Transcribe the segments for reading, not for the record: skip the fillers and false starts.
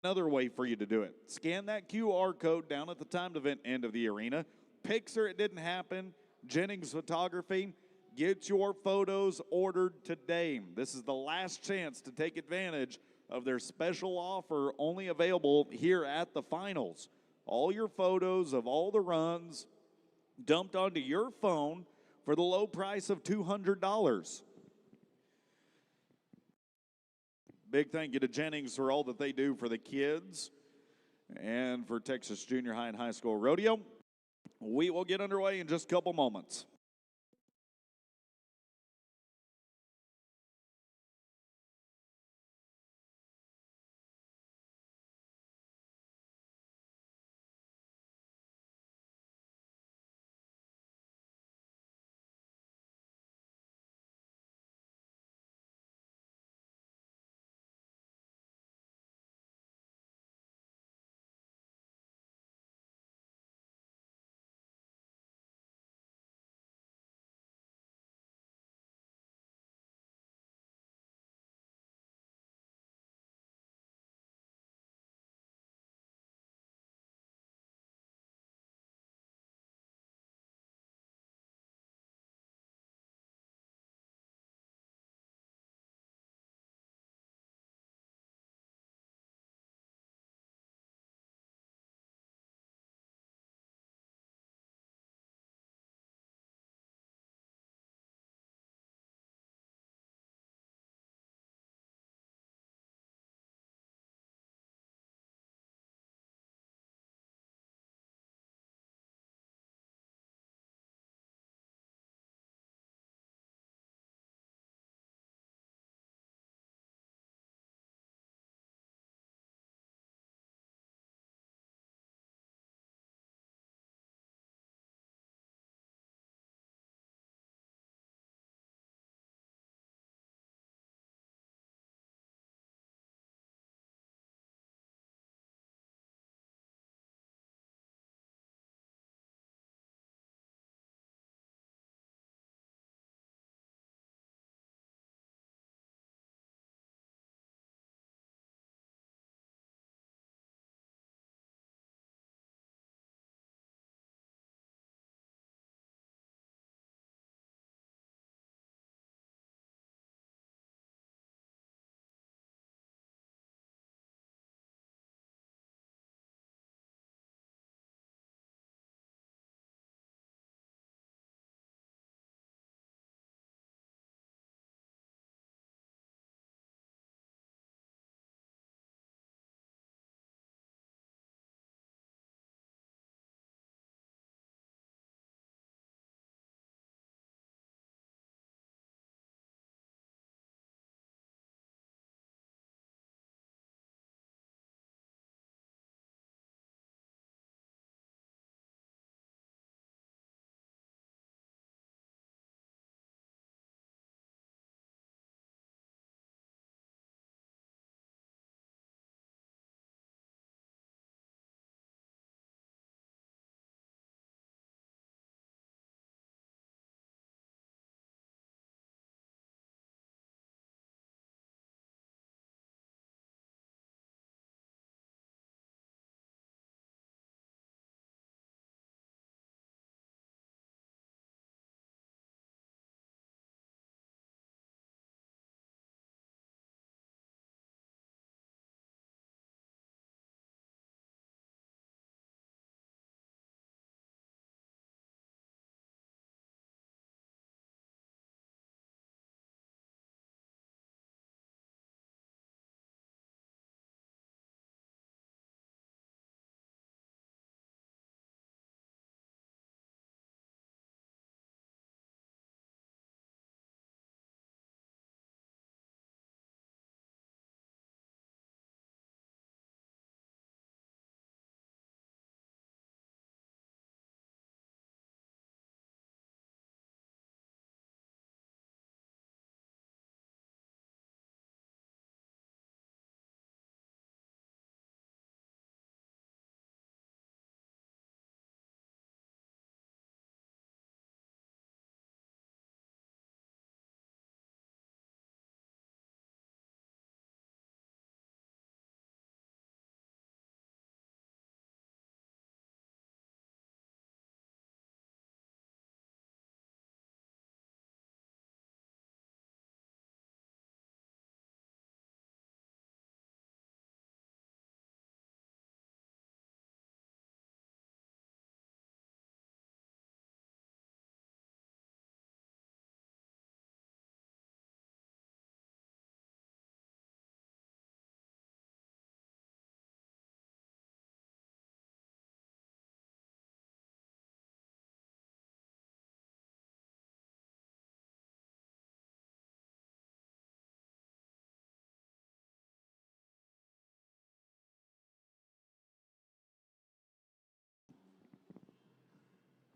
Another way for you to do it. Scan that QR code down at the timed event end of the arena. Pixar, it didn't happen. Jennings Photography, get your photos ordered today. This is the last chance to take advantage of their special offer only available here at the finals. All your photos of all the runs dumped onto your phone for the low price of $200. Big thank you to Jennings for all that they do for the kids and for Texas Junior High and High School Rodeo. We will get underway in just a couple moments.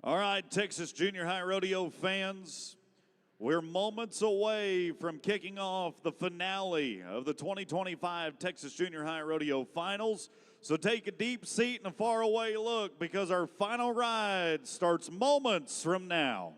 All right, Texas Junior High Rodeo fans, we're moments away from kicking off the finale of the 2025 Texas Junior High Rodeo Finals. So take a deep seat and a faraway look because our final ride starts moments from now.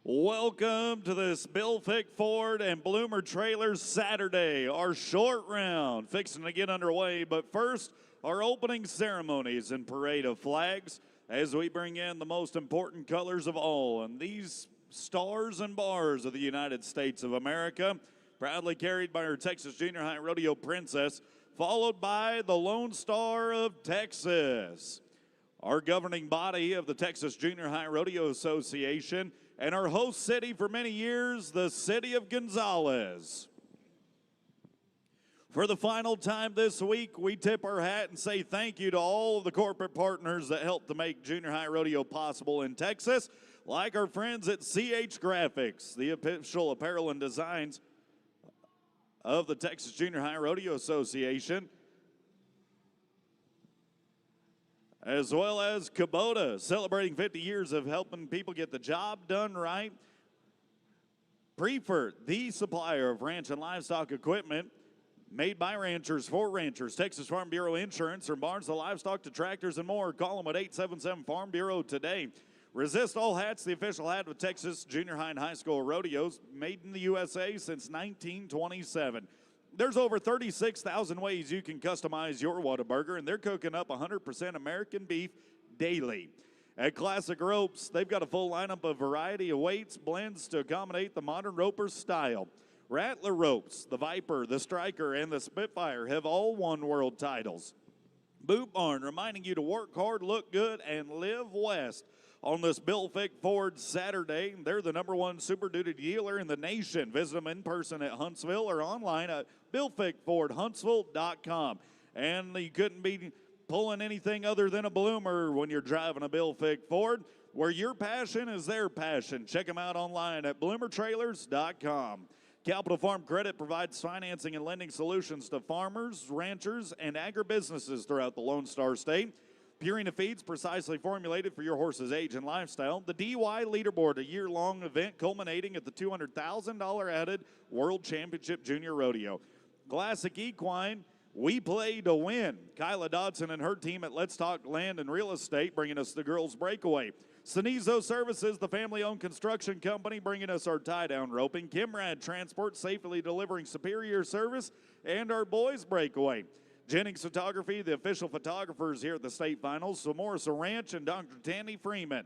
Welcome to this Bill Fick Ford and Bloomer Trailers Saturday, our short round fixing to get underway. But first, our opening ceremonies and parade of flags as we bring in the most important colors of all. And these stars and bars of the United States of America, proudly carried by our Texas Junior High Rodeo Princess, followed by the Lone Star of Texas. Our governing body of the Texas Junior High Rodeo Association, and our host city for many years, the city of Gonzales. For the final time this week, we tip our hat and say thank you to all of the corporate partners that helped to make Junior High Rodeo possible in Texas, like our friends at CH Graphics, the official apparel and designs of the Texas Junior High Rodeo Association, as well as Kubota, celebrating 50 years of helping people get the job done right. Prefer, the supplier of ranch and livestock equipment made by ranchers for ranchers. Texas Farm Bureau Insurance, from barns to livestock to tractors and more. Call them at 877 Farm Bureau today. Resist All Hats, the official hat of Texas Junior High and High School rodeos, made in the USA since 1927. There's over 36,000 ways you can customize your Whataburger, and they're cooking up 100% American beef daily. At Classic Ropes, they've got a full lineup of variety of weights, blends to accommodate the modern roper's style. Rattler Ropes, the Viper, the Striker, and the Spitfire have all won world titles. Boot Barn, reminding you to work hard, look good, and live west. on this Bill Fick Ford Saturday. They're the #1 Super Duty dealer in the nation. Visit them in person at Huntsville or online at BillFickFordHuntsville.com. And you couldn't be pulling anything other than a bloomer when you're driving a Bill Fick Ford. Where your passion is their passion. Check them out online at bloomertrailers.com. Capital Farm Credit provides financing and lending solutions to farmers, ranchers, and agribusinesses throughout the Lone Star State. Purina Feeds, precisely formulated for your horse's age and lifestyle. The DY Leaderboard, a year-long event culminating at the $200,000 added World Championship Junior Rodeo. Classic Equine, we play to win. Kyla Dodson and her team at Let's Talk Land and Real Estate bringing us the girls' breakaway. Sanizo Services, the family-owned construction company, bringing us our tie-down roping. Kimrad Transport, safely delivering superior service, and our boys' breakaway. Jennings Photography, the official photographers here at the state finals. Samorsa Ranch and Dr. Tanny Freeman.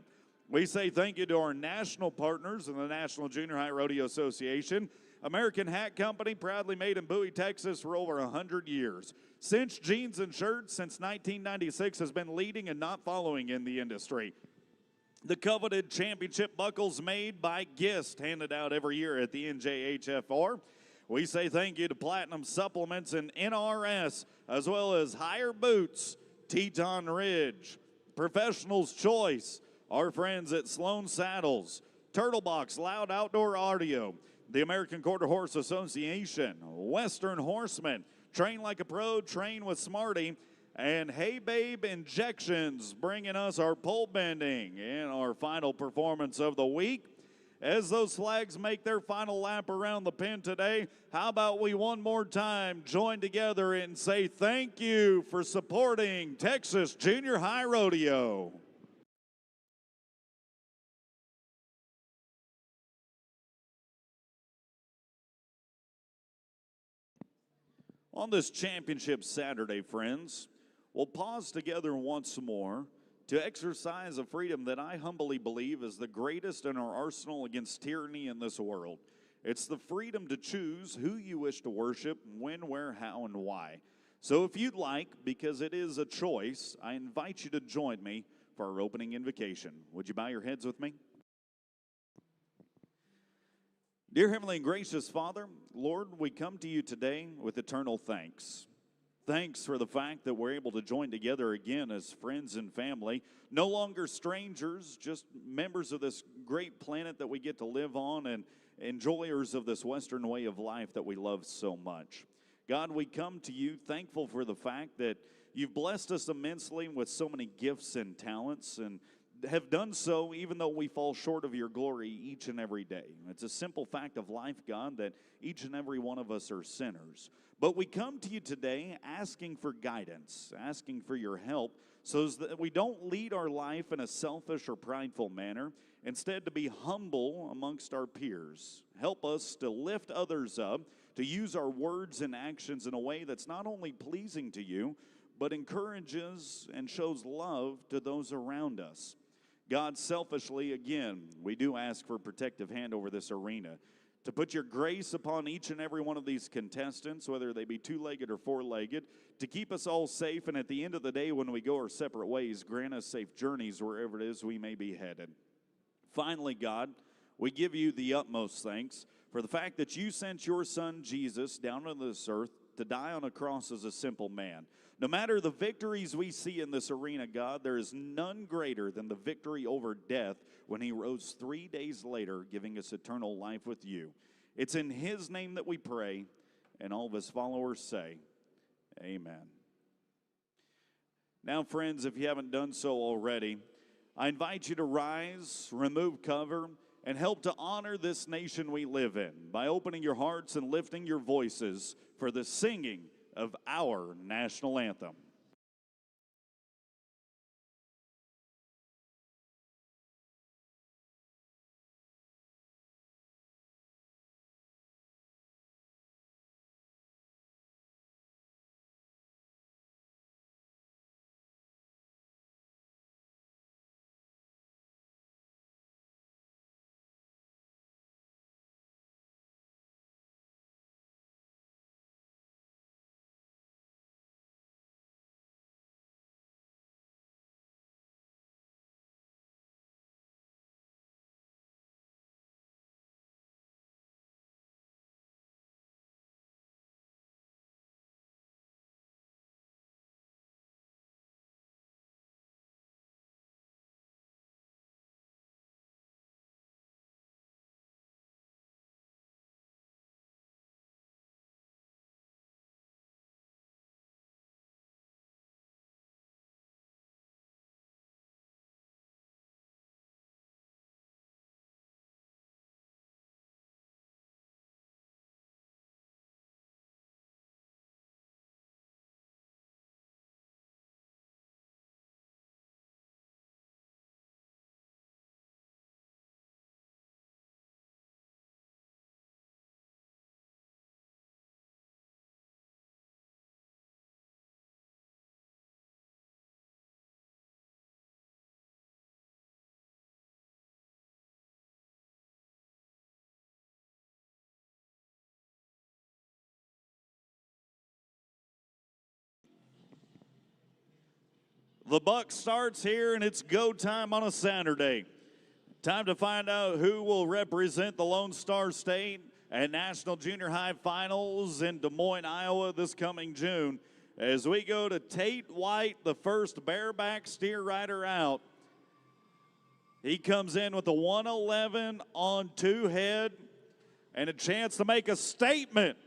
We say thank you to our national partners in the National Junior High Rodeo Association. American Hat Company, proudly made in Bowie, Texas for over 100 years. Cinch Jeans and Shirts since 1996 has been leading and not following in the industry. The coveted championship buckles made by Gist, handed out every year at the NJHFR. We say thank you to Platinum Supplements and NRS, as well as Higher Boots, Teton Ridge, Professional's Choice, our friends at Sloan Saddles, Turtlebox Loud Outdoor Audio, the American Quarter Horse Association, Western Horseman, Train Like a Pro, Train with Smarty, and Hey Babe Injections, bringing us our pole bending in our final performance of the week. As those flags make their final lap around the pen today, how about we one more time join together and say thank you for supporting Texas Junior High Rodeo. On this championship Saturday, friends, we'll pause together once more to exercise a freedom that I humbly believe is the greatest in our arsenal against tyranny in this world. It's the freedom to choose who you wish to worship, when, where, how, and why. So if you'd like, because it is a choice, I invite you to join me for our opening invocation. Would you bow your heads with me? Dear Heavenly and Gracious Father, Lord, we come to you today with eternal thanks. Thanks for the fact that we're able to join together again as friends and family, no longer strangers, just members of this great planet that we get to live on and enjoyers of this Western way of life that we love so much. God, we come to you thankful for the fact that you've blessed us immensely with so many gifts and talents and have done so even though we fall short of your glory each and every day. It's a simple fact of life, God, that each and every one of us are sinners. But we come to you today asking for guidance, asking for your help, so that we don't lead our life in a selfish or prideful manner, instead to be humble amongst our peers. Help us to lift others up, to use our words and actions in a way that's not only pleasing to you, but encourages and shows love to those around us. God, selfishly, again, we do ask for a protective hand over this arena, to put your grace upon each and every one of these contestants, whether they be two-legged or four-legged, to keep us all safe, and at the end of the day, when we go our separate ways, grant us safe journeys wherever it is we may be headed. Finally, God, we give you the utmost thanks for the fact that you sent your son, Jesus, down to this earth to die on a cross as a simple man. No matter the victories we see in this arena, God, there is none greater than the victory over death when he rose 3 days later, giving us eternal life with you. It's in his name that we pray, and all of his followers say, amen. Now, friends, if you haven't done so already, I invite you to rise, remove cover, and help to honor this nation we live in by opening your hearts and lifting your voices for the singing of our national anthem. The buck starts here, and it's go time on a Saturday. Time to find out who will represent the Lone Star State at National Junior High Finals in Des Moines, Iowa this coming June. As we go to Tate White, the first bareback steer rider out. He comes in with a 111 on 2 head and a chance to make a statement.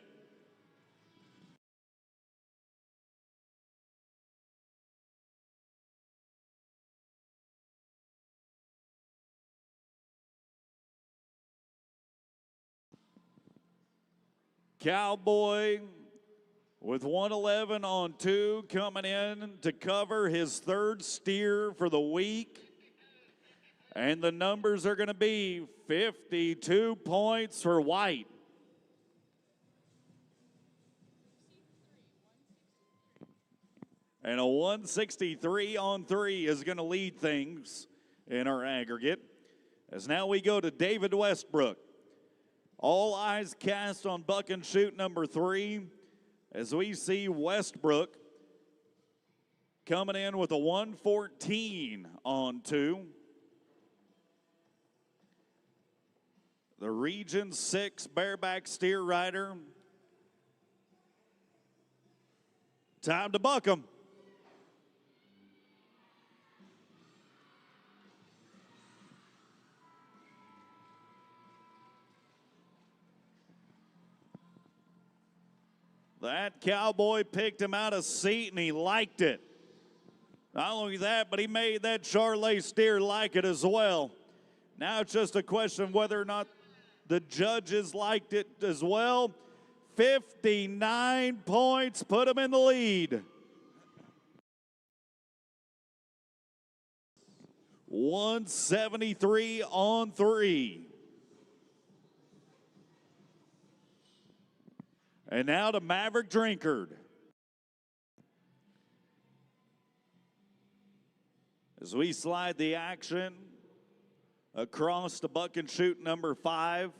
Cowboy with 111 on 2 coming in to cover his 3rd steer for the week. And the numbers are going to be 52 points for White. And a 163 on 3 is going to lead things in our aggregate. As now we go to David Westbrook. All eyes cast on buck and chute number 3 as we see Westbrook coming in with a 114 on 2. The Region 6 bareback steer rider. Time to buck him. That cowboy picked him out of seat and he liked it. Not only that, but he made that Charlet steer like it as well. Now it's just a question of whether or not the judges liked it as well. 59 points put him in the lead. 173 on 3. And now to Maverick Drinkard. As we slide the action across the buck and chute number 5.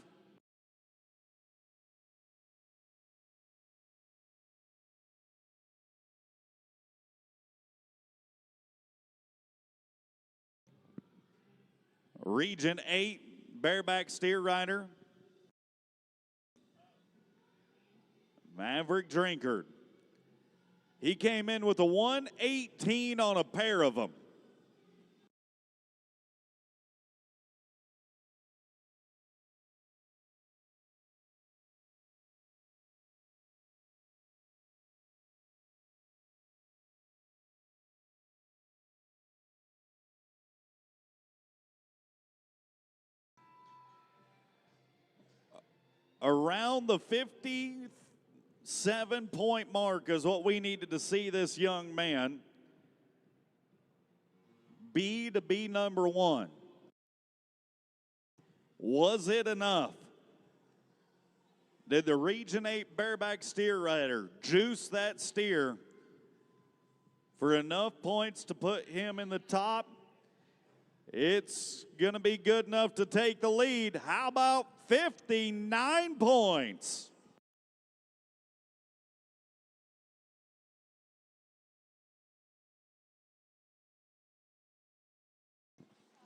Region 8 bareback steer rider. Maverick Drinkard. He came in with a 118 on a pair of them. Around the 57-point mark is what we needed to see this young man be to be number 1. Was it enough? Did the Region 8 bareback steer rider juice that steer for enough points to put him in the top? It's going to be good enough to take the lead. How about 59 points?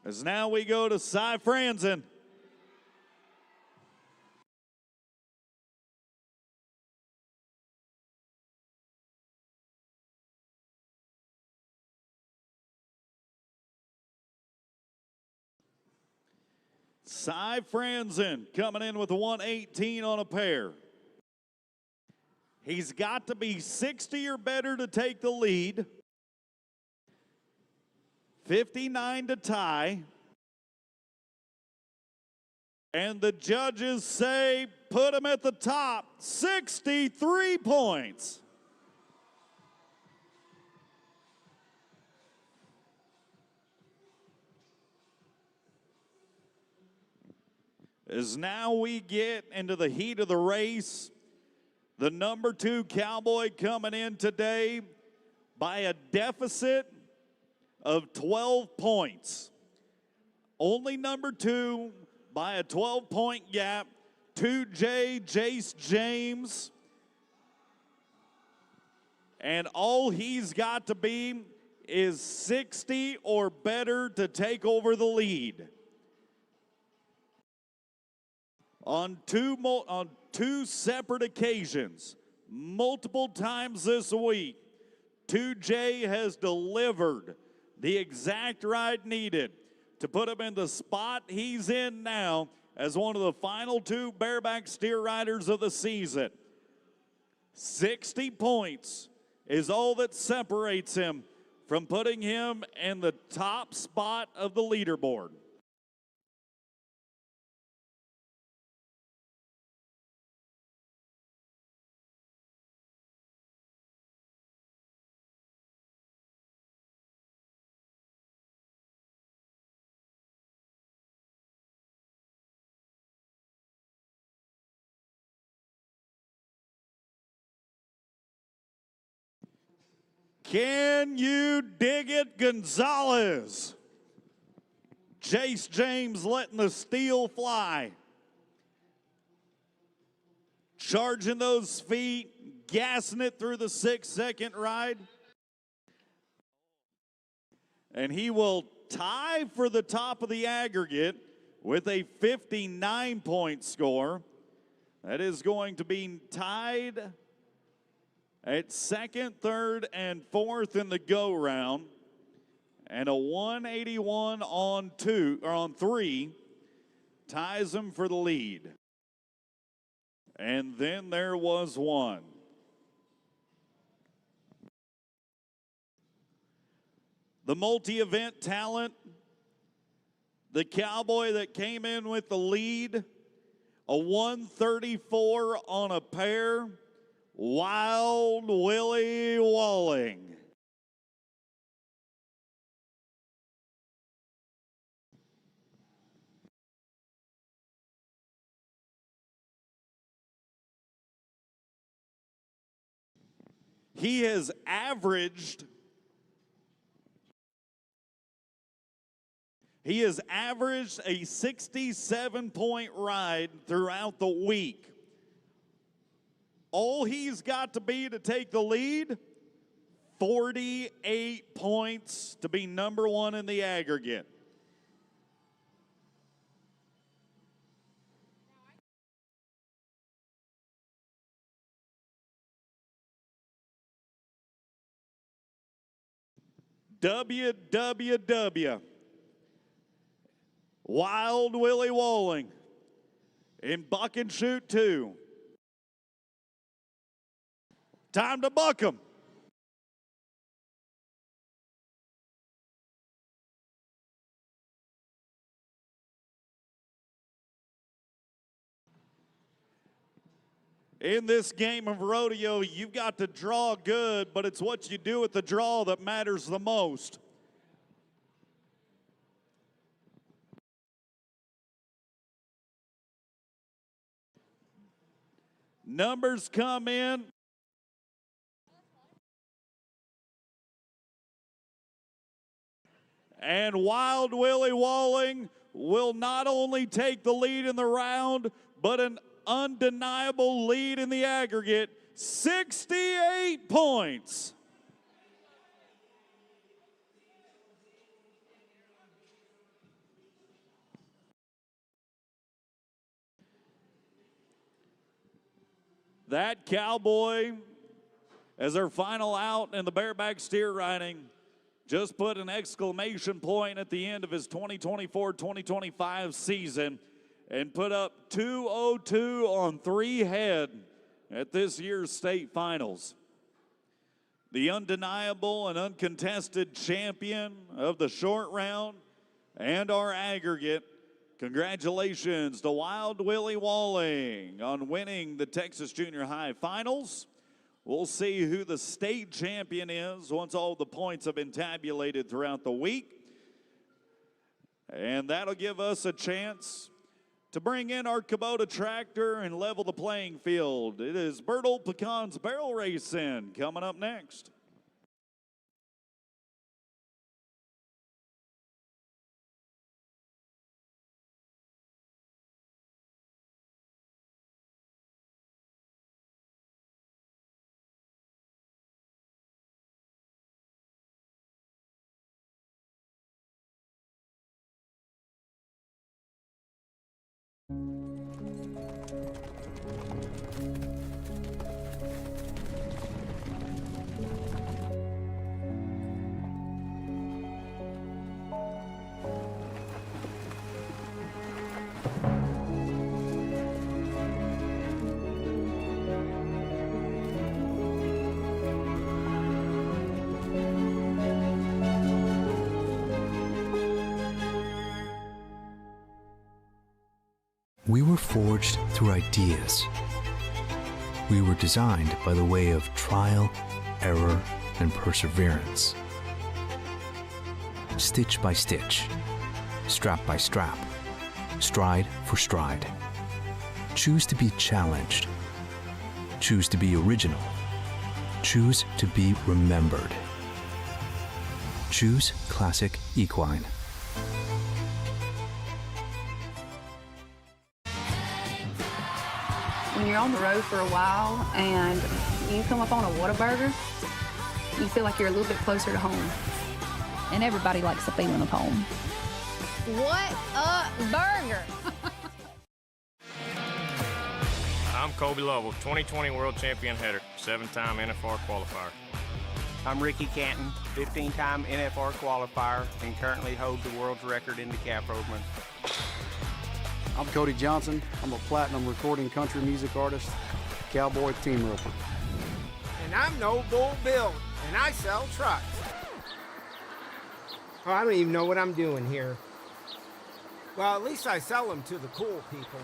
As now we go to Cy Franzen. Cy Franzen coming in with a 118 on a pair. He's got to be 60 or better to take the lead. 59 to tie. And the judges say put him at the top, 63 points. As now we get into the heat of the race, the number 2 cowboy coming in today by a deficit of 12 points. Only number 2 by a 12-point gap, 2J Jace James. And all he's got to be is 60 or better to take over the lead. On two separate occasions, multiple times this week, 2J has delivered the exact ride needed to put him in the spot he's in now as one of the final two bareback steer riders of the season. 60 points is all that separates him from putting him in the top spot of the leaderboard. Can you dig it, Gonzalez? Chase James letting the steel fly. Charging those feet, gassing it through the 6-second ride. And he will tie for the top of the aggregate with a 59-point score. That is going to be tied at second, third, and fourth in the go round, and a 181 on three ties him for the lead. And then there was one. The multi-event talent, the cowboy that came in with the lead, a 134 on a pair, Wild Willie Walling. He has averaged a 67-point ride throughout the week. All he's got to be to take the lead, 48 points to be number one in the aggregate. WWW. Wild Willie Walling in Buck and Chute 2. Time to buck him. In this game of rodeo, you've got to draw good, but it's what you do with the draw that matters the most. Numbers come in. And Wild Willie Walling will not only take the lead in the round, but an undeniable lead in the aggregate, 68 points. That cowboy, as our final out in the bareback steer riding, just put an exclamation point at the end of his 2024-2025 season and put up 202 on 3 head at this year's state finals. The undeniable and uncontested champion of the short round and our aggregate. Congratulations to Wild Willie Walling on winning the Texas Junior High Finals. We'll see who the state champion is once all the points have been tabulated throughout the week. And that'll give us a chance to bring in our Kubota tractor and level the playing field. It is Bertle Pecan's Barrel Racing coming up next. We were forged through ideas. We were designed by the way of trial, error, and perseverance. Stitch by stitch, strap by strap, stride for stride. Choose to be challenged. Choose to be original. Choose to be remembered. Choose Classic Equine. When you're on the road for a while and you come up on a Whataburger, you feel like you're a little bit closer to home. And everybody likes the feeling of home. What a burger! I'm Colby Lovell, 2020 World Champion header, 7-time NFR qualifier. I'm Ricky Canton, 15-time NFR qualifier, and currently hold the world's record in the calf roadman. I'm Cody Johnson. I'm a platinum recording country music artist, cowboy team roper. And I'm No Bull Bill, and I sell trucks. Oh, I don't even know what I'm doing here. Well, at least I sell them to the cool people.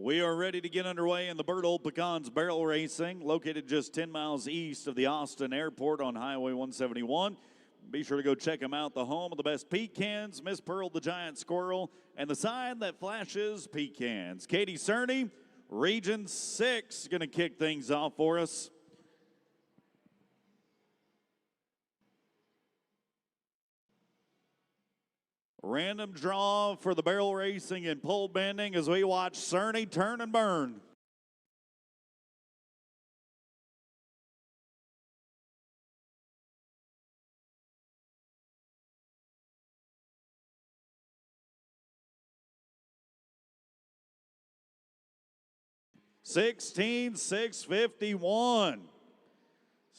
We are ready to get underway in the Bertle Pecans Barrel Racing, located just 10 miles east of the Austin Airport on Highway 171. Be sure to go check them out, the home of the best pecans, Miss Pearl the Giant Squirrel, and the sign that flashes pecans. Katie Cerny, Region 6, going to kick things off for us. Random draw for the barrel racing and pole bending as we watch Cerny turn and burn. $16,651.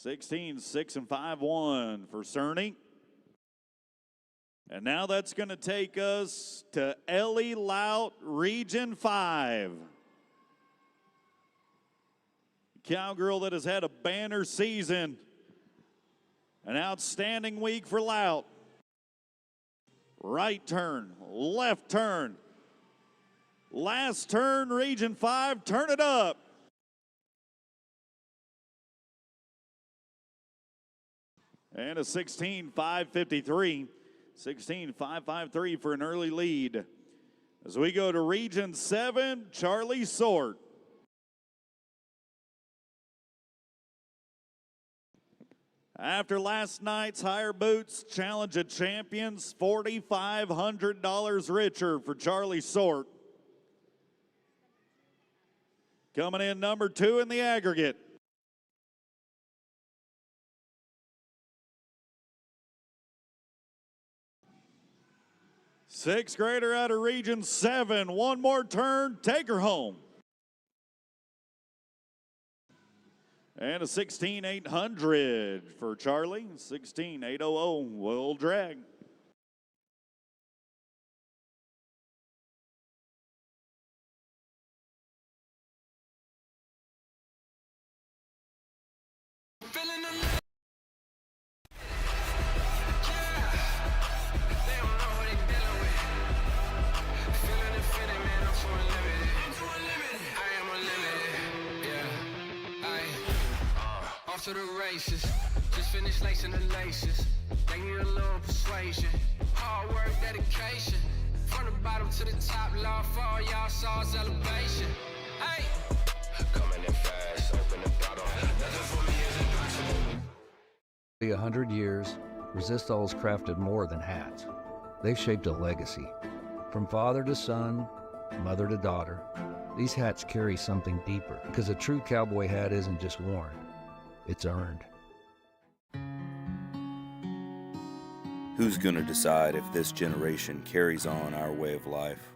16-6 and 5-1 for Cerny. And now that's going to take us to Ellie Lout, Region 5. Cowgirl that has had a banner season. An outstanding week for Lout. Right turn, left turn. Last turn, Region 5, turn it up. And a 16-553. 16-553 for an early lead. As we go to Region 7, Charlie Sort. After last night's Higher Boots Challenge of Champions, $4,500 richer for Charlie Sort. Coming in number 2 in the aggregate. Sixth grader out of Region 7. One more turn, take her home. And a 16,800 for Charlie. 16,800 will drag. To the races, just finished lacing the laces. They need a little persuasion, hard work, dedication. From the bottom to the top, love for all y'all saws elevation. Hey, coming in fast, open the bottle. Nothing for me is impossible. 100 years, Resistol has crafted more than hats. They've shaped a legacy. From father to son, mother to daughter, these hats carry something deeper, because a true cowboy hat isn't just worn. It's earned. Who's going to decide if this generation carries on our way of life?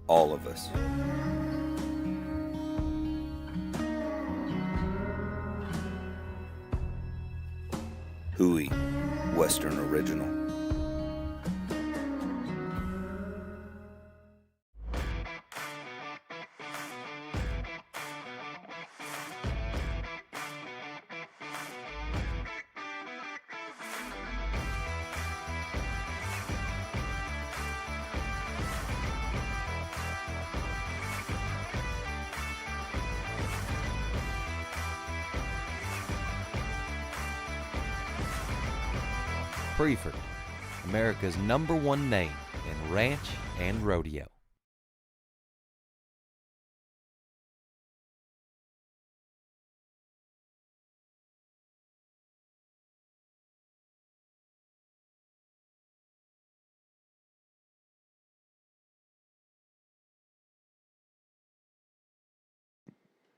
All of us. Hui, Western Original. Preferred, America's #1 name in ranch and rodeo.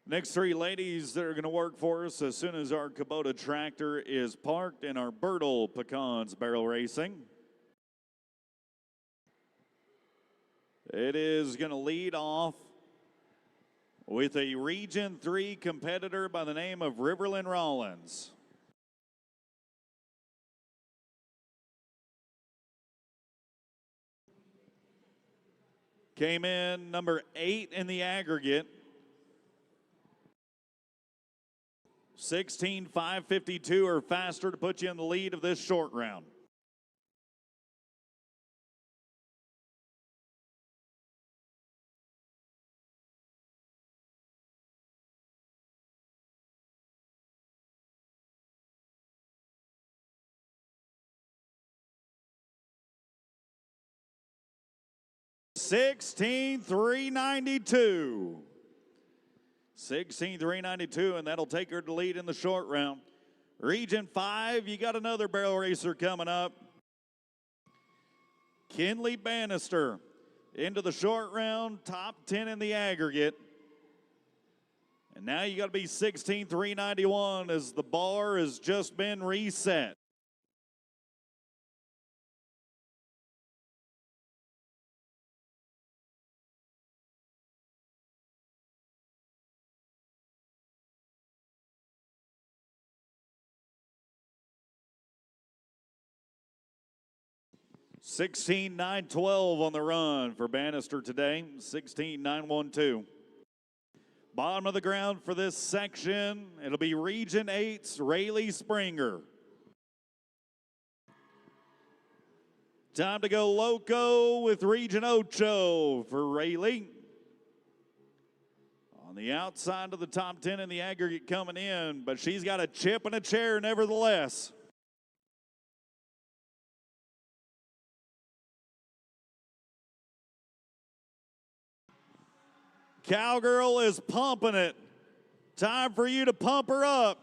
Next 3 ladies that are going to work for us as soon as our Kubota tractor is parked in our Bertle Pecans Barrel Racing. It is going to lead off with a Region 3 competitor by the name of Riverland Rollins. Came in number 8 in the aggregate. 16:552 or faster to put you in the lead of this short round. $16,392. 16,392, and that'll take her to lead in the short round. Region 5, you got another barrel racer coming up. Kinley Bannister into the short round, top 10 in the aggregate. And now you got to be 16,391 as the bar has just been reset. $16,912 on the run for Bannister today, $16,912. Bottom of the ground for this section, it'll be Region 8's Rayleigh Springer. Time to go loco with Region 8 for Rayleigh. On the outside of the top 10 in the aggregate coming in, but she's got a chip and a chair nevertheless. Cowgirl is pumping it. Time for you to pump her up.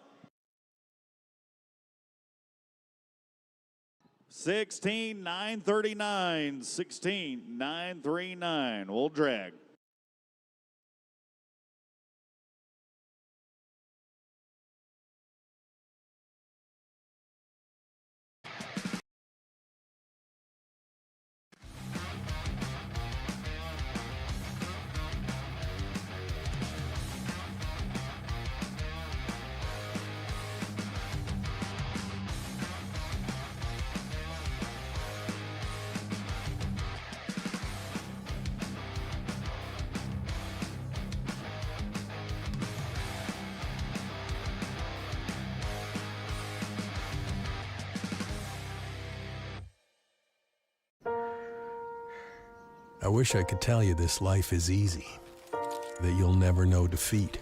16,939, 16,939. We'll drag. I wish I could tell you this life is easy, that you'll never know defeat.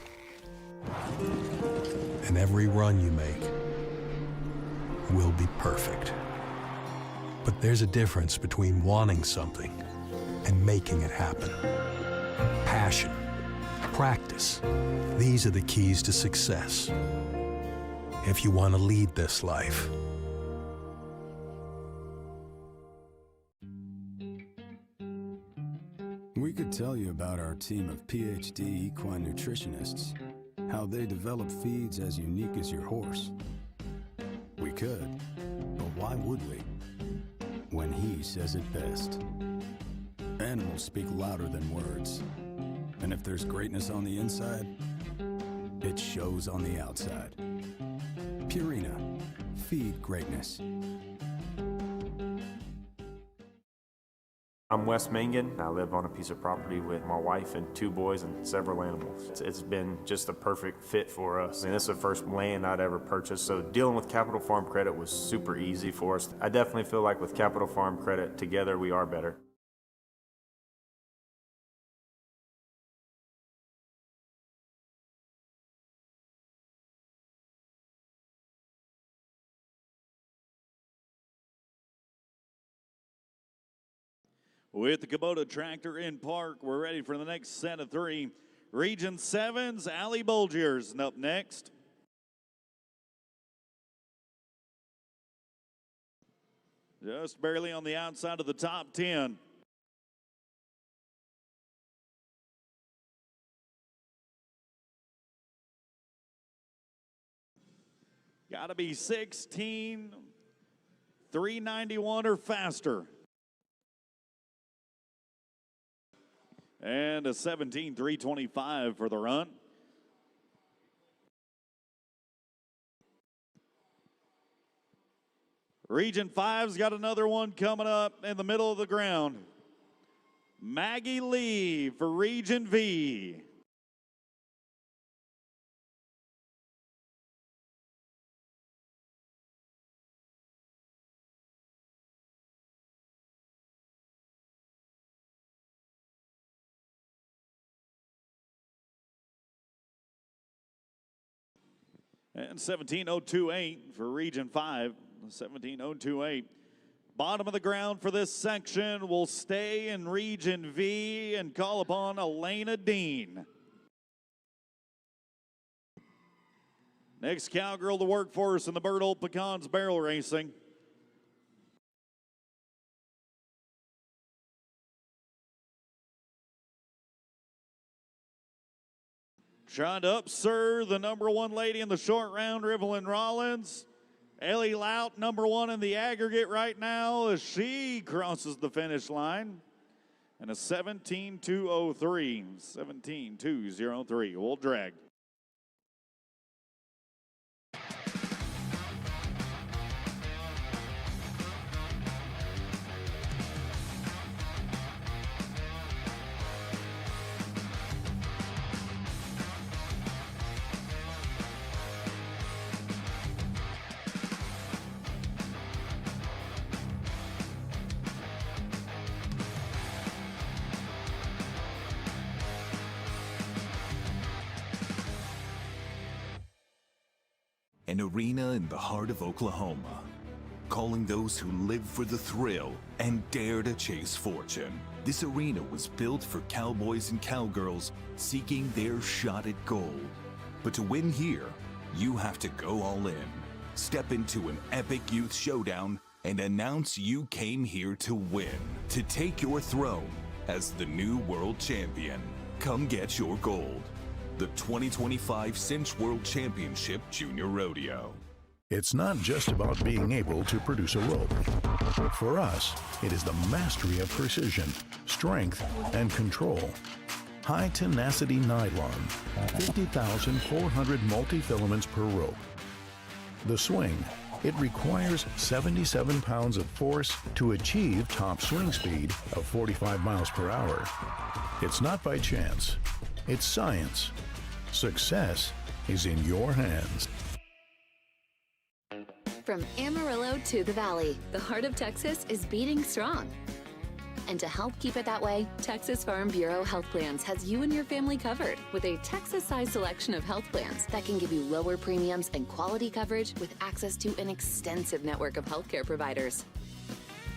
And every run you make will be perfect. But there's a difference between wanting something and making it happen. Passion, practice, these are the keys to success. If you want to lead this life. We could tell you about our team of PhD equine nutritionists, how they develop feeds as unique as your horse. We could, but why would we? When he says it best. Animals speak louder than words. And if there's greatness on the inside, it shows on the outside. Purina, feed greatness. I'm Wes Mangan. I live on a piece of property with my wife and 2 boys and several animals. It's been just a perfect fit for us. And this is the first land I'd ever purchased, so dealing with Capital Farm Credit was super easy for us. I definitely feel like with Capital Farm Credit, together we are better. With the Kubota tractor in park, we're ready for the next set of 3. Region 7's Allie Bolgiers up next. Just barely on the outside of the top 10. Got to be 16,391 or faster. And a 17,325 for the run. Region 5's got another one coming up in the middle of the ground. Maggie Lee for Region V. And 17.028 for Region 5, 17.028. Bottom of the ground for this section will stay in Region V and call upon Elena Dean. Next cowgirl to work for us in the Bird Old Pecans barrel racing. Trying to upsir the number 1 lady in the short round, Rivelyn Rollins. Ellie Lout, number 1 in the aggregate right now as she crosses the finish line. And a 17.203, 17.203, will drag. An arena in the heart of Oklahoma, calling those who live for the thrill and dare to chase fortune. This arena was built for cowboys and cowgirls seeking their shot at gold. But to win here, you have to go all in. Step into an epic youth showdown and announce you came here to win, to take your throne as the new world champion. Come get your gold. The 2025 Cinch World Championship Junior Rodeo. It's not just about being able to produce a rope. For us, it is the mastery of precision, strength, and control. High tenacity nylon, 50,400 multi-filaments per rope. The swing, it requires 77 pounds of force to achieve top swing speed of 45 miles per hour. It's not by chance, it's science. Success is in your hands. From Amarillo to the Valley, the heart of Texas is beating strong. And to help keep it that way, Texas Farm Bureau Health Plans has you and your family covered with a Texas-sized selection of health plans that can give you lower premiums and quality coverage with access to an extensive network of healthcare providers.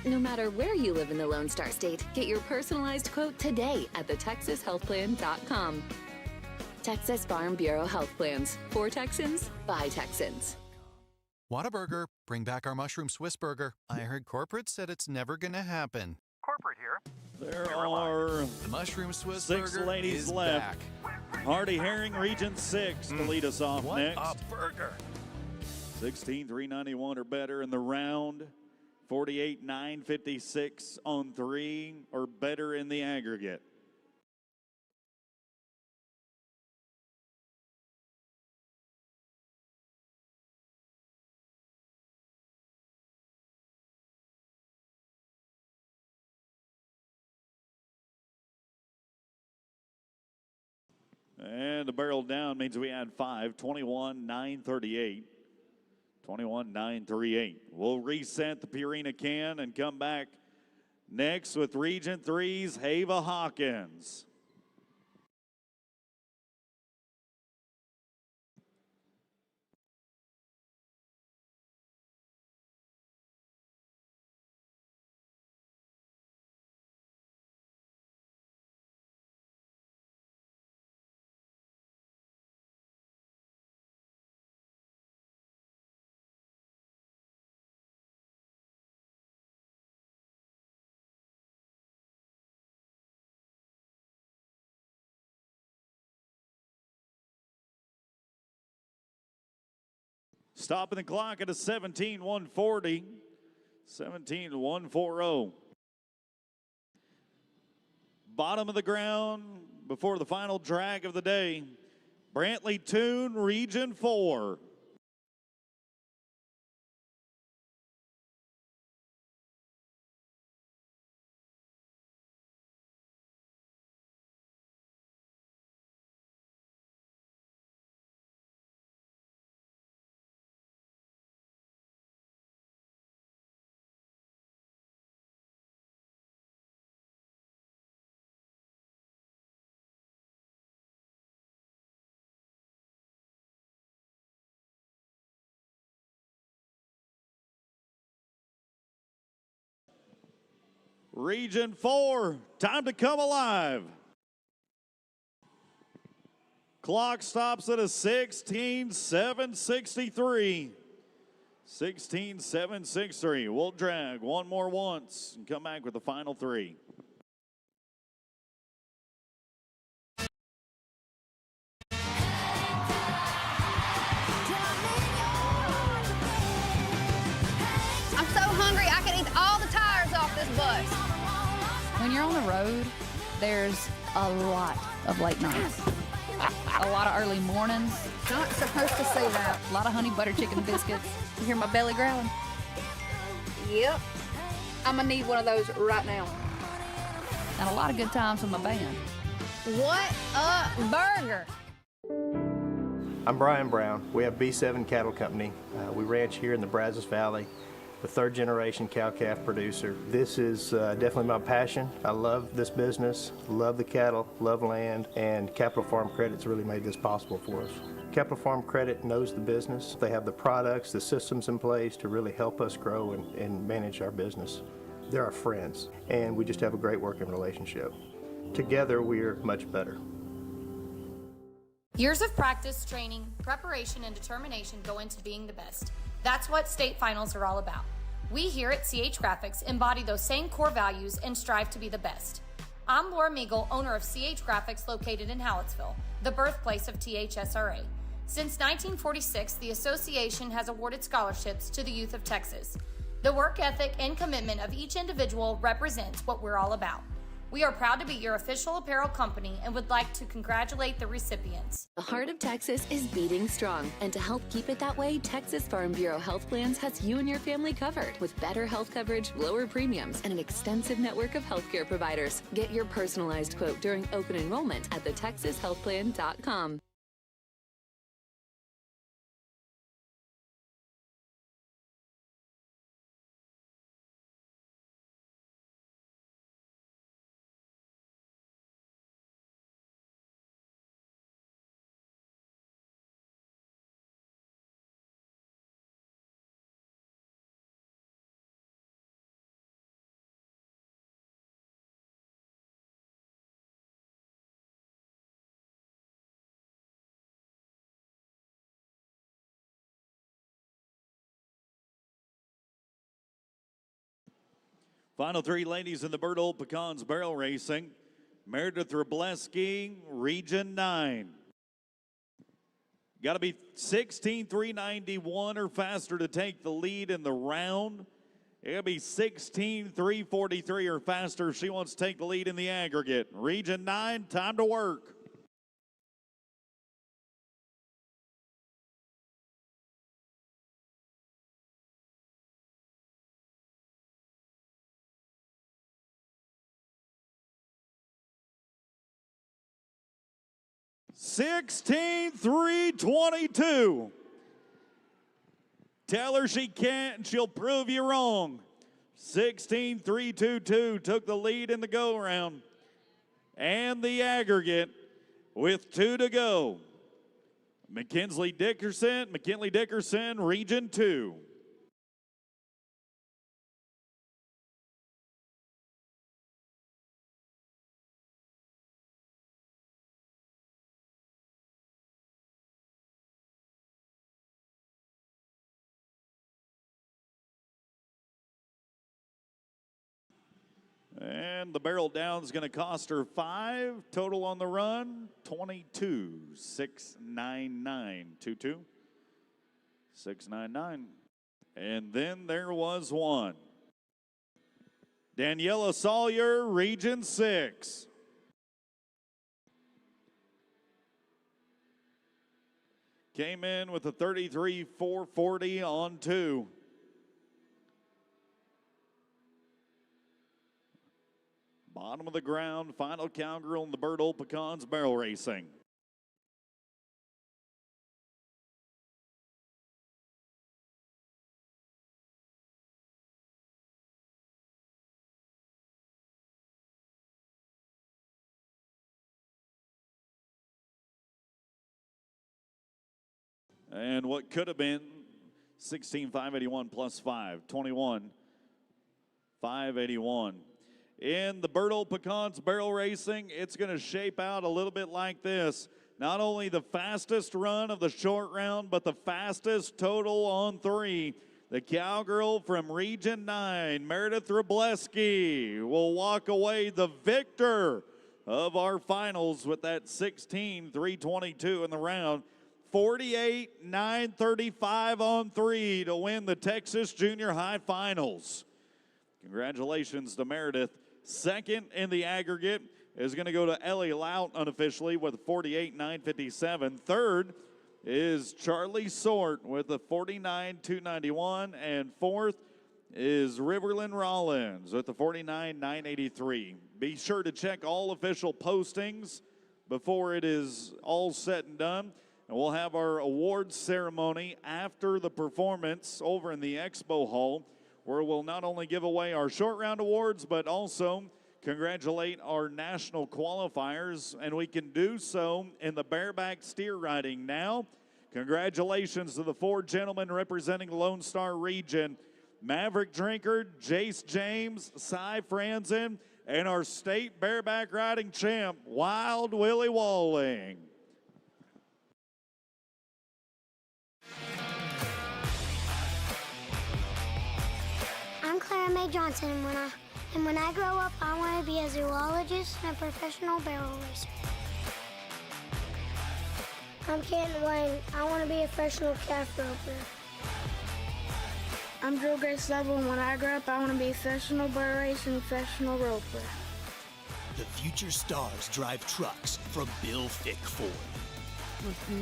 No matter where you live in the Lone Star State, get your personalized quote today at thetexashealthplan.com. Texas Farm Bureau Health Plans. For Texans, by Texans. Whataburger, bring back our mushroom Swiss burger. I heard corporate said it's never gonna happen. Corporate here. There are the mushroom Swiss 6 burger ladies is left. back. Hardy Herring, Region 6, to lead us off what next. a burger. 16,391 or better in the round. 48,956 on 3 or better in the aggregate. And the barrel down means we add 5, 21,938. 21,938. We'll reset the Purina can and come back next with Region 3's Hava Hawkins. Stopping the clock at a 17,140. 17,140. Bottom of the ground before the final drag of the day. Brantley Toon, Region 4. Region 4, time to come alive. Clock stops at a 16.763. 16.763. We'll drag one more once and come back with the final three. I'm so hungry I can eat all the tires off this bus. When you're on the road, there's a lot of late nights. A lot of early mornings. Not supposed to say that. A lot of honey butter chicken biscuits. You hear my belly growling? Yep. I'm gonna need one of those right now. And a lot of good times with my band. What a burger! I'm Brian Brown. We have B7 Cattle Company. We ranch here in the Brazos Valley, the third generation cow-calf producer. This is definitely my passion. I love this business, love the cattle, love land, and Capital Farm Credit's really made this possible for us. Capital Farm Credit knows the business. They have the products, the systems in place to really help us grow and manage our business. They're our friends, and we just have a great working relationship. Together, we're much better. Years of practice, training, preparation, and determination go into being the best. That's what state finals are all about. We here at CH Graphics embody those same core values and strive to be the best. I'm Laura Meagle, owner of CH Graphics located in Hallettsville, the birthplace of THSRA. Since 1946, the association has awarded scholarships to the youth of Texas. The work ethic and commitment of each individual represents what we're all about. We are proud to be your official apparel company and would like to congratulate the recipients. The heart of Texas is beating strong, and to help keep it that way, Texas Farm Bureau Health Plans has you and your family covered with better health coverage, lower premiums, and an extensive network of healthcare providers. Get your personalized quote during open enrollment at thetexashealthplan.com. Final three ladies in the Bird Old Pecans barrel racing. Meredith Robleski, Region 9. Got to be 16.391 or faster to take the lead in the round. It'll be 16.343 or faster if she wants to take the lead in the aggregate. Region 9, time to work. $16,322. Tell her she can't and she'll prove you wrong. 16,322 took the lead in the go-around and the aggregate with 2 to go. McKinley Dickerson, Region 2. And the barrel down is going to cost her 5. Total on the run, 22,699. 22,699. And then there was one. Daniela Sawyer, Region 6. Came in with a 33,440 on 2. Bottom of the ground, final cowgirl in the Bird Old Pecans barrel racing. And what could have been 16,581 plus 5, 21,581. In the Bertle Pecans barrel racing, it's going to shape out a little bit like this. Not only the fastest run of the short round, but the fastest total on 3. The cowgirl from Region 9, Meredith Robleski, will walk away the victor of our finals with that 16.322 in the round. 48.935 on 3 to win the Texas Junior High Finals. Congratulations to Meredith. Second in the aggregate is going to go to Ellie Lout unofficially with 48.957. Third is Charlie Sort with a 49.291. And fourth is Riverland Rollins with the 49.983. Be sure to check all official postings before it is all said and done. And we'll have our awards ceremony after the performance over in the Expo Hall, where we'll not only give away our short round awards, but also congratulate our national qualifiers, and we can do so in the bareback steer riding now. Congratulations to the 4 gentlemen representing Lone Star Region: Maverick Drinker, Jace James, Cy Franzen, and our state bareback riding champ, Wild Willie Walling. I'm Clara Mae Johnson, and when I grow up, I want to be a zoologist and a professional barrel racer. I'm Canton Wayne. I want to be a professional calf roper. I'm Drew Grace Level, and when I grow up, I want to be a professional barrel racer and professional roper. The future stars drive trucks from Bill Fick Ford.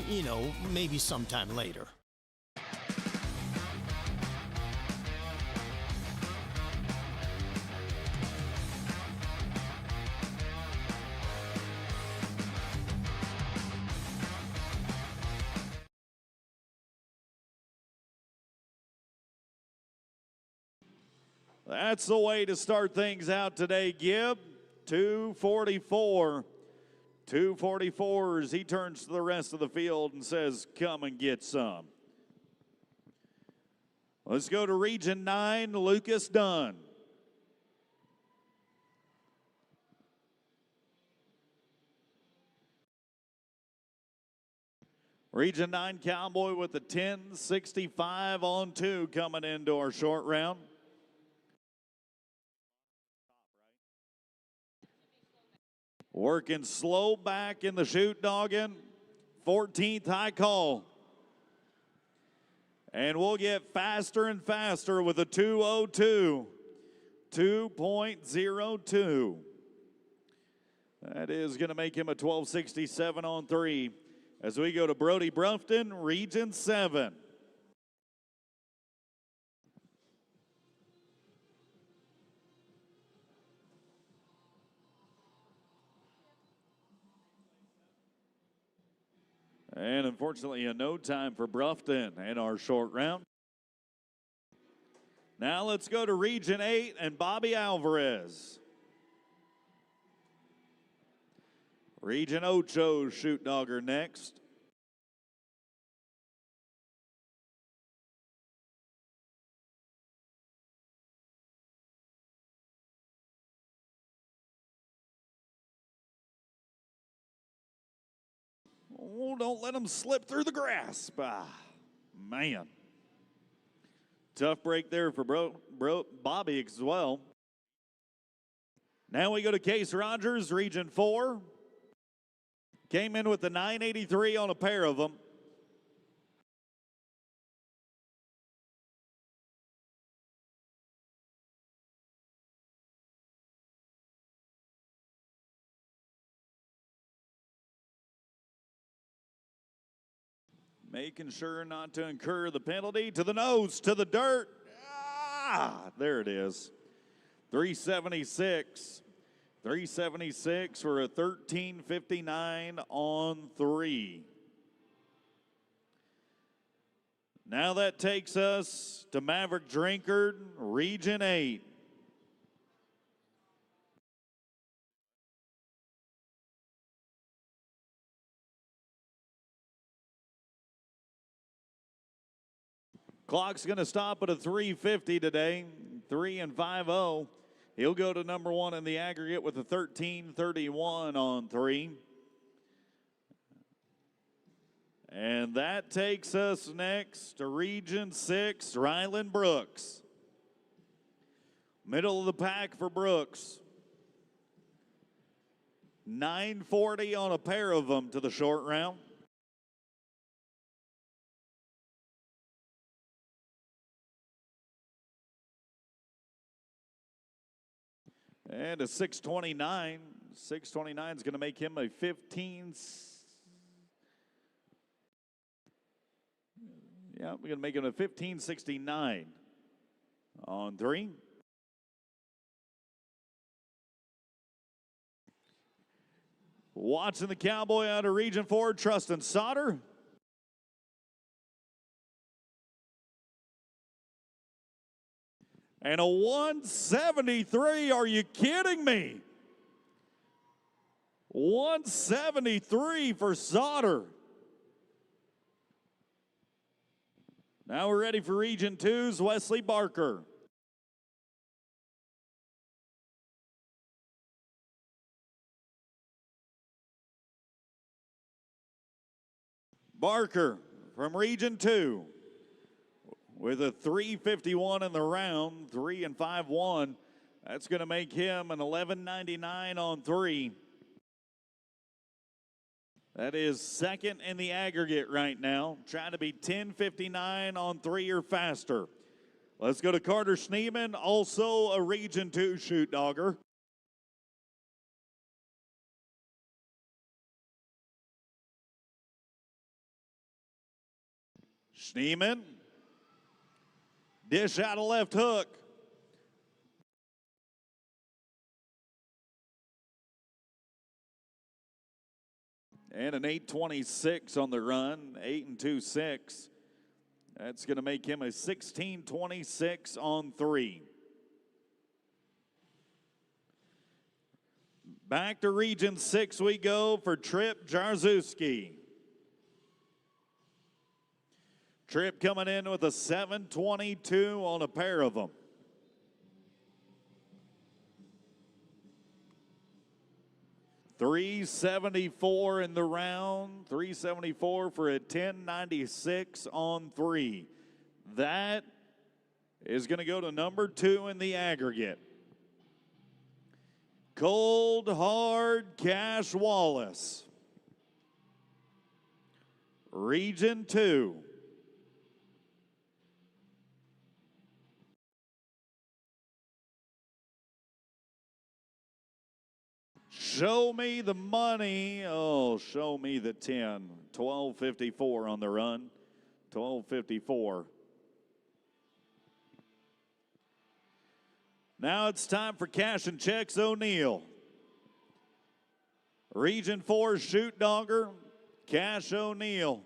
You know, maybe sometime later. That's the way to start things out today, Gibb. 244. 244 as he turns to the rest of the field and says, come and get some. Let's go to Region 9, Lucas Dunn. Region 9 Cowboy with the 10.65 on 2 coming into our short round. Working slow back in the chute dogging. 14th high call. And we'll get faster and faster with a 2:02. 2.02. That is going to make him a 12.67 on 3. As we go to Brody Brufton, Region 7. And unfortunately, a no time for Brufton in our short round. Now let's go to Region 8 and Bobby Alvarez. Region 8 Chute Dogger next. Oh, don't let him slip through the grasp. Man. Tough break there for Bobby as well. Now we go to Case Rogers, Region 4. Came in with the 983 on a pair of them. Making sure not to incur the penalty. To the nose, to the dirt. There it is. 376. 376 for a 13.59 on 3. Now that takes us to Maverick Drinkard, Region 8. Clock's going to stop at a 3:50 today, 3 and 5-0. He'll go to number 1 in the aggregate with a 13:31 on 3. And that takes us next to Region 6, Ryland Brooks. Middle of the pack for Brooks. 940 on a pair of them to the short round. And a 629. 629 is going to make him a 15. Yeah, we're going to make him a 1569 on 3. Watching the Cowboy out of Region 4, Trustin Sauter. And a 173, are you kidding me? 173 for Sauter. Now we're ready for Region 2's Wesley Barker. Barker from Region 2 with a 351 in the round, 3 and 5-1. That's going to make him an 1199 on 3. That is second in the aggregate right now. Trying to be 1059 on 3 or faster. Let's go to Carter Schneeman, also a Region 2 Chute dogger. Schneeman, dish out a left hook. And an 826 on the run, 8 and 2-6. That's going to make him a 1626 on 3. Back to Region 6 we go for Trip Jarzewski. Trip coming in with a 722 on a pair of them. $374 in the round, $374 for a 1096 on 3. That is going to go to number 2 in the aggregate. Cold Hard Cash Wallace. Region 2. Show me the money. Oh, show me the 10. 1254 on the run. 1254. Now it's time for cash and checks O'Neill. Region 4 Chute dogger, Cash O'Neill.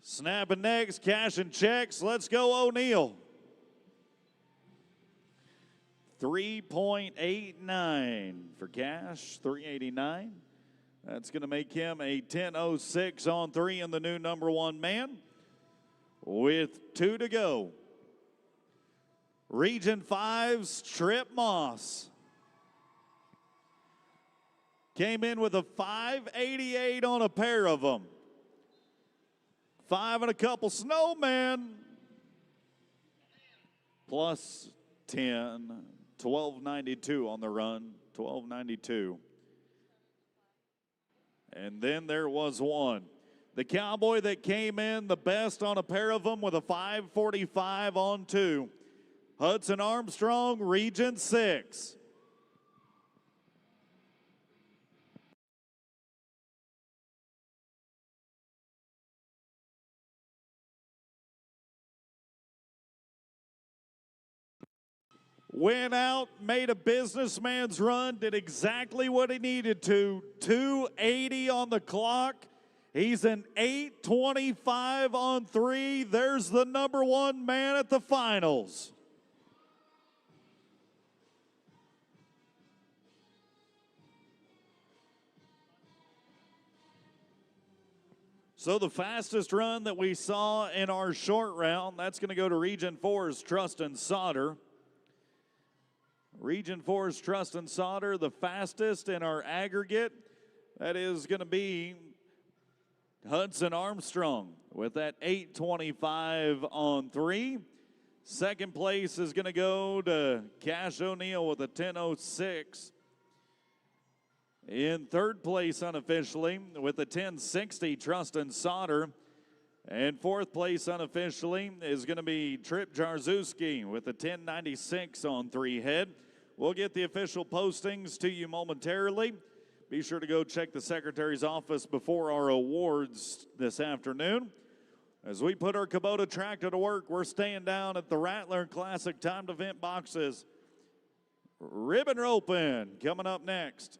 Snapping next, cash and checks. Let's go O'Neill. 3.89 for cash, 389. That's going to make him a 10.06 on 3 and the new number 1 man with 2 to go. Region 5's Trip Moss came in with a 588 on a pair of them. 5 and a couple snowmen plus 10. 1292 on the run, 1292. And then there was one. The Cowboy that came in the best on a pair of them with a 545 on 2. Hudson Armstrong, Region 6. Went out, made a businessman's run, did exactly what he needed to. 280 on the clock. He's an 825 on 3. There's the number 1 man at the finals. So the fastest run that we saw in our short round, that's going to go to Region 4's Trust and Solder. Region 4's Trust and Solder, the fastest in our aggregate. That is going to be Hudson Armstrong with that 8:25 on 3. Second place is going to go to Cash O'Neill with a 10:06. In third place unofficially with a 10:60, Trust and Solder. And fourth place unofficially is going to be Trip Jarzewski with a 10:96 on 3 head. We'll get the official postings to you momentarily. Be sure to go check the Secretary's office before our awards this afternoon. As we put our Kubota tractor to work, we're staying down at the Rattler Classic timed event boxes. Ribbon roping coming up next.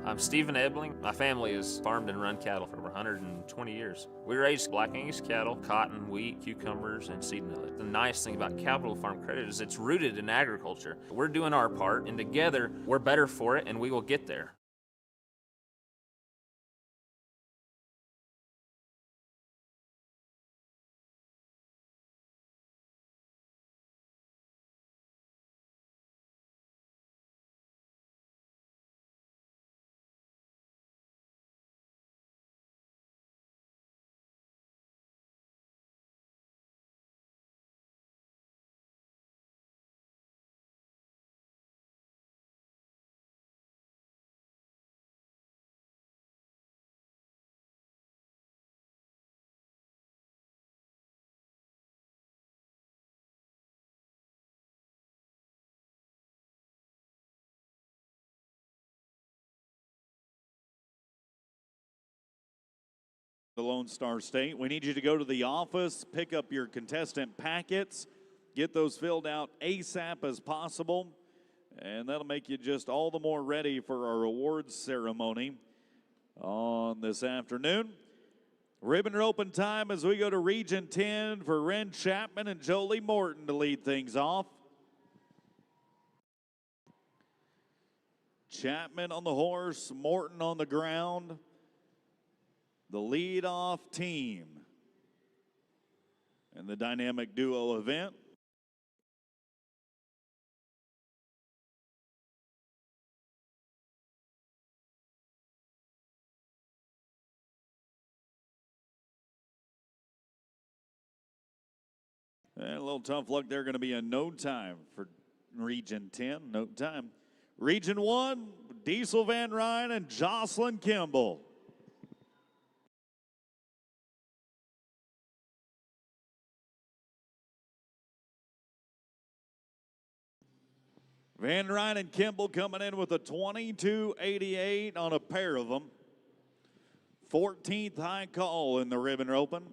I'm Stephen Ebling. My family has farmed and run cattle for over 120 years. We raise Black Angus cattle, cotton, wheat, cucumbers, and seed millet. The nice thing about Capital Farm Credit is it's rooted in agriculture. We're doing our part, and together we're better for it, and we will get there. The Lone Star State. We need you to go to the office, pick up your contestant packets, get those filled out ASAP as possible, and that'll make you just all the more ready for our awards ceremony on this afternoon. Ribbon roping time as we go to Region 10 for Ren Chapman and Jolie Morton to lead things off. Chapman on the horse, Morton on the ground. The lead-off team in the dynamic duo event. And a little tough luck there, going to be a no time for Region 10, no time. Region 1, Diesel Van Ryn and Jocelyn Kimball. Van Ryn and Kimball coming in with a 22.88 on a pair of them. 14th high call in the ribbon roping.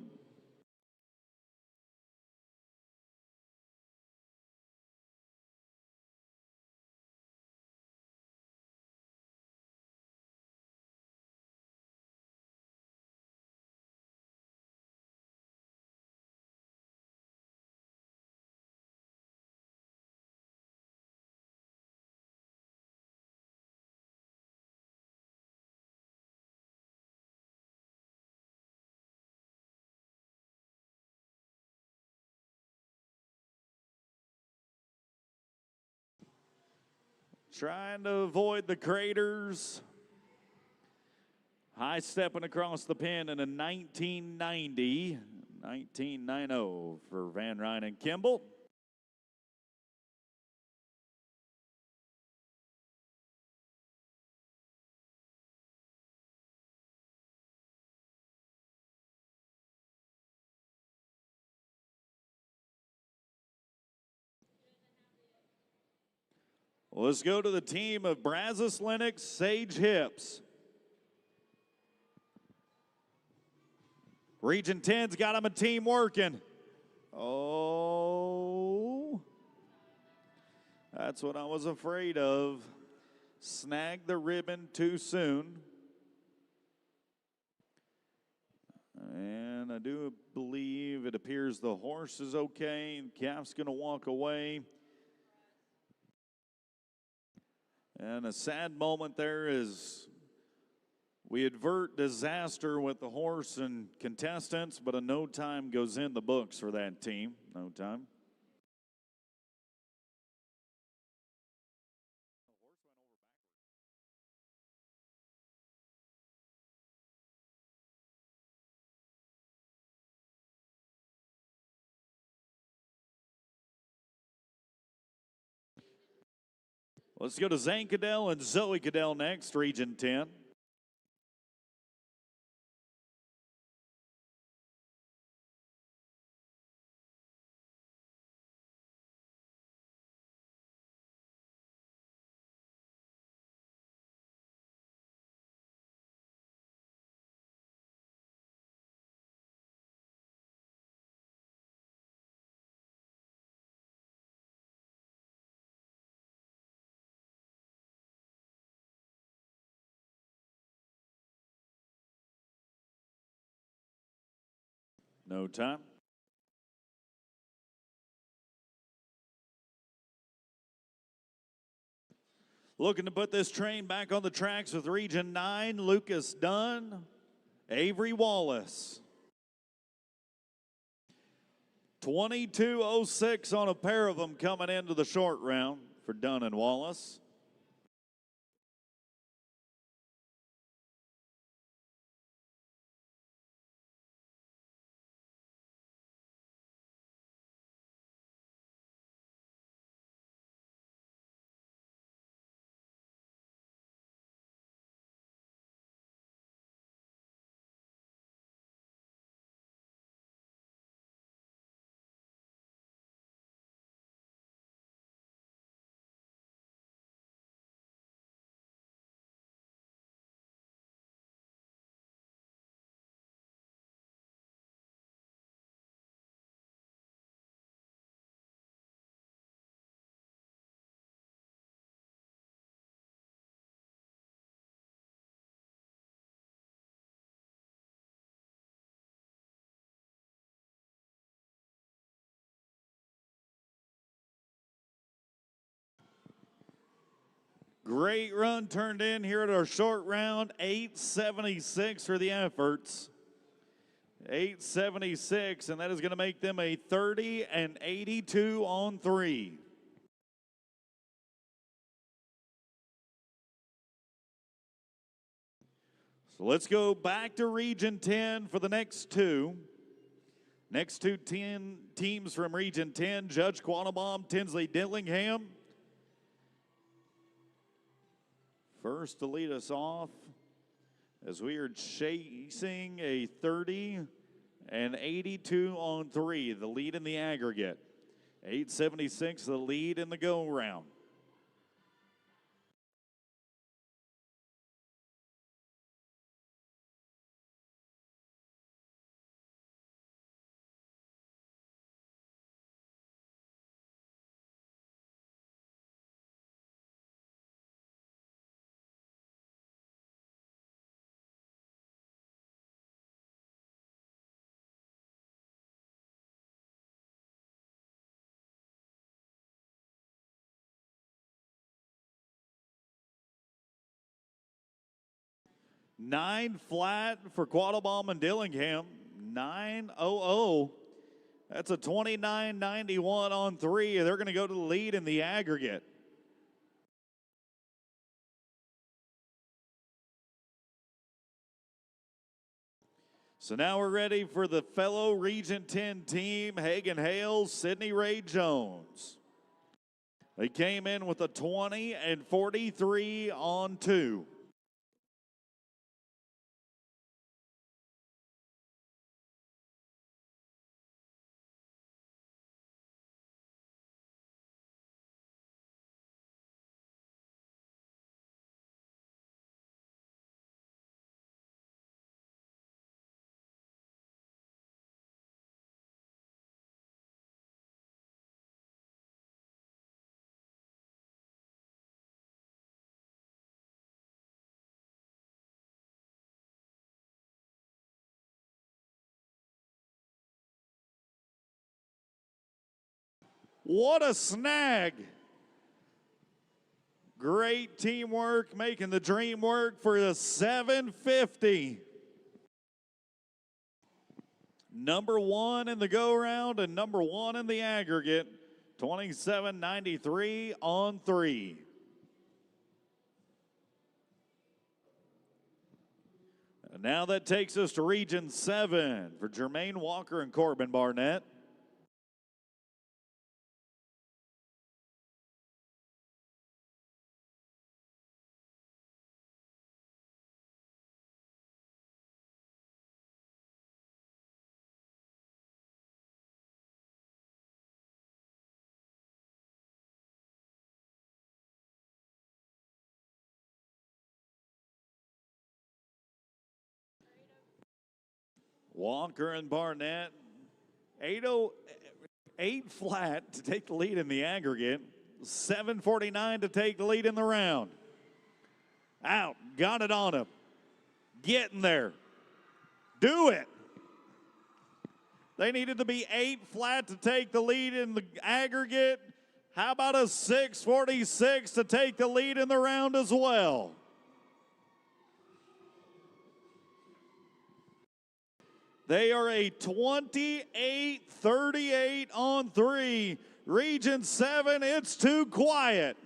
Trying to avoid the craters. High stepping across the pin in a 1990 for Van Ryn and Kimball. Let's go to the team of Brazos Lennox Sage Hips. Region 10's got them a team working. Oh, that's what I was afraid of. Snagged the ribbon too soon. And I do believe it appears the horse is okay. The calf's going to walk away. And a sad moment there is we avert disaster with the horse and contestants, but a no time goes in the books for that team. No time. Let's go to Zane Cadell and Zoe Cadell next, Region 10. No time. Looking to put this train back on the tracks with Region 9, Lucas Dunn, Avery Wallace. 22:06 on a pair of them coming into the short round for Dunn and Wallace. Great run turned in here at our short round, 8:76 for the efforts. 8:76, and that is going to make them a 30-82 on 3. So let's go back to Region 10 for the next two. Next two teams from Region 10, Judge Quattlebaum, Tinsley Dillingham. First to lead us off as we are chasing a 30-82 on 3, the lead in the aggregate. 8:76, the lead in the go round. Nine flat for Quattlebaum and Dillingham. 9:00. That's a 29.91 on 3. They're going to go to the lead in the aggregate. So now we're ready for the fellow Region 10 team, Hagen Hales, Sidney Ray Jones. They came in with a 20 and 43 on 2. What a snag. Great teamwork, making the dream work for the 750. Number 1 in the go-round and number 1 in the aggregate, 27.93 on 3. And now that takes us to Region 7 for Jermaine Walker and Corbin Barnett. Walker and Barnett, 8 flat to take the lead in the aggregate, 7:49 to take the lead in the round. Out, got it on him, getting there, do it. They needed to be 8 flat to take the lead in the aggregate. How about a 6:46 to take the lead in the round as well? They are a 28-38 on 3. Region 7, it's too quiet.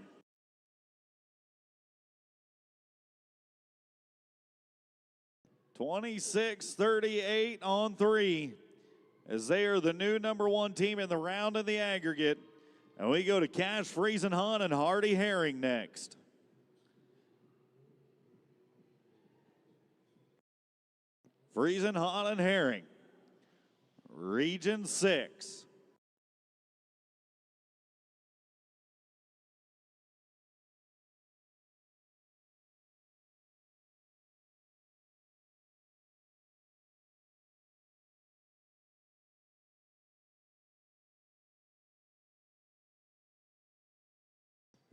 (26-38) on 3, as they are the new number 1 team in the round in the aggregate. And we go to Cash Friesenhunt and Hardy Herring next. Friesenhunt and Herring, Region 6.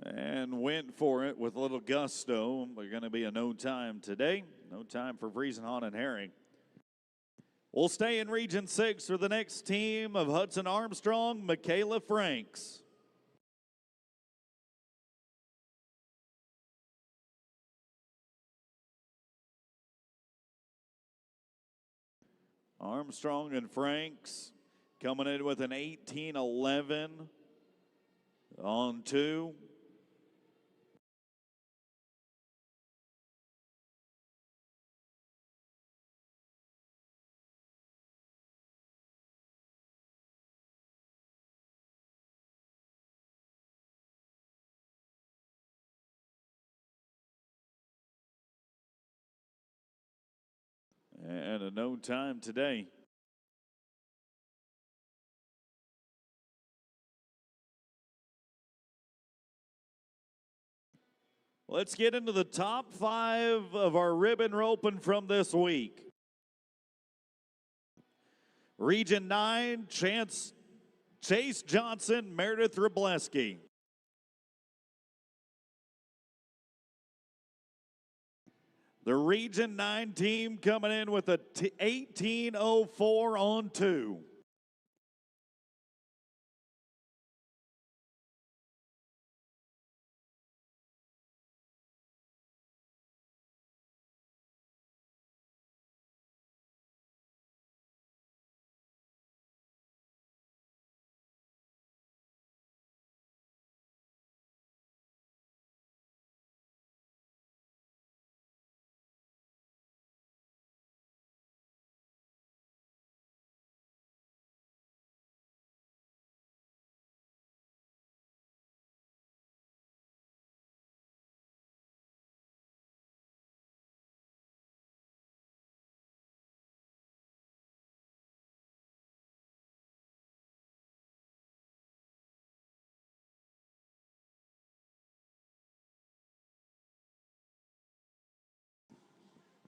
And went for it with a little gusto. We're going to be a no time today. No time for Friesenhunt and Herring. We'll stay in Region 6 for the next team of Hudson Armstrong, Michaela Franks. Armstrong and Franks coming in with an 18-11 on 2. And a no time today. Let's get into the top 5 of our ribbon roping from this week. Region 9, Chase Johnson, Meredith Robleski. The Region 9 team coming in with a 18:04 on 2.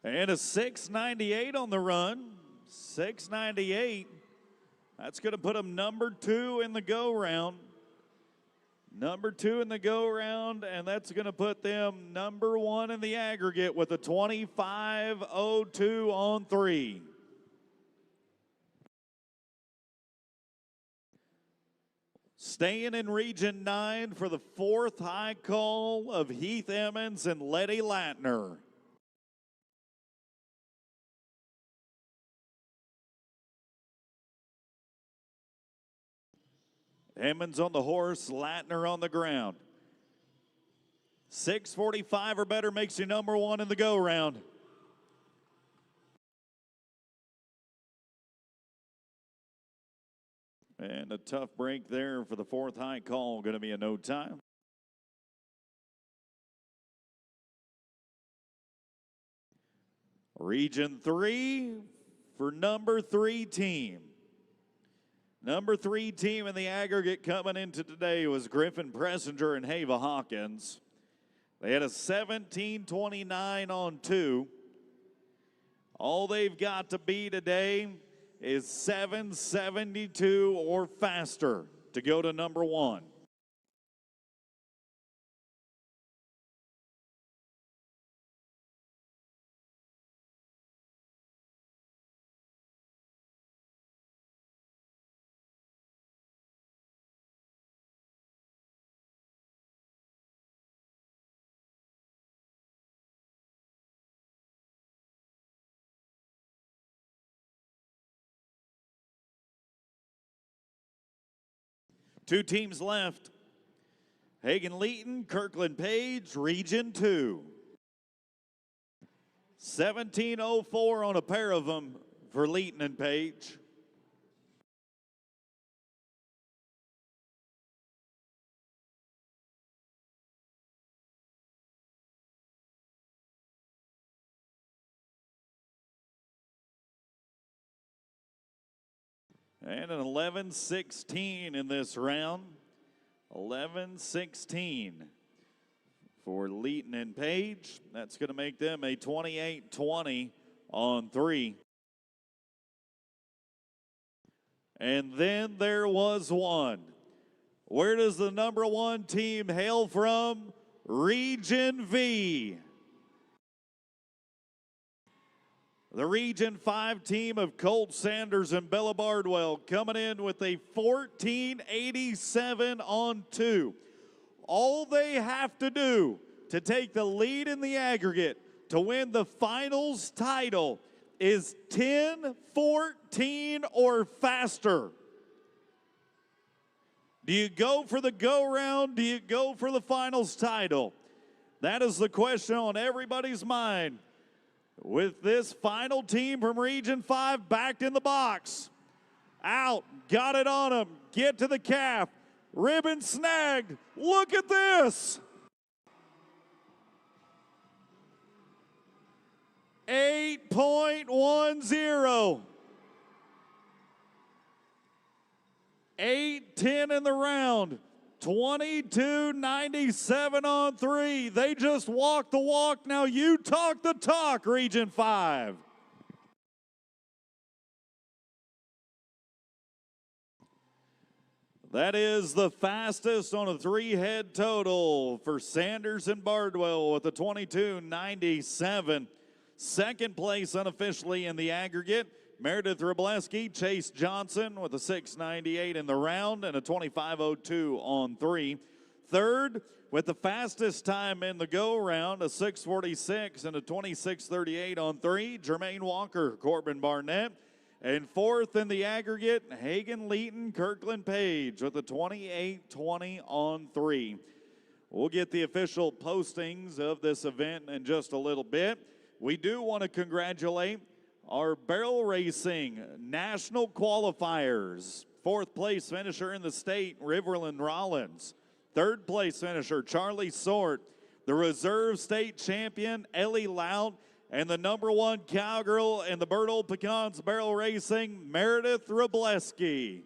And a 698 on the run. 698. That's going to put him number 2 in the go round. Number 2 in the go round, and that's going to put them number 1 in the aggregate with a 25.02 on 3. Staying in Region 9 for the 4th high call of Heath Emmons and Letty Latner. Emmons on the horse, Latner on the ground. 6:45 or better makes you number 1 in the go round. And a tough break there for the 4th high call, going to be a no time. Region 3 for number 3 team. Number 3 team in the aggregate coming into today was Griffin Pressinger and Hava Hawkins. They had a 17.29 on 2. All they've got to be today is 7:72 or faster to go to number 1. Two teams left. Hagen-Leeton, Kirkland Page, Region 2. 17:04 on a pair of them for Leeton and Page. And an 11:16 in this round. 11:16 for Leeton and Page. That's going to make them a 28-20 on 3. And then there was one. Where does the number 1 team hail from? Region V. The Region 5 team of Colt Sanders and Bella Bardwell coming in with a 14.87 on 2. All they have to do to take the lead in the aggregate to win the finals title is 10-14 or faster. Do you go for the go round? Do you go for the finals title? That is the question on everybody's mind. With this final team from Region 5 backed in the box. Out, got it on him, get to the calf, ribbon snagged. Look at this. 8.10. 8:10 in the round. 22.97 on 3. They just walked the walk. Now you talk the talk, Region 5. That is the fastest on a 3-head total for Sanders and Bardwell with a 22.97. Second place unofficially in the aggregate, Meredith Robleski, Chase Johnson with a 6.98 in the round and a 25.02 on 3. Third, with the fastest time in the go round, a 6.46 and a 26.38 on 3, Jermaine Walker, Corbin Barnett. And fourth in the aggregate, Hagen-Leeton, Kirkland Page with a 28.20 on 3. We'll get the official postings of this event in just a little bit. We do want to congratulate our barrel racing national qualifiers. Fourth place finisher in the state, Riverland Rollins. Third place finisher, Charlie Sort. The reserve state champion, Ellie Loud. And the number 1 cowgirl in the Bird Old Pecans barrel racing, Meredith Robleski.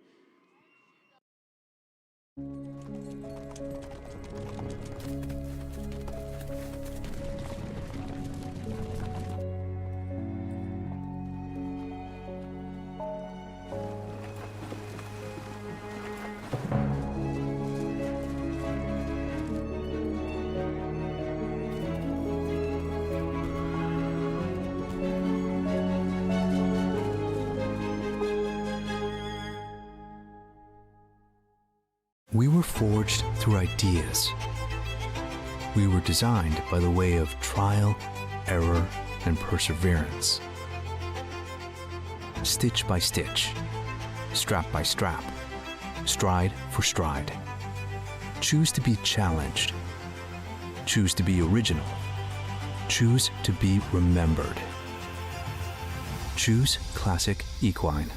We were forged through ideas. We were designed by the way of trial, error, and perseverance. Stitch by stitch, strap by strap, stride for stride. Choose to be challenged. Choose to be original. Choose to be remembered. Choose Classic Equine.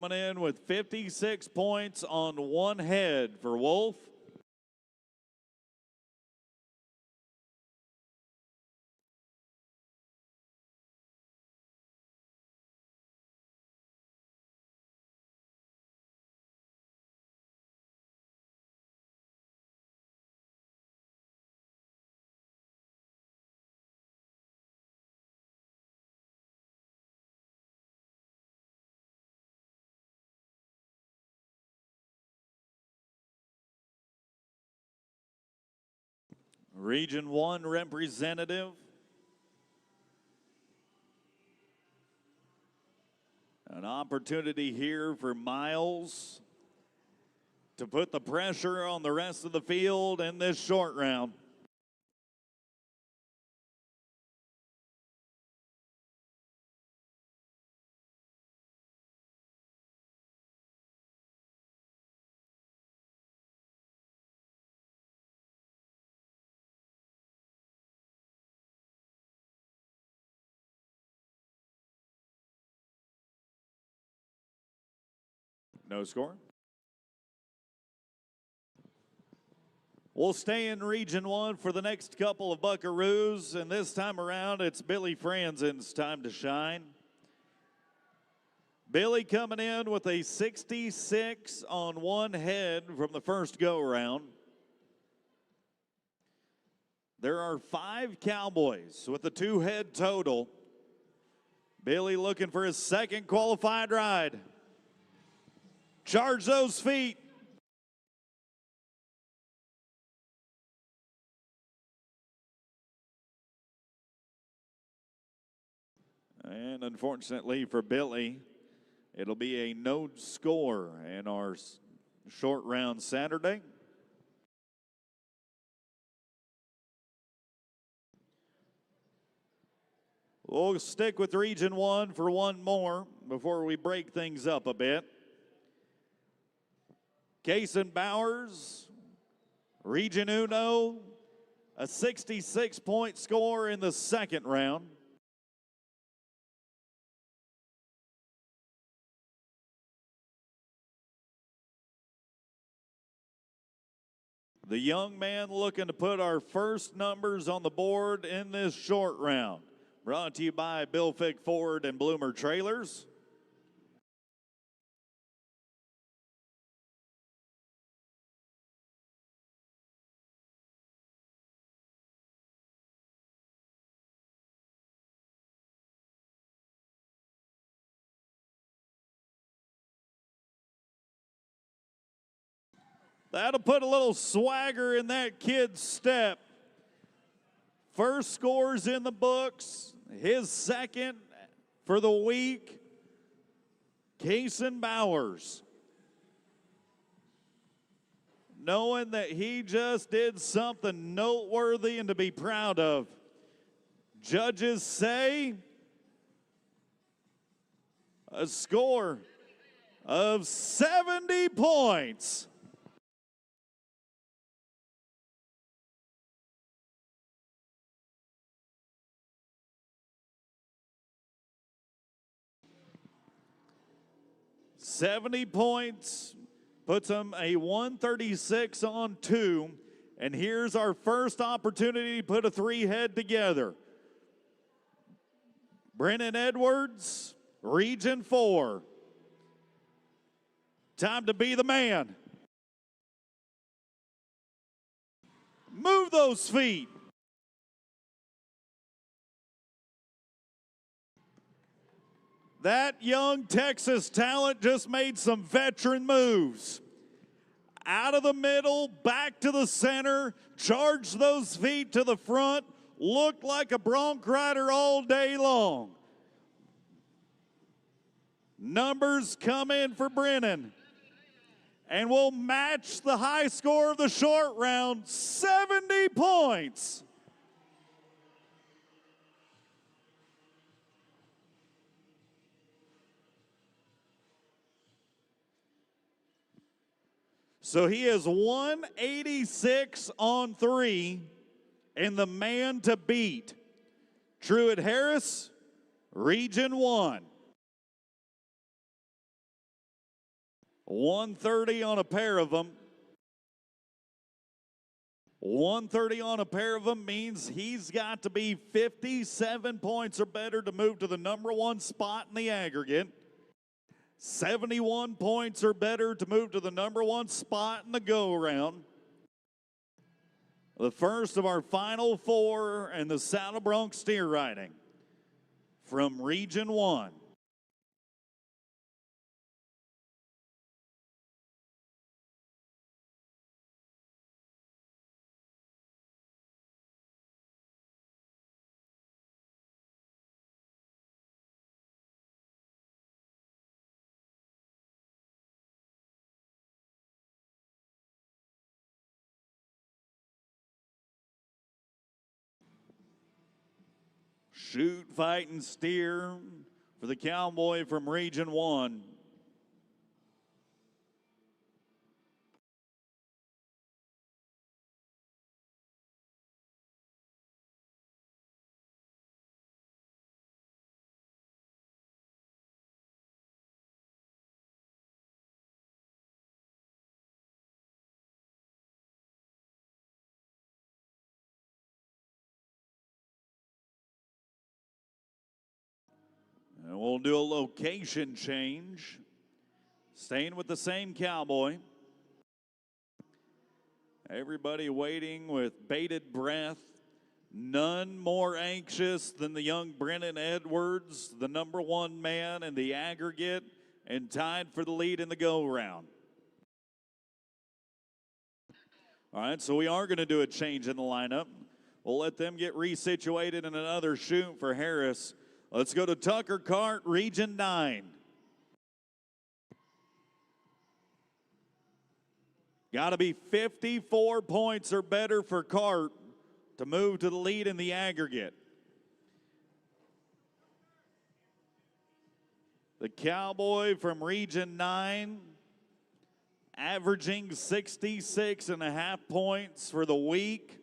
Coming in with 56 points on one head for Wolf. Region 1 representative. An opportunity here for Miles to put the pressure on the rest of the field in this short round. No score. We'll stay in Region 1 for the next couple of Buckaroos, and this time around it's Billy Franzen's time to shine. Billy coming in with a 66 on one head from the first go-round. There are 5 Cowboys with a 2-head total. Billy looking for his second qualified ride. Charge those feet. And unfortunately for Billy, it'll be a no score in our short round Saturday. We'll stick with Region 1 for one more before we break things up a bit. Kason Bowers, Region Uno, a 66-point score in the second round. The young man looking to put our first numbers on the board in this short round. Brought to you by Bill Fick Ford and Bloomer Trailers. That'll put a little swagger in that kid's step. First scores in the books. His second for the week. Kason Bowers. Knowing that he just did something noteworthy and to be proud of. Judges say a score of 70 points. $70 points puts him a 136 on 2. And here's our first opportunity to put a 3-head together. Brennan Edwards, Region 4. Time to be the man. Move those feet. That young Texas talent just made some veteran moves. Out of the middle, back to the center, charged those feet to the front, looked like a bronc rider all day long. Numbers come in for Brennan. And we'll match the high score of the short round, 70 points. So he is 186 on 3 and the man to beat. Chute Harris, Region 1. 130 on a pair of them. 130 on a pair of them means he's got to be 57 points or better to move to the #1 spot in the aggregate. 71 points or better to move to the #1 spot in the go-around. The first of our final 4 in the saddle bronc steer riding from Region 1. Chute fighting steer for the cowboy from Region 1. And we'll do a location change. Staying with the same cowboy. Everybody waiting with bated breath. None more anxious than the young Brennan Edwards, the #1 man in the aggregate, and tied for the lead in the go-round. All right, so we are going to do a change in the lineup. We'll let them get resituated in another chute for Harris. Let's go to Tucker Cart, Region 9. Got to be 54 points or better for Cart to move to the lead in the aggregate. The cowboy from Region 9 averaging 66.5 points for the week.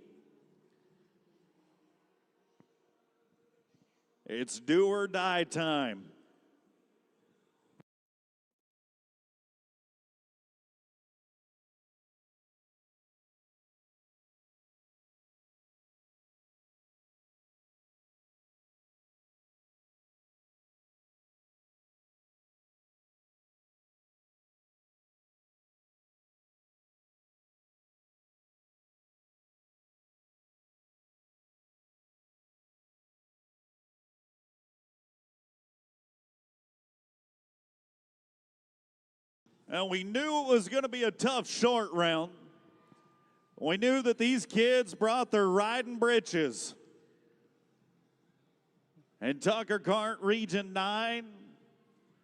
It's do or die time. And we knew it was going to be a tough short round. We knew that these kids brought their riding britches. And Tucker Cart, Region 9,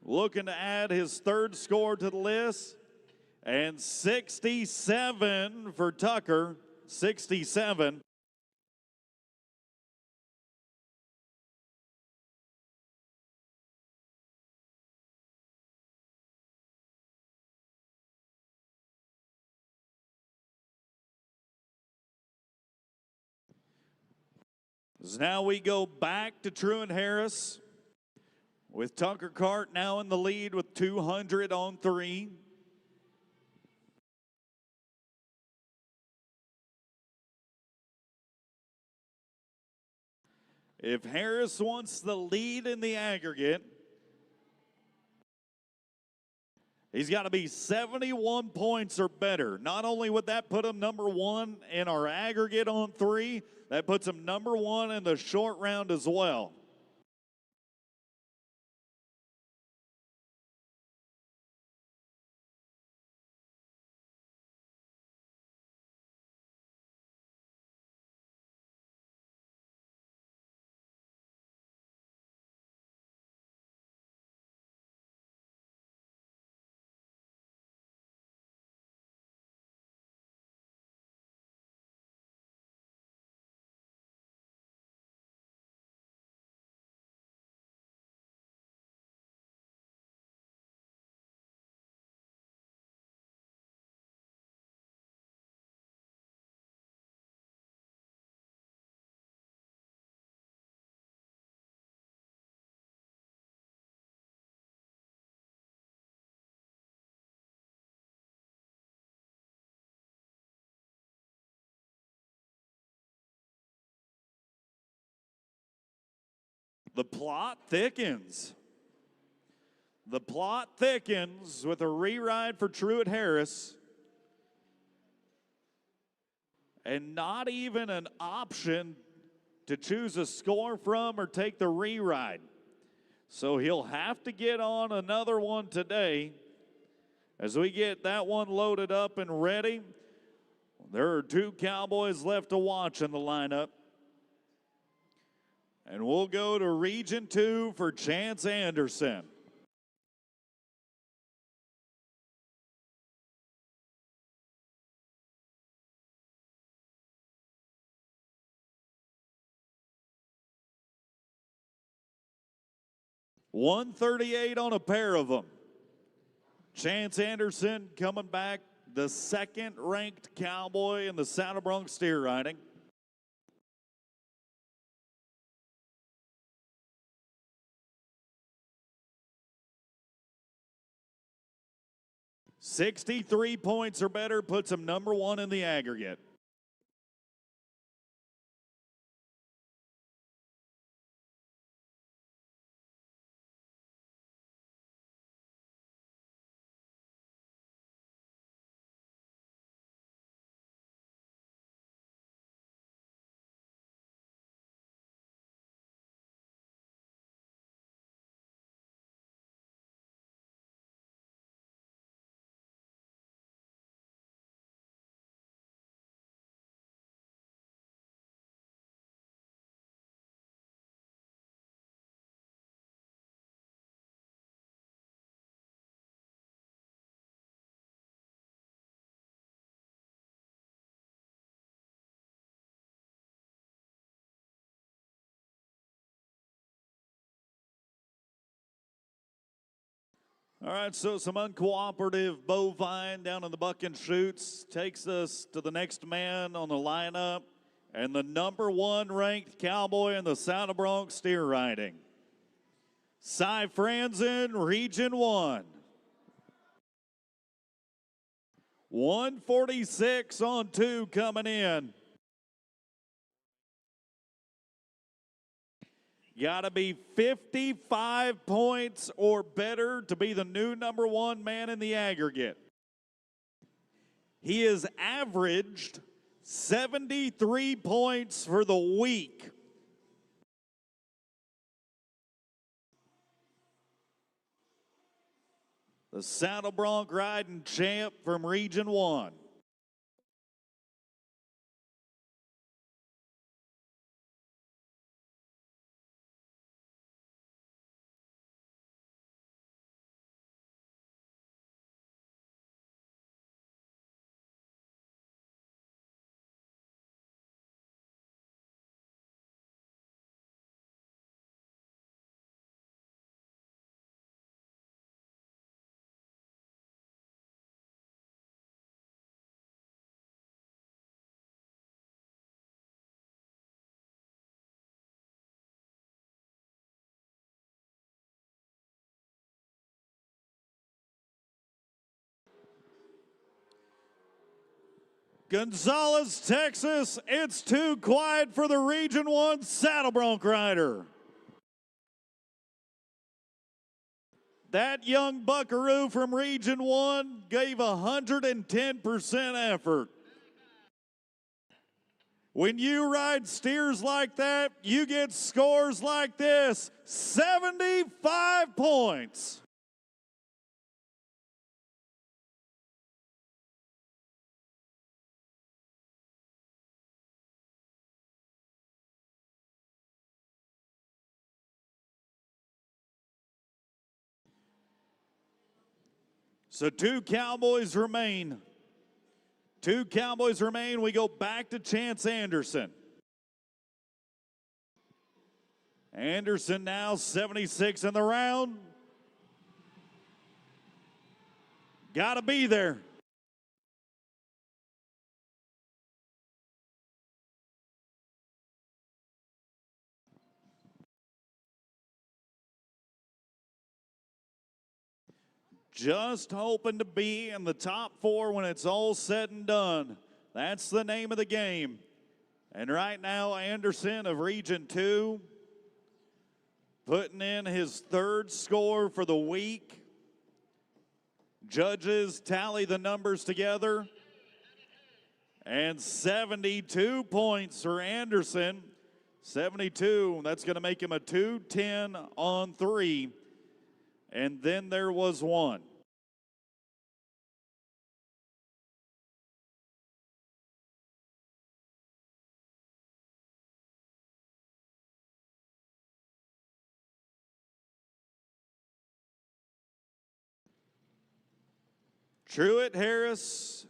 looking to add his 3rd score to the list. And 67 for Tucker, 67. So now we go back to Chute Harris with Tucker Cart now in the lead with 200 on 3. If Harris wants the lead in the aggregate, he's got to be 71 points or better. Not only would that put him #1 in our aggregate on 3, that puts him #1 in the short round as well. The plot thickens. The plot thickens with a re-ride for Chute Harris. And not even an option to choose a score from or take the re-ride. So he'll have to get on another one today. As we get that one loaded up and ready, there are 2 Cowboys left to watch in the lineup. And we'll go to Region 2 for Chance Anderson. $138 on a pair of them. Chance Anderson coming back, the 2nd-ranked Cowboy in the Saddle Bronc steer riding. $63 points or better puts him number 1 in the aggregate. All right, so some uncooperative bovine down in the buck and chutes takes us to the next man on the lineup and the number 1 ranked Cowboy in the Saddle Bronc steer riding. Cy Franzen, Region 1. 146 on 2 coming in. Got to be 55 points or better to be the new number 1 man in the aggregate. He has averaged 73 points for the week. The Saddle Bronc riding champ from Region 1. Gonzales, Texas, it's too quiet for the Region 1 Saddle Bronc rider. That young buckaroo from Region 1 gave 110% effort. When you ride steers like that, you get scores like this, 75 points. So 2 Cowboys remain. 2 Cowboys remain. We go back to Chance Anderson. Anderson now 76 in the round. Got to be there. Just hoping to be in the top 4 when it's all said and done. That's the name of the game. And right now, Anderson of Region 2 putting in his third score for the week. Judges tally the numbers together. And 72 points for Anderson. 72, that's going to make him a 210 on 3. And then there was one. Chute Harris,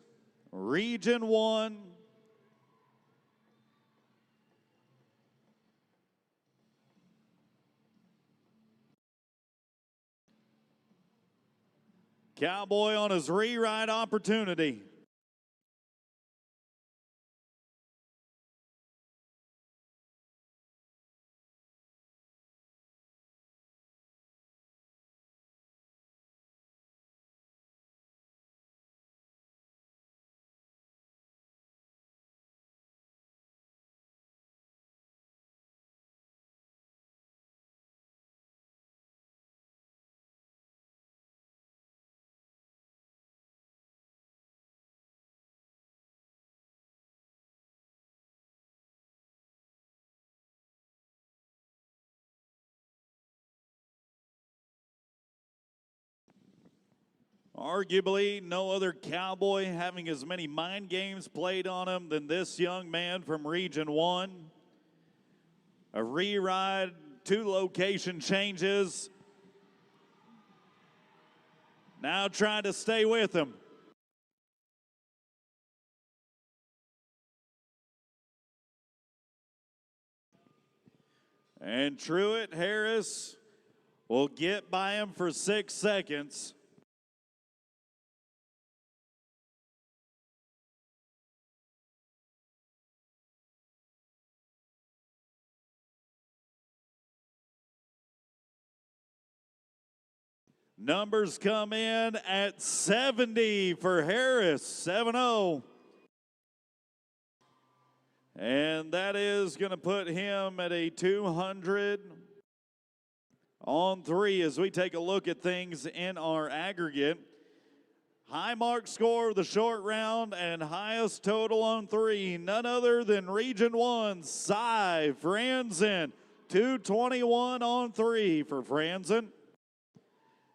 Region 1. Cowboy on his re-ride opportunity. Arguably, no other Cowboy having as many mind games played on him than this young man from Region 1. A re-ride, 2 location changes. Now trying to stay with him. And Chute Harris will get by him for 6 seconds. Numbers come in at 70 for Harris, 7-0. And that is going to put him at a 200 on 3 as we take a look at things in our aggregate. High mark score of the short round and highest total on 3. None other than Region 1, Cy Franzen. 221 on 3 for Franzen.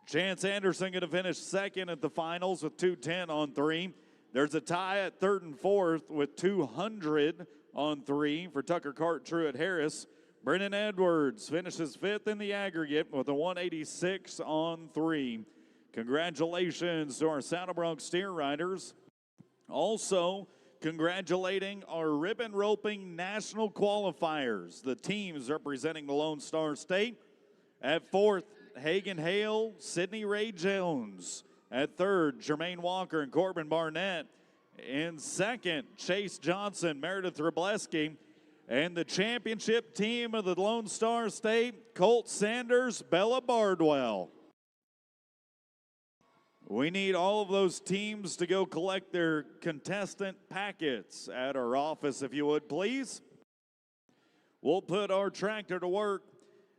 Chance Anderson going to finish second at the finals with 210 on 3. There's a tie at third and fourth with 200 on 3 for Tucker Cart, Chute Harris. Brennan Edwards finishes fifth in the aggregate with a 186 on 3. Congratulations to our Saddle Bronc steer riders. Also, congratulating our ribbon roping national qualifiers, the teams representing the Lone Star State. At fourth, Hagan Hale, Sidney Ray Jones. At third, Jermaine Walker and Corbin Barnett. In second, Chase Johnson, Meredith Robleski. And the championship team of the Lone Star State, Colt Sanders, Bella Bardwell. We need all of those teams to go collect their contestant packets at our office, if you would, please. We'll put our tractor to work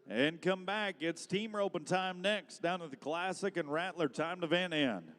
and come back. It's team roping time next down at the Classic and Rattler timed event end.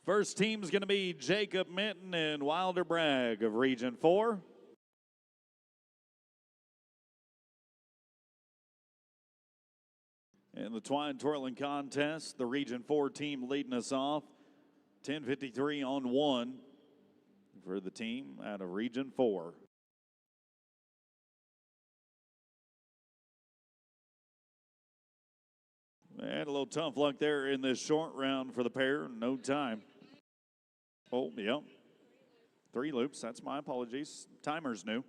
First team is going to be Jacob Minton and Wilder Bragg of Region 4. In the twine twirling contest, the Region 4 team leading us off, 10:53 on 1 for the team out of Region 4. And a little tough luck there in this short round for the pair. No time. Oh, yep. 3 loops. That's my apologies. Timer's new.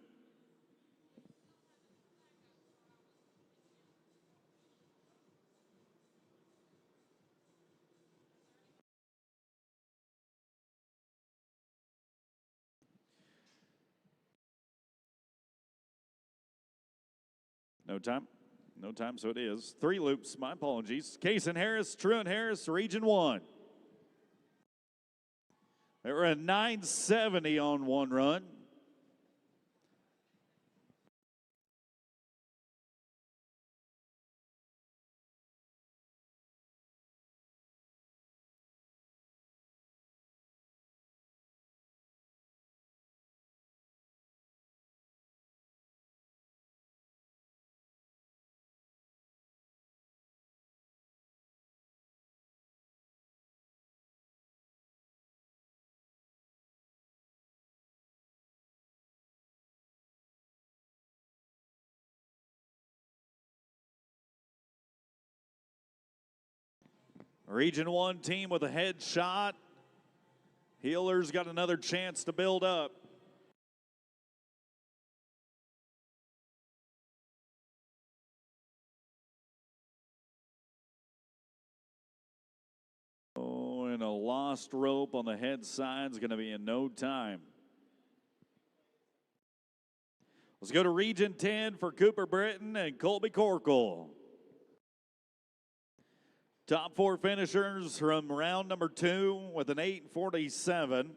No time. No time, so it is. 3 loops, my apologies. Case and Harris, Truant Harris, Region 1. They were at 970 on 1 run. Region 1 team with a headshot. Healer's got another chance to build up. Oh, and a lost rope on the head side is going to be in no time. Let's go to Region 10 for Cooper Britton and Colby Corkle. Top 4 finishers from round number 2 with an 8:47.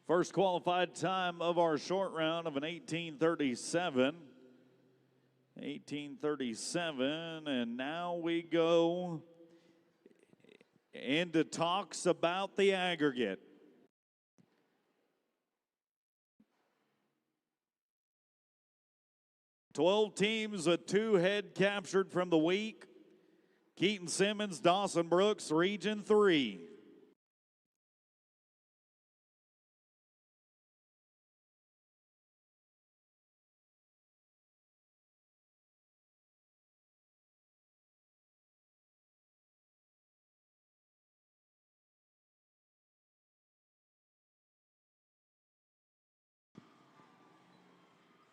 First qualified time of our short round of an 18:37. 18:37, and now we go into talks about the aggregate. Twelve teams with 2 head captured from the week. Keaton Simmons, Dawson Brooks, Region 3.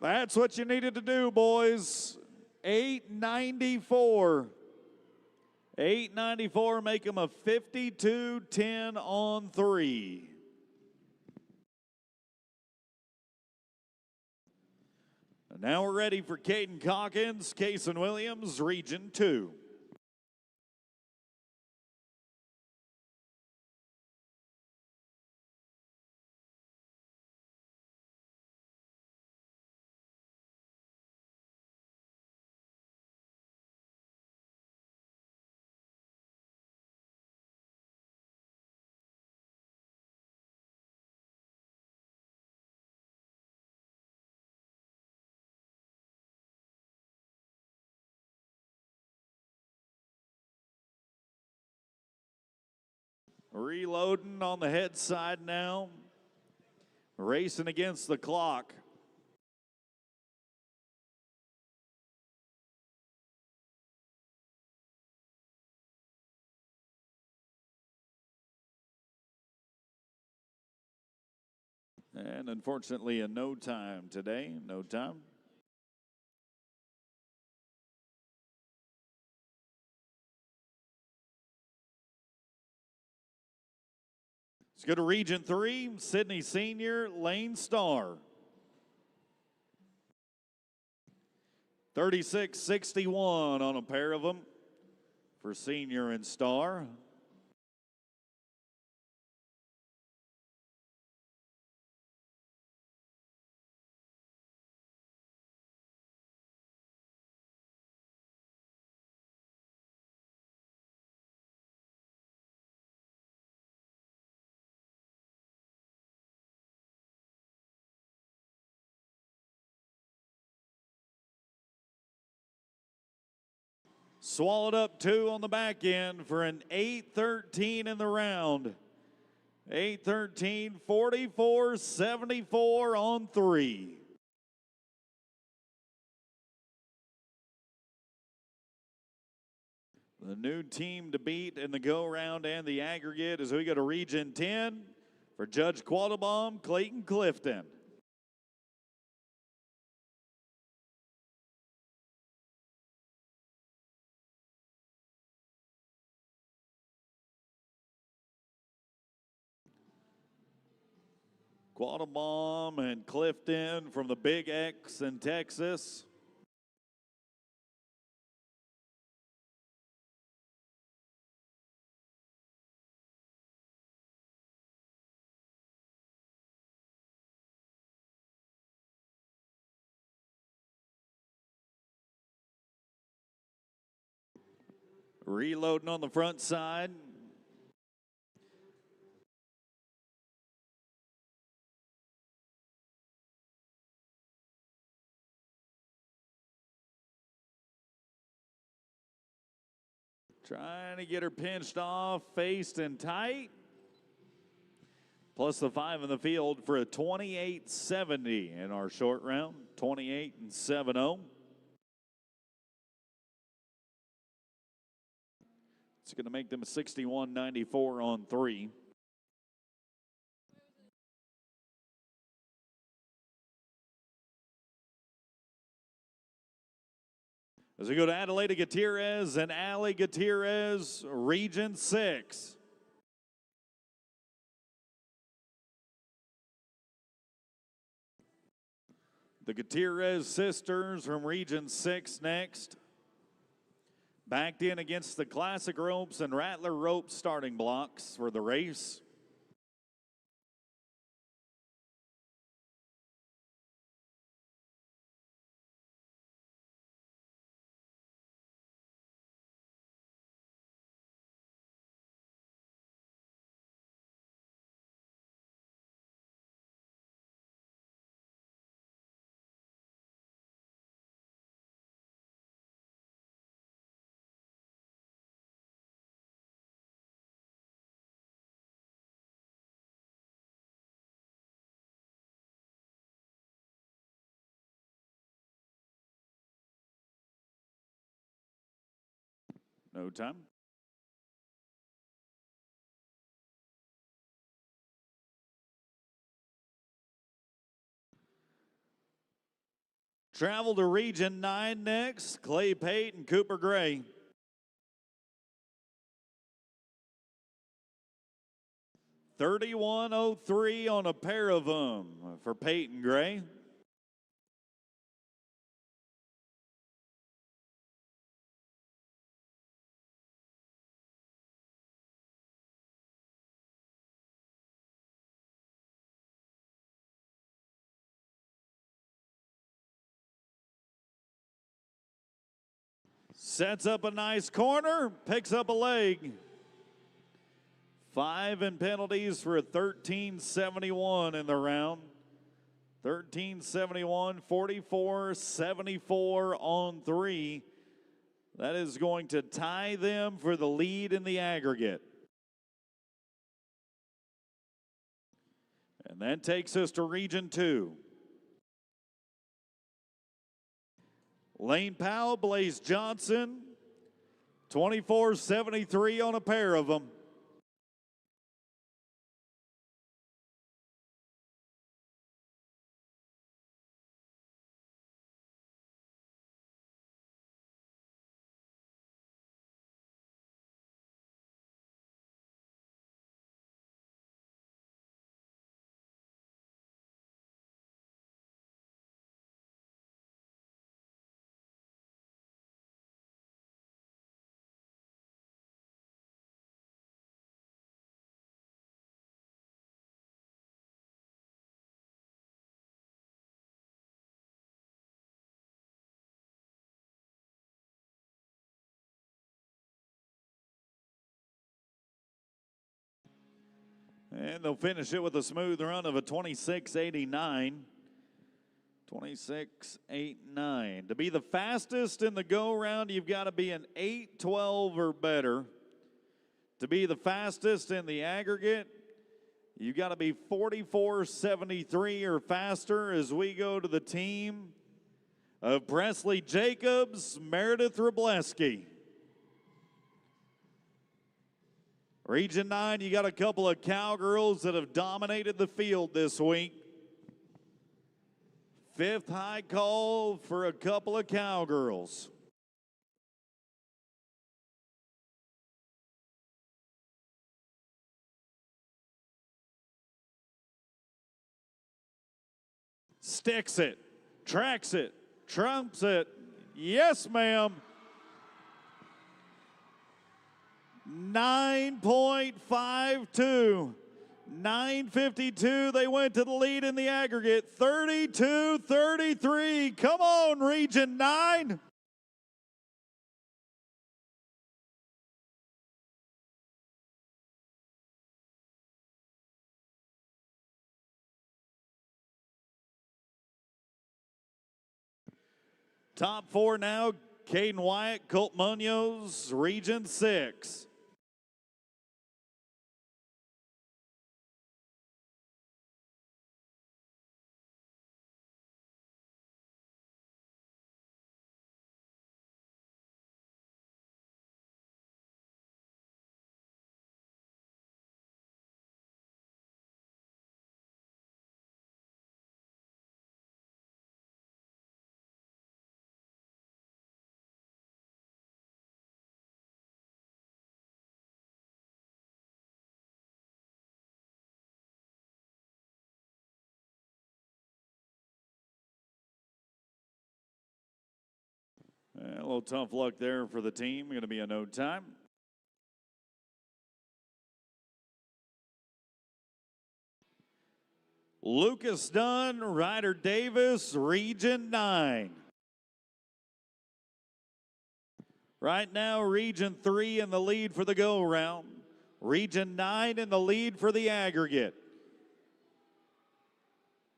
That's what you needed to do, boys. 894. 894, make them a 52-10 on 3. And now we're ready for Caden Calkins, Kason Williams, Region 2. Reloading on the head side now. Racing against the clock. And unfortunately, a no time today. No time. Let's go to Region 3, Sydney Senior, Lane Star. 36-61 on a pair of them for Senior and Star. Swallowed up 2 on the back end for an 8-13 in the round. 8-13, 44-74 on 3. The new team to beat in the go-round and the aggregate as we go to Region 10 for Judge Quattlebaum, Clayton Clifton. Quattlebaum and Clifton from the Big X in Texas. Reloading on the front side. Trying to get her pinched off, faced and tight. Plus the 5 in the field for a 28-70 in our short round, 28-70. It's going to make them a 61-94 on 3. As we go to Adelaide Gutierrez and Allie Gutierrez, Region 6. The Gutierrez sisters from Region 6 next. Backed in against the Classic Ropes and Rattler Ropes starting blocks for the race. No time. Travel to Region 9 next. Clay Pate and Cooper Gray. $31.03 on a pair of them for Peyton Gray. Sets up a nice corner, picks up a leg. 5 in penalties for a 13-71 in the round. 13-71, 44-74 on 3. That is going to tie them for the lead in the aggregate. And that takes us to Region 2. Lane Powell, Blaze Johnson, 24-73 on a pair of them. And they'll finish it with a smooth run of a 26.89. 26.89. To be the fastest in the go-round, you've got to be an 8.12 or better. To be the fastest in the aggregate, you've got to be 44.73 or faster as we go to the team of Presley Jacobs, Meredith Robleski. Region 9, you got a couple of cowgirls that have dominated the field this week. Fifth high call for a couple of cowgirls. Sticks it, tracks it, trumps it. Yes, ma'am. 9.52. 9:52. They went to the lead in the aggregate. 32-33. Come on, Region 9. Top four now, Caden Wyatt, Colt Munoz, Region 6. A little tough luck there for the team. Going to be a no time. Lucas Dunn, Ryder Davis, Region 9. Right now, Region 3 in the lead for the go-round. Region 9 in the lead for the aggregate.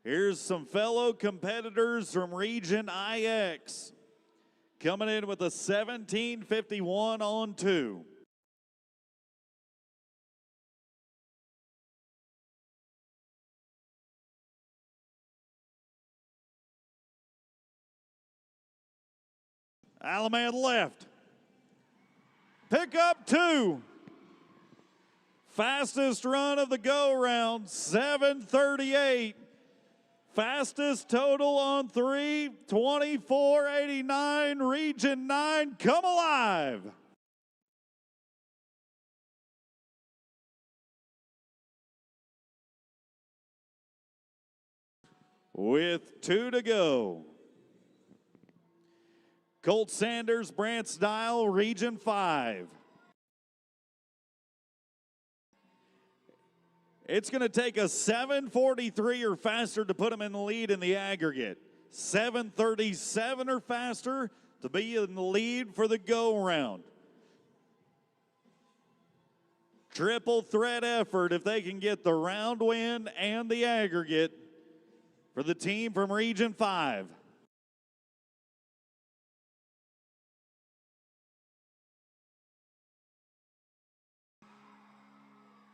Here's some fellow competitors from Region IX. Coming in with a 17:51 on 2. Alaman left. Pick up 2. Fastest run of the go-round, 7:38. Fastest total on 3, 24.89, Region 9, come alive. With 2 to go. Colt Sanders, Brant Style, Region 5. It's going to take a 7:43 or faster to put them in the lead in the aggregate. 7:37 or faster to be in the lead for the go-round. Triple threat effort if they can get the round win and the aggregate for the team from Region 5.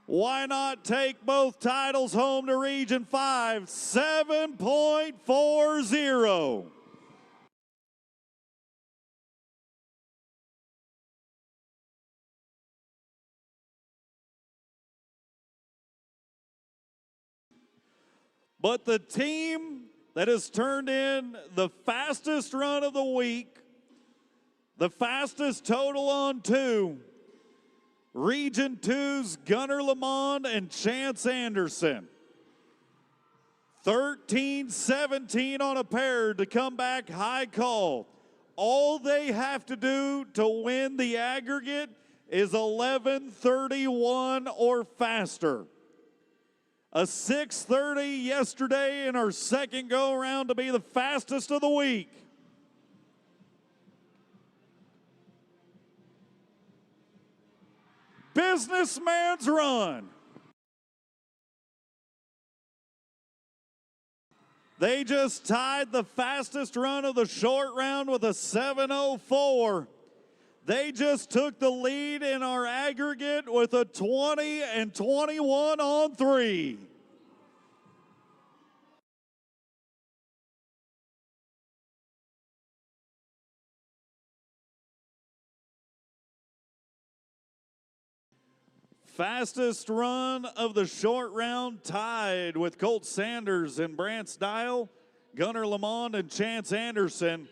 Why not take both titles home to Region 5? 7.40. But the team that has turned in the fastest run of the week, the fastest total on 2, Region 2's Gunnar Lamond and Chance Anderson. 13-17 on a pair to come back high call. All they have to do to win the aggregate is 11:31 or faster. A 6:30 yesterday in our second go-around to be the fastest of the week. Businessman's run. They just tied the fastest run of the short round with a 7:04. They just took the lead in our aggregate with a 20 and 21 on 3. Fastest run of the short round, tied with Colt Sanders and Brance Dial, Gunnar Lamond and Chance Anderson.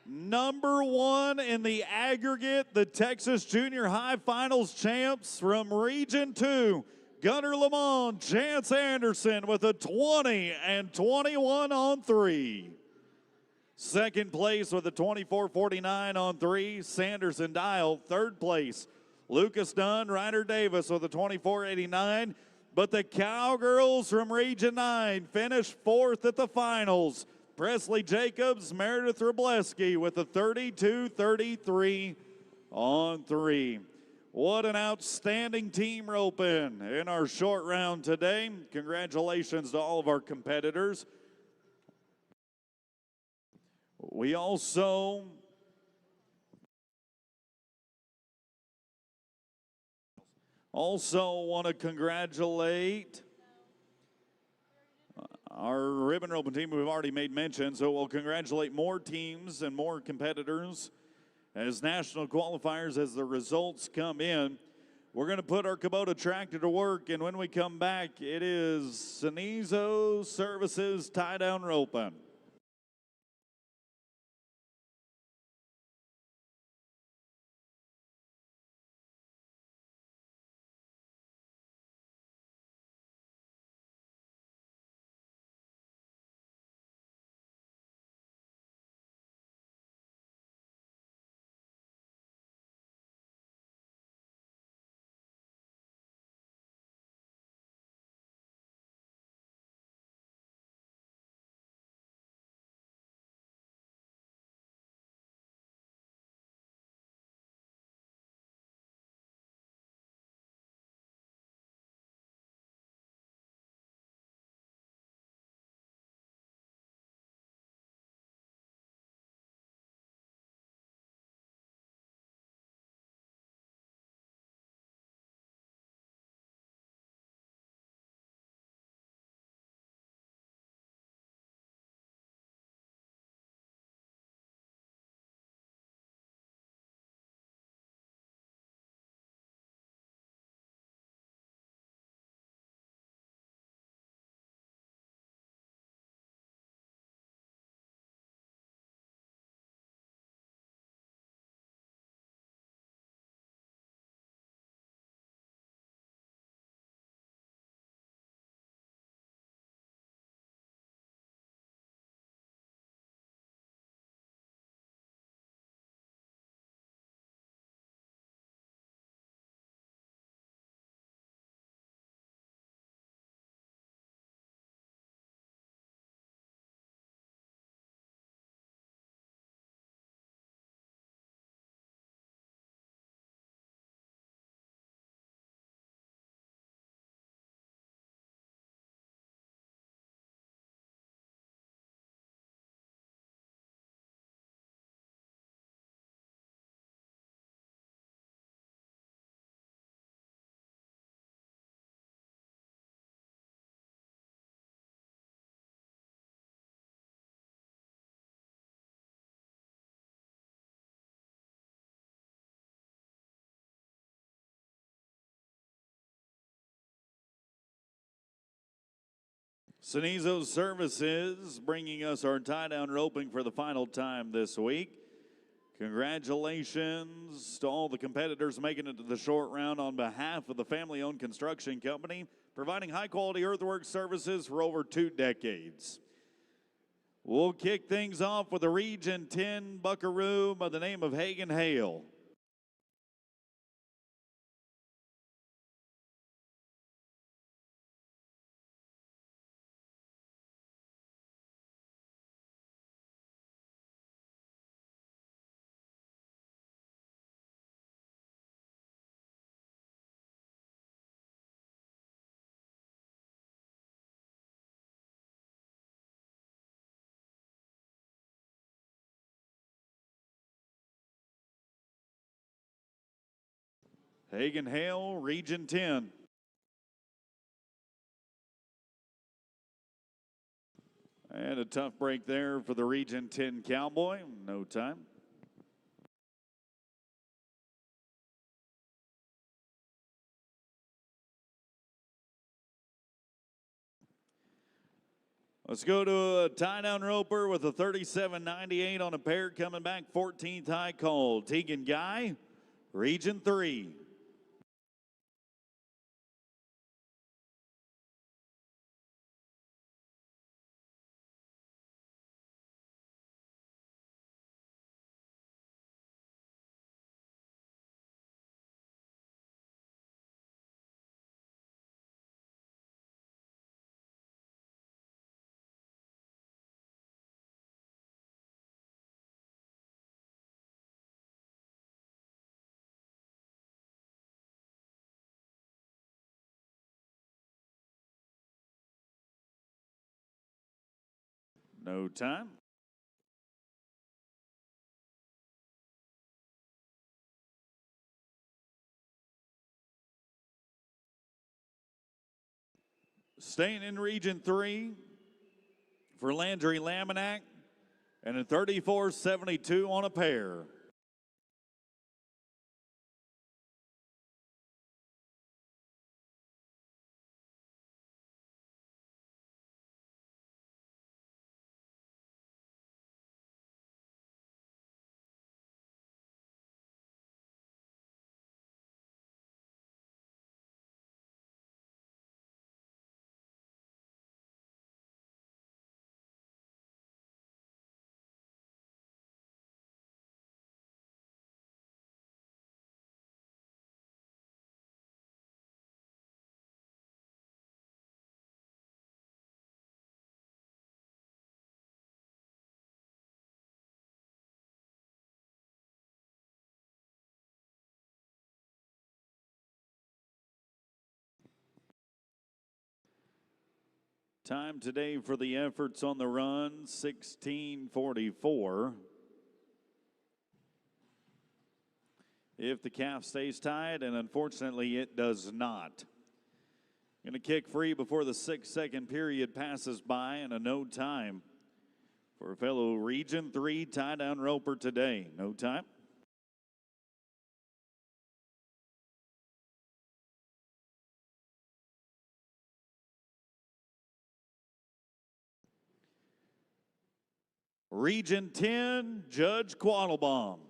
Number 1 in the aggregate, the Texas Junior High Finals champs from Region 2, Gunnar Lamond, Chance Anderson with a 20 and 21 on 3. Second place with a 24:49 on 3, Sanders and Dial. Third place, Lucas Dunn, Ryder Davis with a 24:89. But the Cowgirls from Region 9 finished 4th at the finals. Presley Jacobs, Meredith Robleski with a 32:33 on 3. What an outstanding team roping in our short round today. Congratulations to all of our competitors. We also want to congratulate our ribbon roping team. We've already made mention, so we'll congratulate more teams and more competitors as national qualifiers as the results come in. We're going to put our Kubota tractor to work, and when we come back, it is Cenizo Services tie-down roping. Cenizo Services bringing us our tie-down roping for the final time this week. Congratulations to all the competitors making it to the short round on behalf of the family-owned construction company, providing high-quality earthwork services for over 2 decades. We'll kick things off with a Region 10 buckaroo by the name of Hagen Hale. Hagen Hale, Region 10. And a tough break there for the Region 10 Cowboy. No time. Let's go to a tie-down roper with a 37.98 on a pair, coming back 14th high call. Tegan Guy, Region 3. No time. Staying in Region 3 for Landry Laminack, and a 34.72 on a pair. Time today for the efforts on the run, 16:44. If the calf stays tied, and unfortunately it does not. Going to kick free before the 6-second period passes by, and a no time for a fellow Region 3 tie-down roper today. No time. Region 10, Judge Quattlebaum.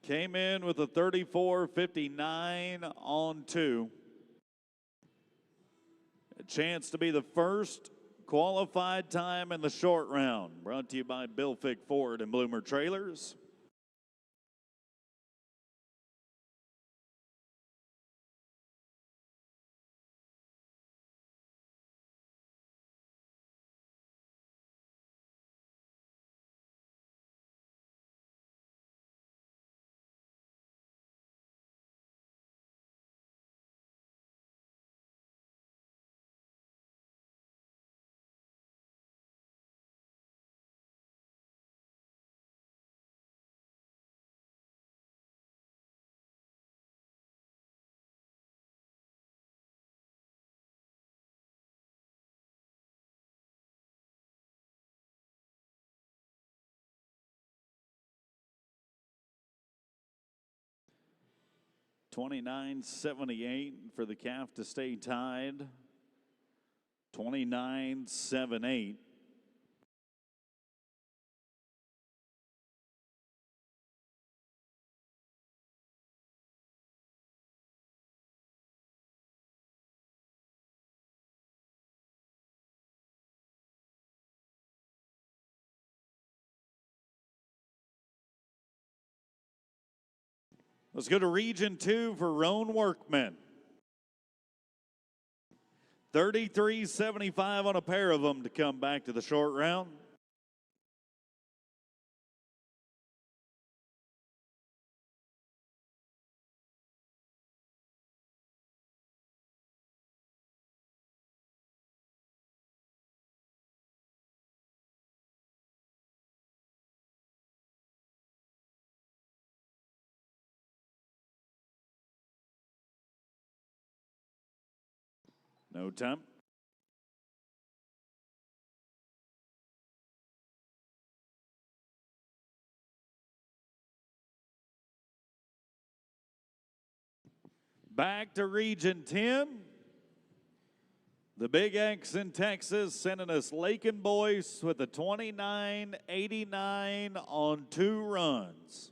Came in with a 34.59 on 2. A chance to be the first qualified time in the short round. Brought to you by Bill Fick Ford and Bloomer Trailers. $29.78 for the calf to stay tied. $29.78. Let's go to Region 2 for Roan Workman. 33.75 on a pair of them to come back to the short round. No time. Back to Region 10. The Big X in Texas sending us Lakin Boyce with a 29.89 on 2 runs.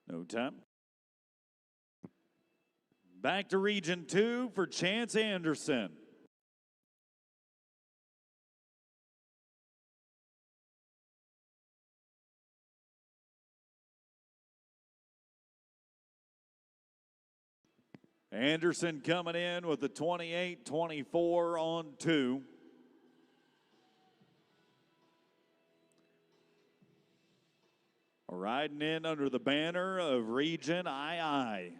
No time. Back to Region 2 for Chance Anderson. Anderson coming in with a 28.24 on 2. Riding in under the banner of Region II.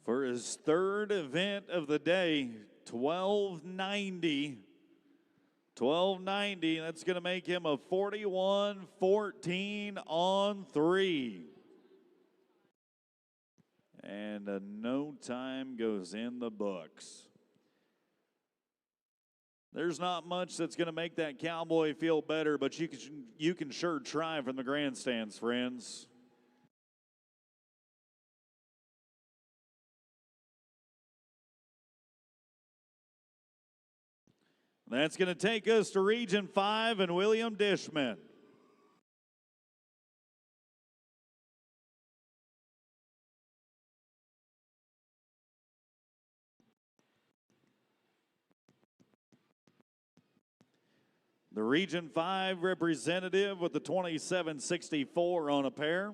For his 3rd event of the day, 1290. 1290, that's going to make him a 41.14 on 3. And a no time goes in the books. There's not much that's going to make that cowboy feel better, but you can sure try from the grandstands, friends. That's going to take us to Region 5 and William Dishman. The Region 5 representative with the 27.64 on a pair.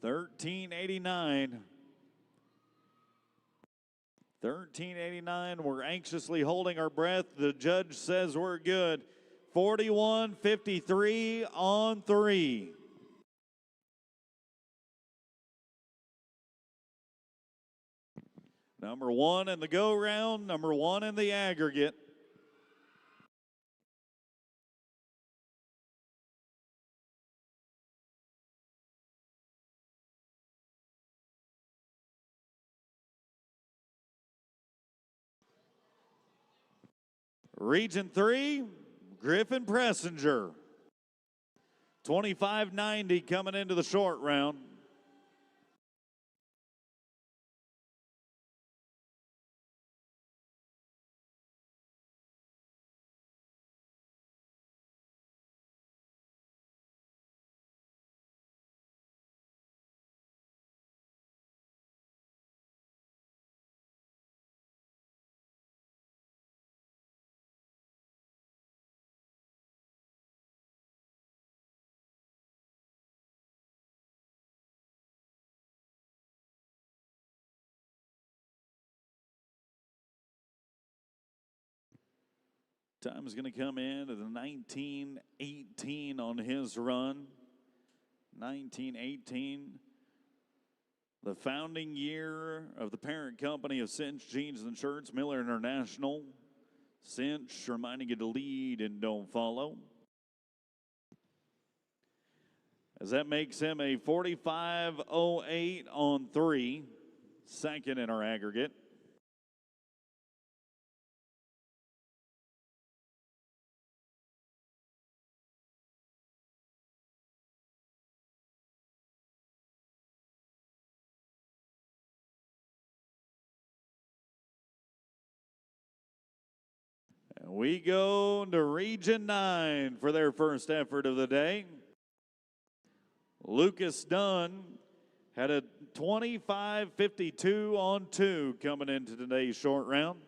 $13.89. $13.89. We're anxiously holding our breath. The judge says we're good. 41.53 on 3. Number 1 in the go round, number 1 in the aggregate. Region 3, Griffin Pressinger. 25.90 coming into the short round. Time is going to come in at a 19:18 on his run. 19:18. The founding year of the parent company of Cinch Jeans and Shirts, Miller International. Cinch reminding you to lead and don't follow. As that makes him a 45:08 on 3, second in our aggregate. And we go to Region 9 for their first effort of the day. Lucas Dunn had a 25:52 on 2 coming into today's short round.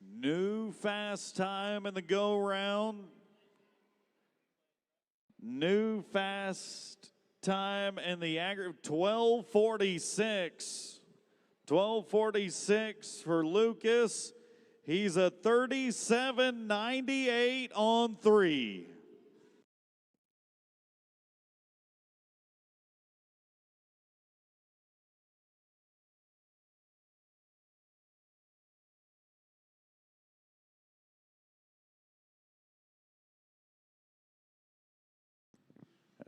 New fast time in the go round. New fast time in the aggregate, 12:46. 12:46 for Lucas. He's a 37:98 on 3.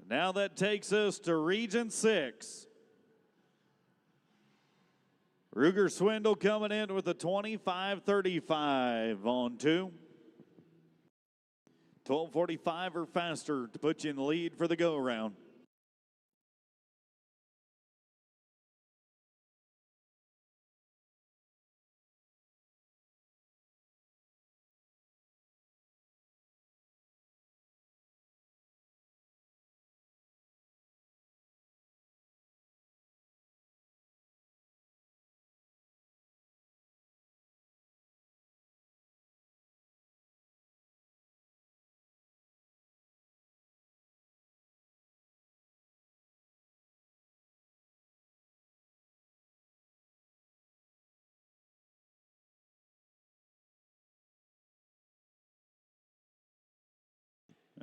Now that takes us to Region 6. Ruger Swindle coming in with a 25:35 on 2. 12:45 or faster to put you in the lead for the go round.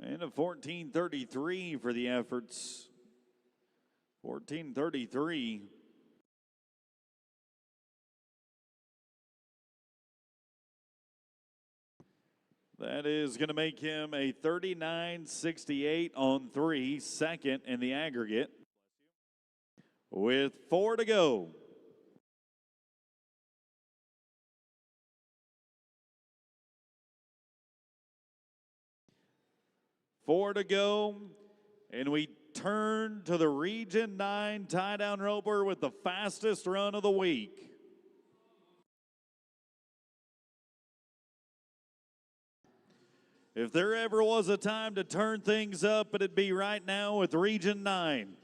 And a 14:33 for the efforts. 14:33. That is going to make him a 39:68 on 3, second in the aggregate. With 4 to go. Four to go, and we turn to the Region 9 tie-down roper with the fastest run of the week. If there ever was a time to turn things up, it'd be right now with Region 9.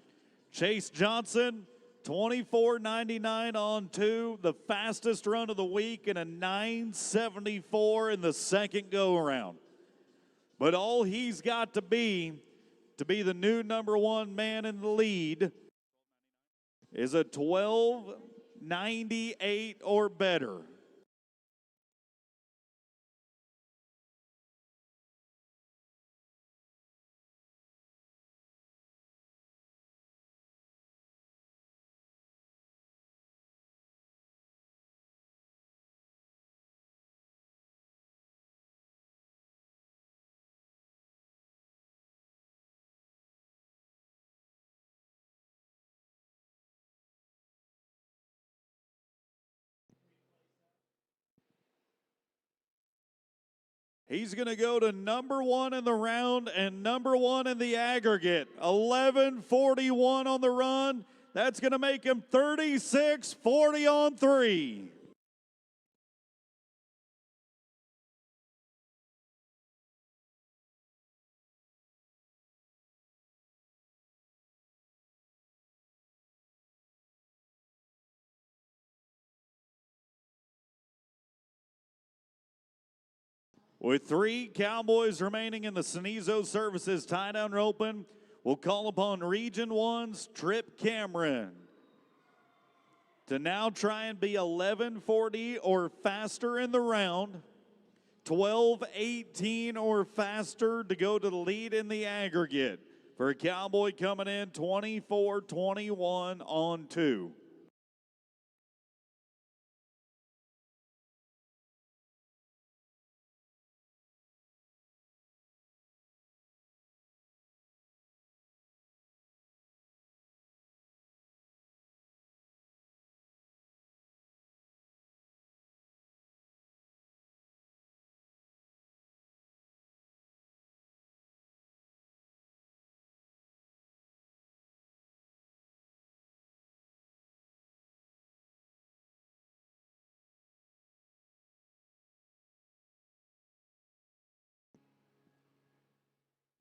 Chase Johnson, 24:99 on 2, the fastest run of the week, and a 9:74 in the second go-around. But all he's got to be the new #1 man in the lead is a 12:98 or better. He's going to go to #1 in the round and #1 in the aggregate. 11:41 on the run. That's going to make him 36:40 on 3. With 3 Cowboys remaining in the Cenizo Services tie-down roping, we'll call upon Region 1's Trip Cameron to now try and be 11:40 or faster in the round, 12:18 or faster to go to the lead in the aggregate. For a Cowboy coming in 24-21 on 2.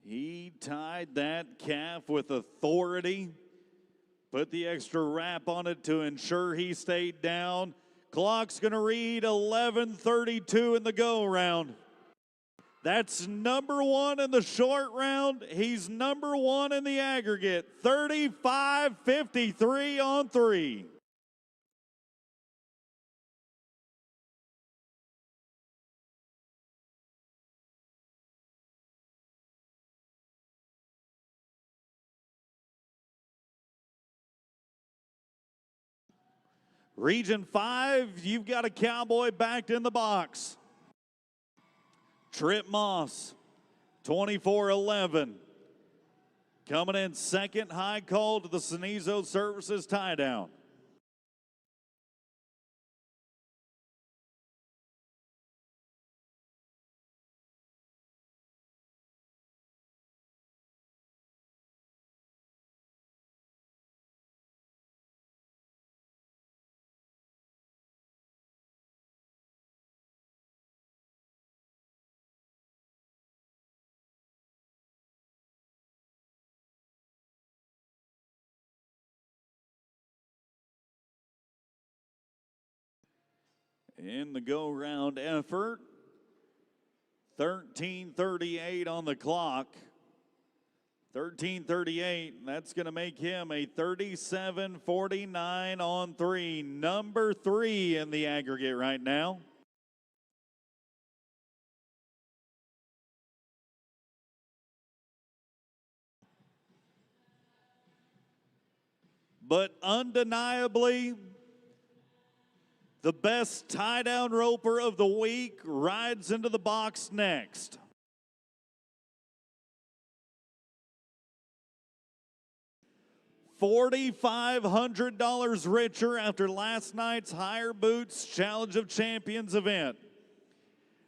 He tied that calf with authority, put the extra wrap on it to ensure he stayed down. Clock's going to read 11:32 in the go round. That's number 1 in the short round. He's number 1 in the aggregate, 35:53 on 3. Region 5, you've got a Cowboy backed in the box. Trip Moss, 24-11. Coming in second, high call to the Cenizo Services tie-down. In the go-round effort, 13:38 on the clock. 13:38, that's going to make him a 37:49 on 3. Number 3 in the aggregate right now. But undeniably, the best tie-down roper of the week rides into the box next. $4,500 richer after last night's Higher Boots Challenge of Champions event.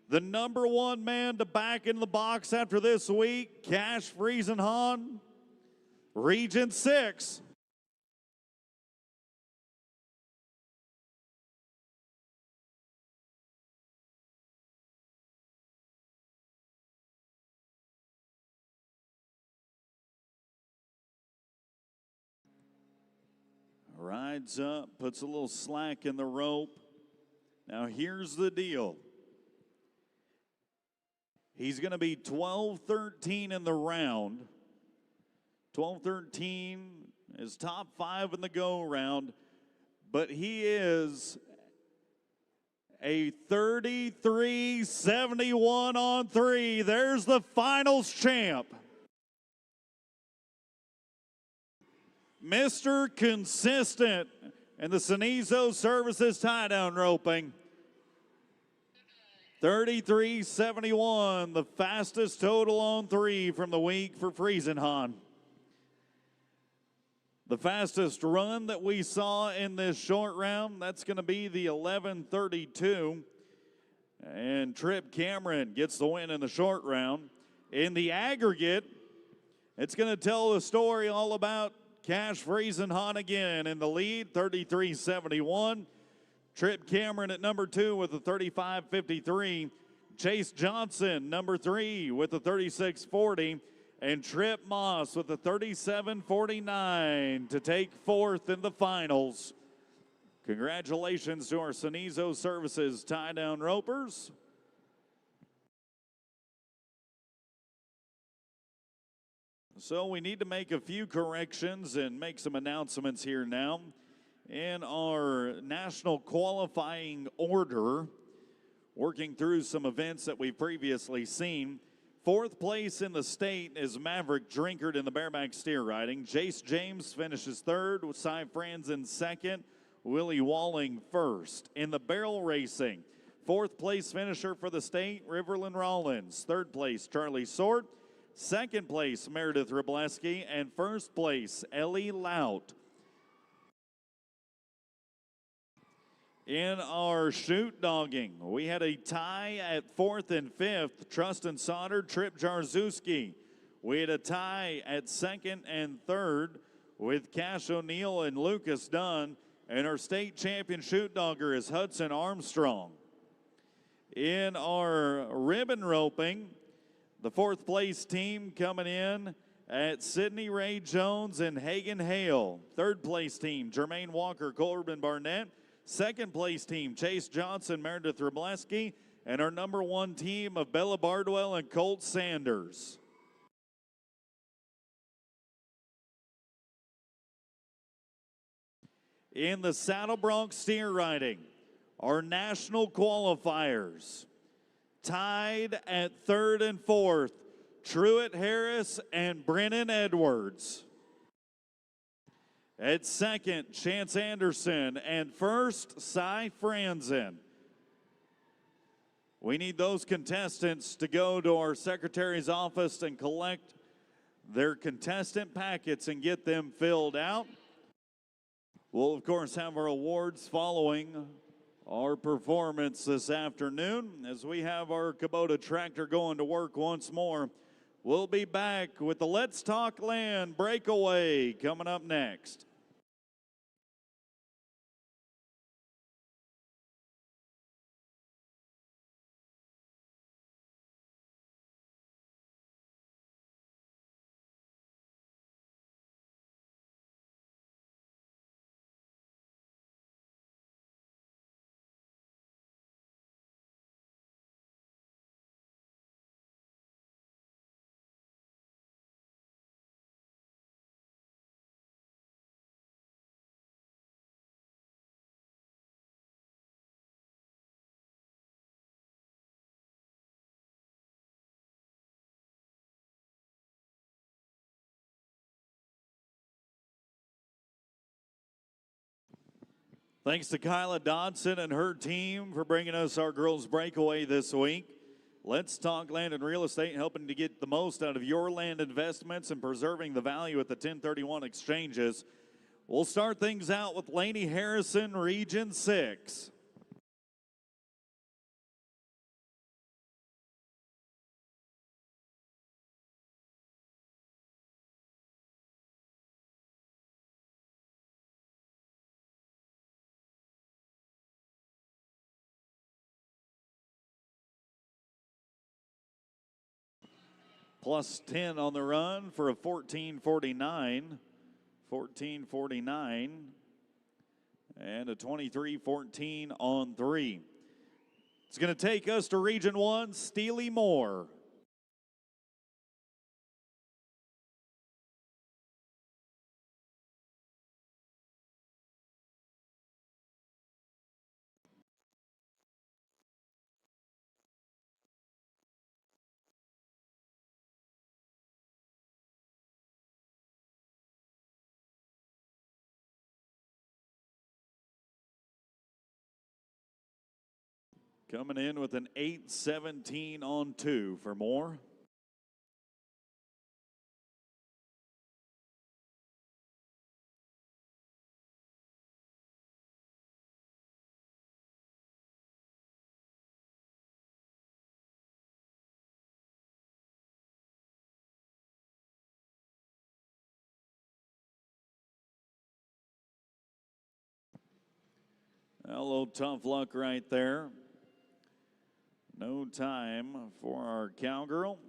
The number 1 man to back in the box after this week, Cash Friesenhahn, Region 6. Rides up, puts a little slack in the rope. Now here's the deal. He's going to be 12-13 in the round. 12-13 is top 5 in the go round, but he is a 33-71 on 3. There's the finals champ. Mr. Consistent in the Cenizo Services tie-down roping. 33-71, the fastest total on 3 from the week for Friesenhahn. The fastest run that we saw in this short round, that's going to be the 11:32. And Trip Cameron gets the win in the short round. In the aggregate, it's going to tell the story all about Cash Friesenhahn again in the lead, 33-71. Trip Cameron at number 2 with a 35-53. Chase Johnson, number 3 with a 36-40. And Trip Moss with a 37-49 to take 4th in the finals. Congratulations to our Cenizo Services tie-down ropers. So we need to make a few corrections and make some announcements here now. In our national qualifying order, working through some events that we've previously seen. 4th place in the state is Maverick Drinkard in the bareback steer riding. Jace James finishes 3rd, with Cy Franzen 2nd, Willie Walling 1st. In the barrel racing, 4th place finisher for the state, Riverland Rollins. 3rd place, Charlie Sort. 2nd place, Meredith Robleski. And 1st place, Ellie Lout. In our chute dogging, we had a tie at 4th and 5th, Trustin Sauter, Trip Jarzewski. We had a tie at 2nd and 3rd with Cash O'Neill and Lucas Dunn. And our state champion chute dogger is Hudson Armstrong. In our ribbon roping, the 4th place team coming in at Sidney Ray Jones and Hagen Hale. 3rd place team, Jermaine Walker, Corbin Barnett. 2nd place team, Chase Johnson, Meredith Robleski, and our number 1 team of Bella Bardwell and Colt Sanders. In the saddle bronc steer riding, our national qualifiers, tied at 3rd and 4th, Truett Harris and Brennan Edwards. At 2nd, Chance Anderson, and 1st, Cy Franzen. We need those contestants to go to our secretary's office and collect their contestant packets and get them filled out. We'll, of course, have our awards following our performance this afternoon as we have our Kubota tractor going to work once more. We'll be back with the Let's Talk Land breakaway coming up next. Thanks to Kyla Dodson and her team for bringing us our girls breakaway this week. Let's Talk Land and Real Estate, helping to get the most out of your land investments and preserving the value at the 1031 exchanges. We'll start things out with Laney Harrison, Region 6. Plus 10 on the run for a 14.49. 14.49. And a 23.14 on 3. It's going to take us to Region 1, Steely Moore. Coming in with an 8.17 on 2 for Moore. A little tough luck right there. No time for our cowgirl.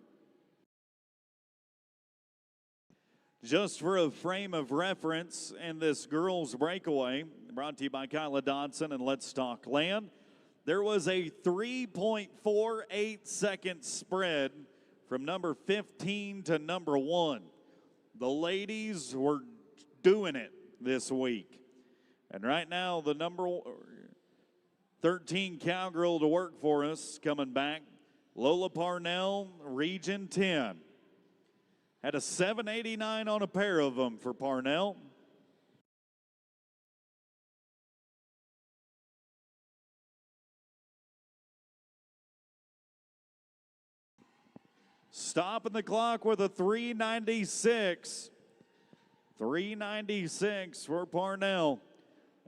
Just for a frame of reference in this girls breakaway, brought to you by Kyla Dodson and Let's Talk Land, there was a 3.48 second spread from number 15 to number 1. The ladies were doing it this week. And right now, the number 13 cowgirl to work for us coming back, Lola Parnell, Region 10. Had a 789 on a pair of them for Parnell. Stopping the clock with a 396. 396 for Parnell.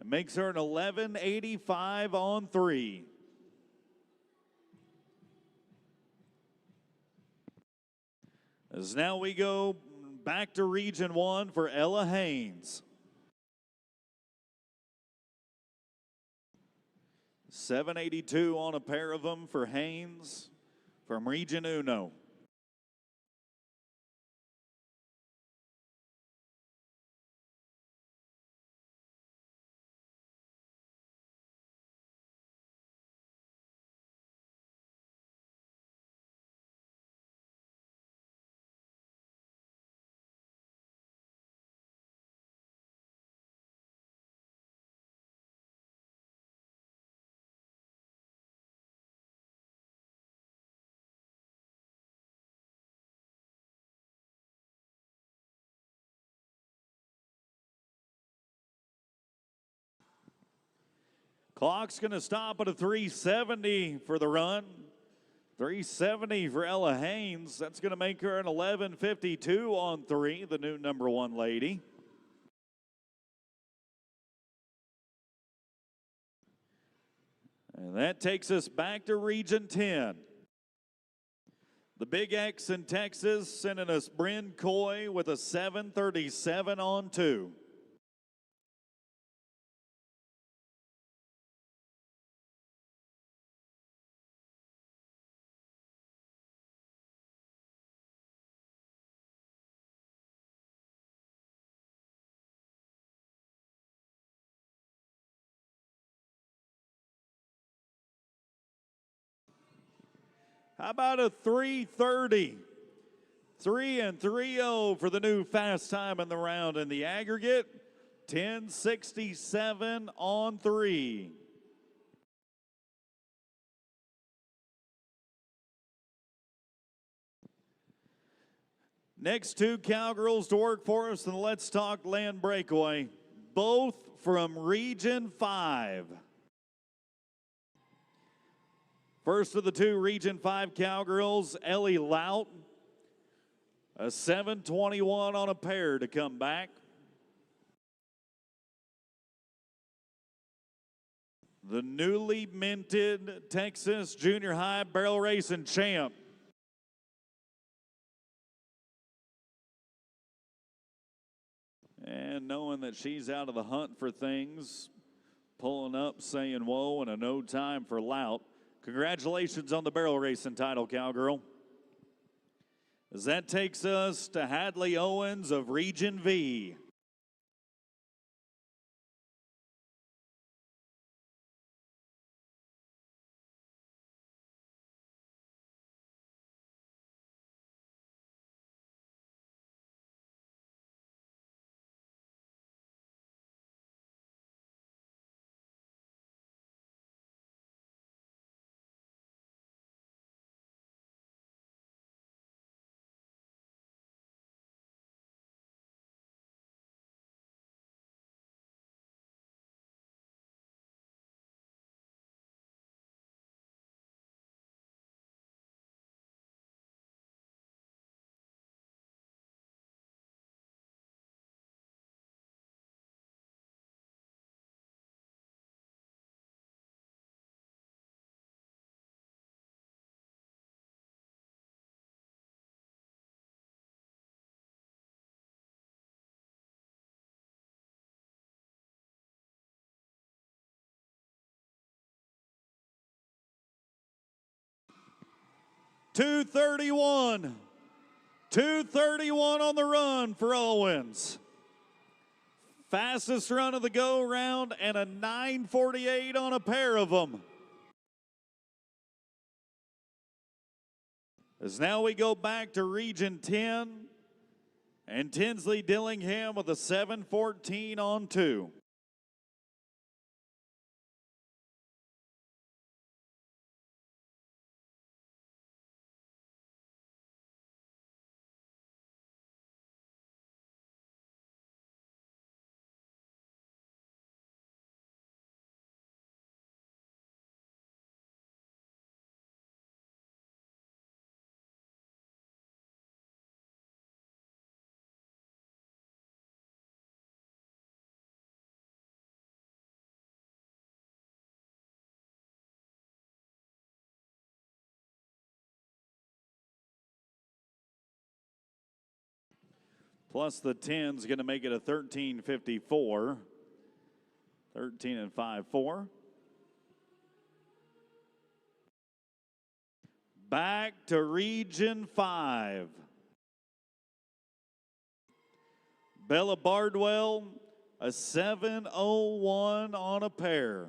It makes her an 1185 on 3. As now we go back to Region 1 for Ella Haynes. 782 on a pair of them for Haynes from Region Uno. Clock's going to stop at a 370 for the run. 370 for Ella Haynes. That's going to make her an 1152 on 3, the new number 1 lady. And that takes us back to Region 10. The Big X in Texas sending us Bryn Coy with a 737 on 2. How about a 330? 3 and 3-0 for the new fast time in the round in the aggregate. 1067 on 3. Next 2 cowgirls to work for us in the Let's Talk Land Breakaway, both from Region 5. First of the 2 Region 5 cowgirls, Ellie Lout, a 721 on a pair to come back. The newly minted Texas Junior High Barrel Racing Champ. And knowing that she's out of the hunt for things, pulling up, saying whoa, and a no time for Lout. Congratulations on the barrel racing title, cowgirl. As that takes us to Hadley Owens of Region V. $231 on the run for Owens. Fastest run of the go-round and a 9:48 on a pair of them. As now we go back to Region 10 And Tinsley Dillingham with a 7:14 on 2. Plus the 10's going to make it a 13:54. 13 and 5-4. Back to Region 5. Bella Bardwell, a 7:01 on a pair.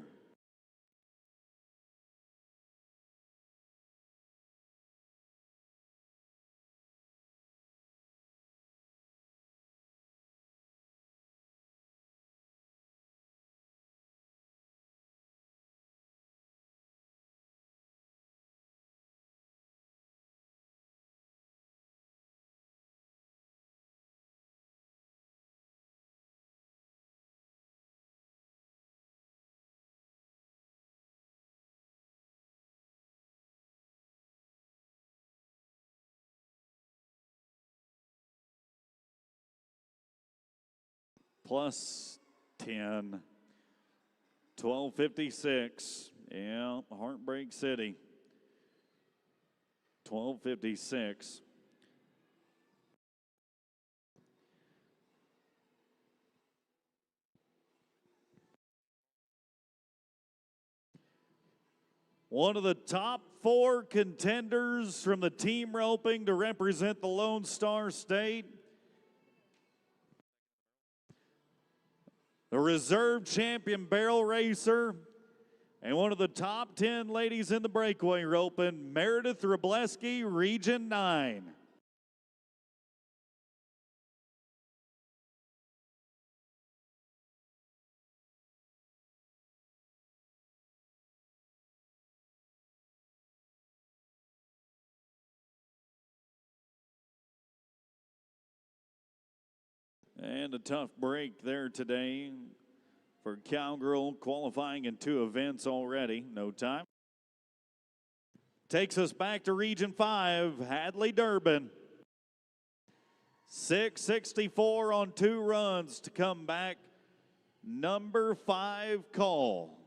Plus 10, 12:56. Yeah, Heartbreak City. 12:56. One of the top 4 contenders from the team roping to represent the Lone Star State. The reserve champion barrel racer, and one of the top 10 ladies in the breakaway roping, Meredith Robleski, Region 9. And a tough break there today for Cowgirl, qualifying in 2 events already. No time. Takes us back to Region 5, Hadley Durbin. 6:64 on 2 runs to come back. Number 5 call.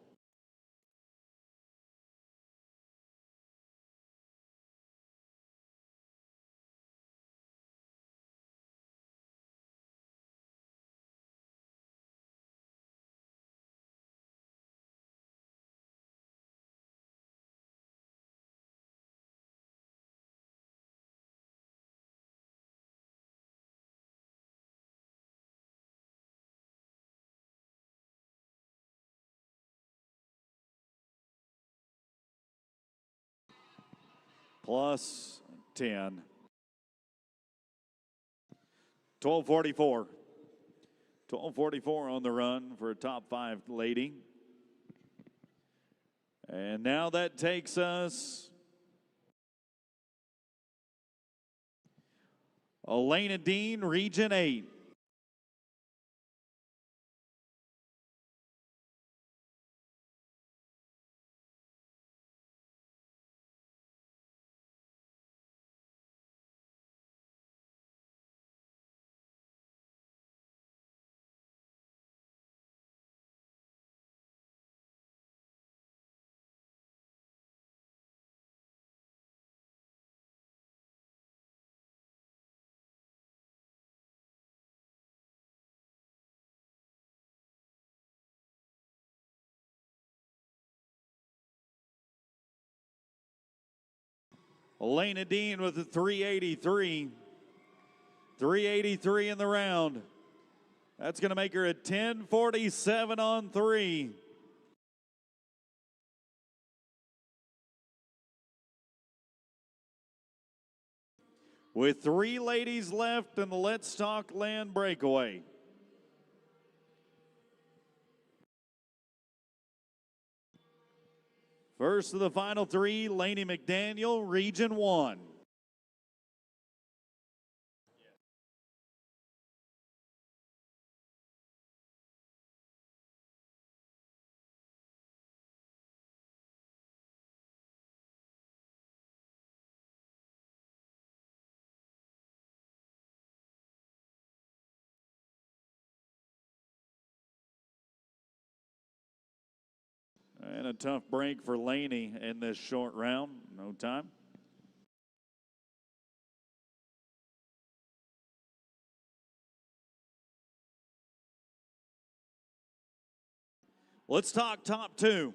Plus 10. 12:44. 12:44 on the run for a top 5 lady. And now that takes us Elena Dean, Region 8. Elena Dean with a 383. 383 in the round. That's going to make her a 10:47 on 3. with 3 ladies left in the Let's Talk Land breakaway. First of the final 3, Lainey McDaniel, Region 1. And a tough break for Laney in this short round. No time. Let's talk top 2.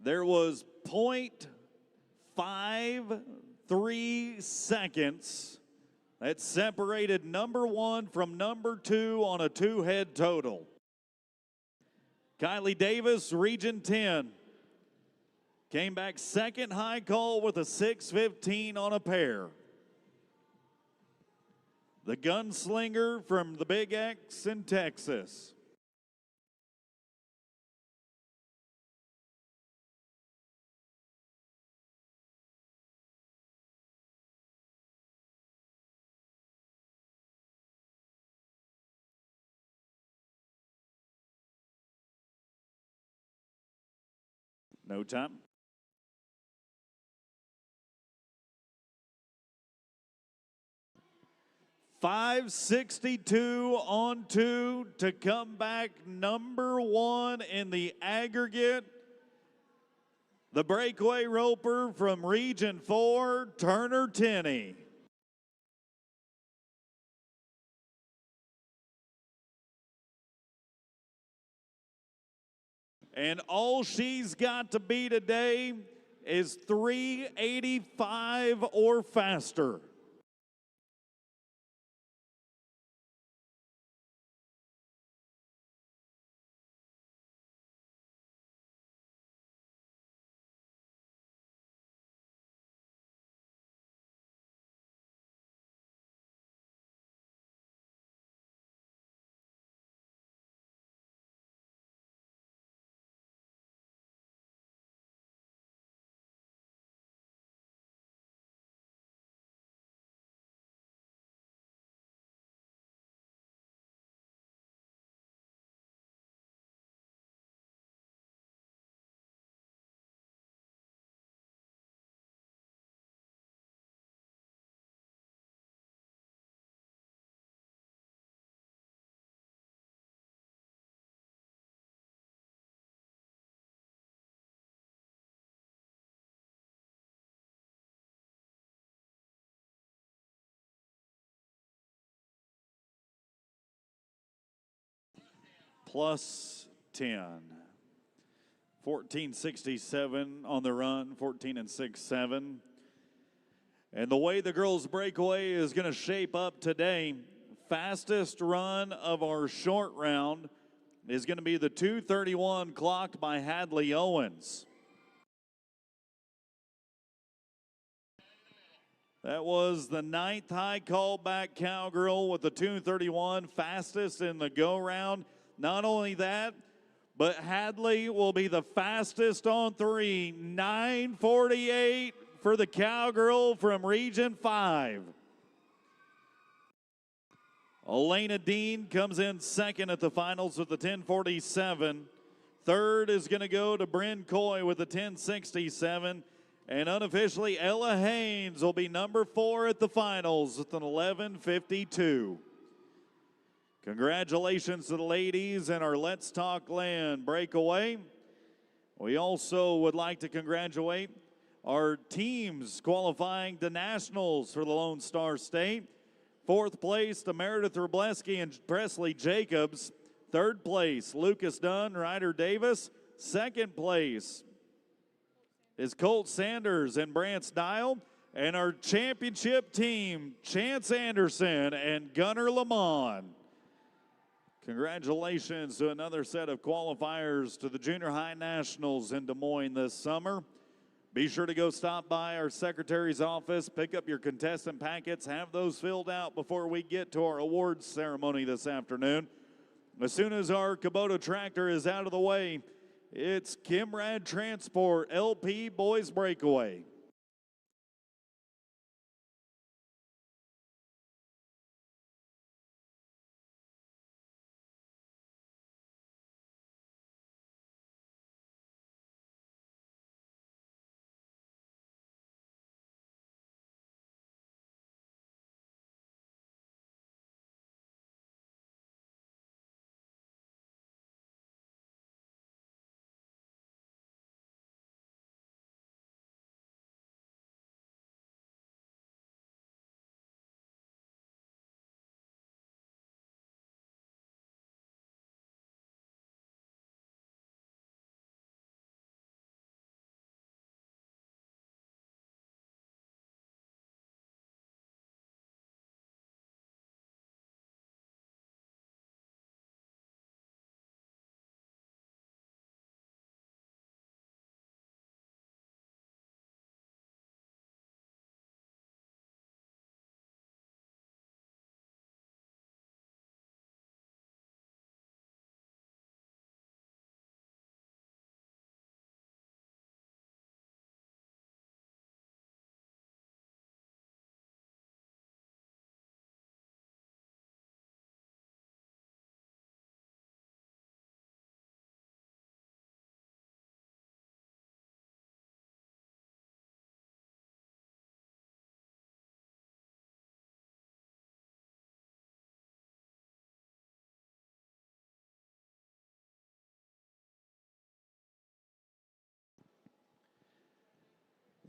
There was 0.53 seconds that separated number 1 from number 2 on a 2-head total. Kylie Davis, Region 10, came back second high call with a 6:15 on a pair. The gunslinger from the Big X in Texas. No time. .562 on 2 to come back number 1 in the aggregate. The breakaway roper from Region 4, Turner Tenney. And all she's got to be today is 385 or faster. Plus 10. 14:67 on the run, 14 and 6-7. And the way the girls' breakaway is going to shape up today, fastest run of our short round is going to be the 2:31 clocked by Hadley Owens. That was the 9th high callback cowgirl with the 2:31 fastest in the go round. Not only that, but Hadley will be the fastest on 3, 9:48 for the cowgirl from Region 5. Elena Dean comes in second at the finals with the 10:47. Third is going to go to Bryn Coy with the 10:67. And unofficially, Ella Haynes will be number 4 at the finals with an 11:52. Congratulations to the ladies in our Let's Talk Land breakaway. We also would like to congratulate our teams qualifying to nationals for the Lone Star State. 4th place to Meredith Robleski and Presley Jacobs. 3rd place, Lucas Dunn, Ryder Davis. 2nd place is Colt Sanders and Brance Dial. And our championship team, Chance Anderson and Gunnar Lamont. Congratulations to another set of qualifiers to the Junior High Nationals in Des Moines this summer. Be sure to go stop by our secretary's office, pick up your contestant packets, have those filled out before we get to our awards ceremony this afternoon. As soon as our Kubota tractor is out of the way, it's Kimrad Transport LP Boys Breakaway.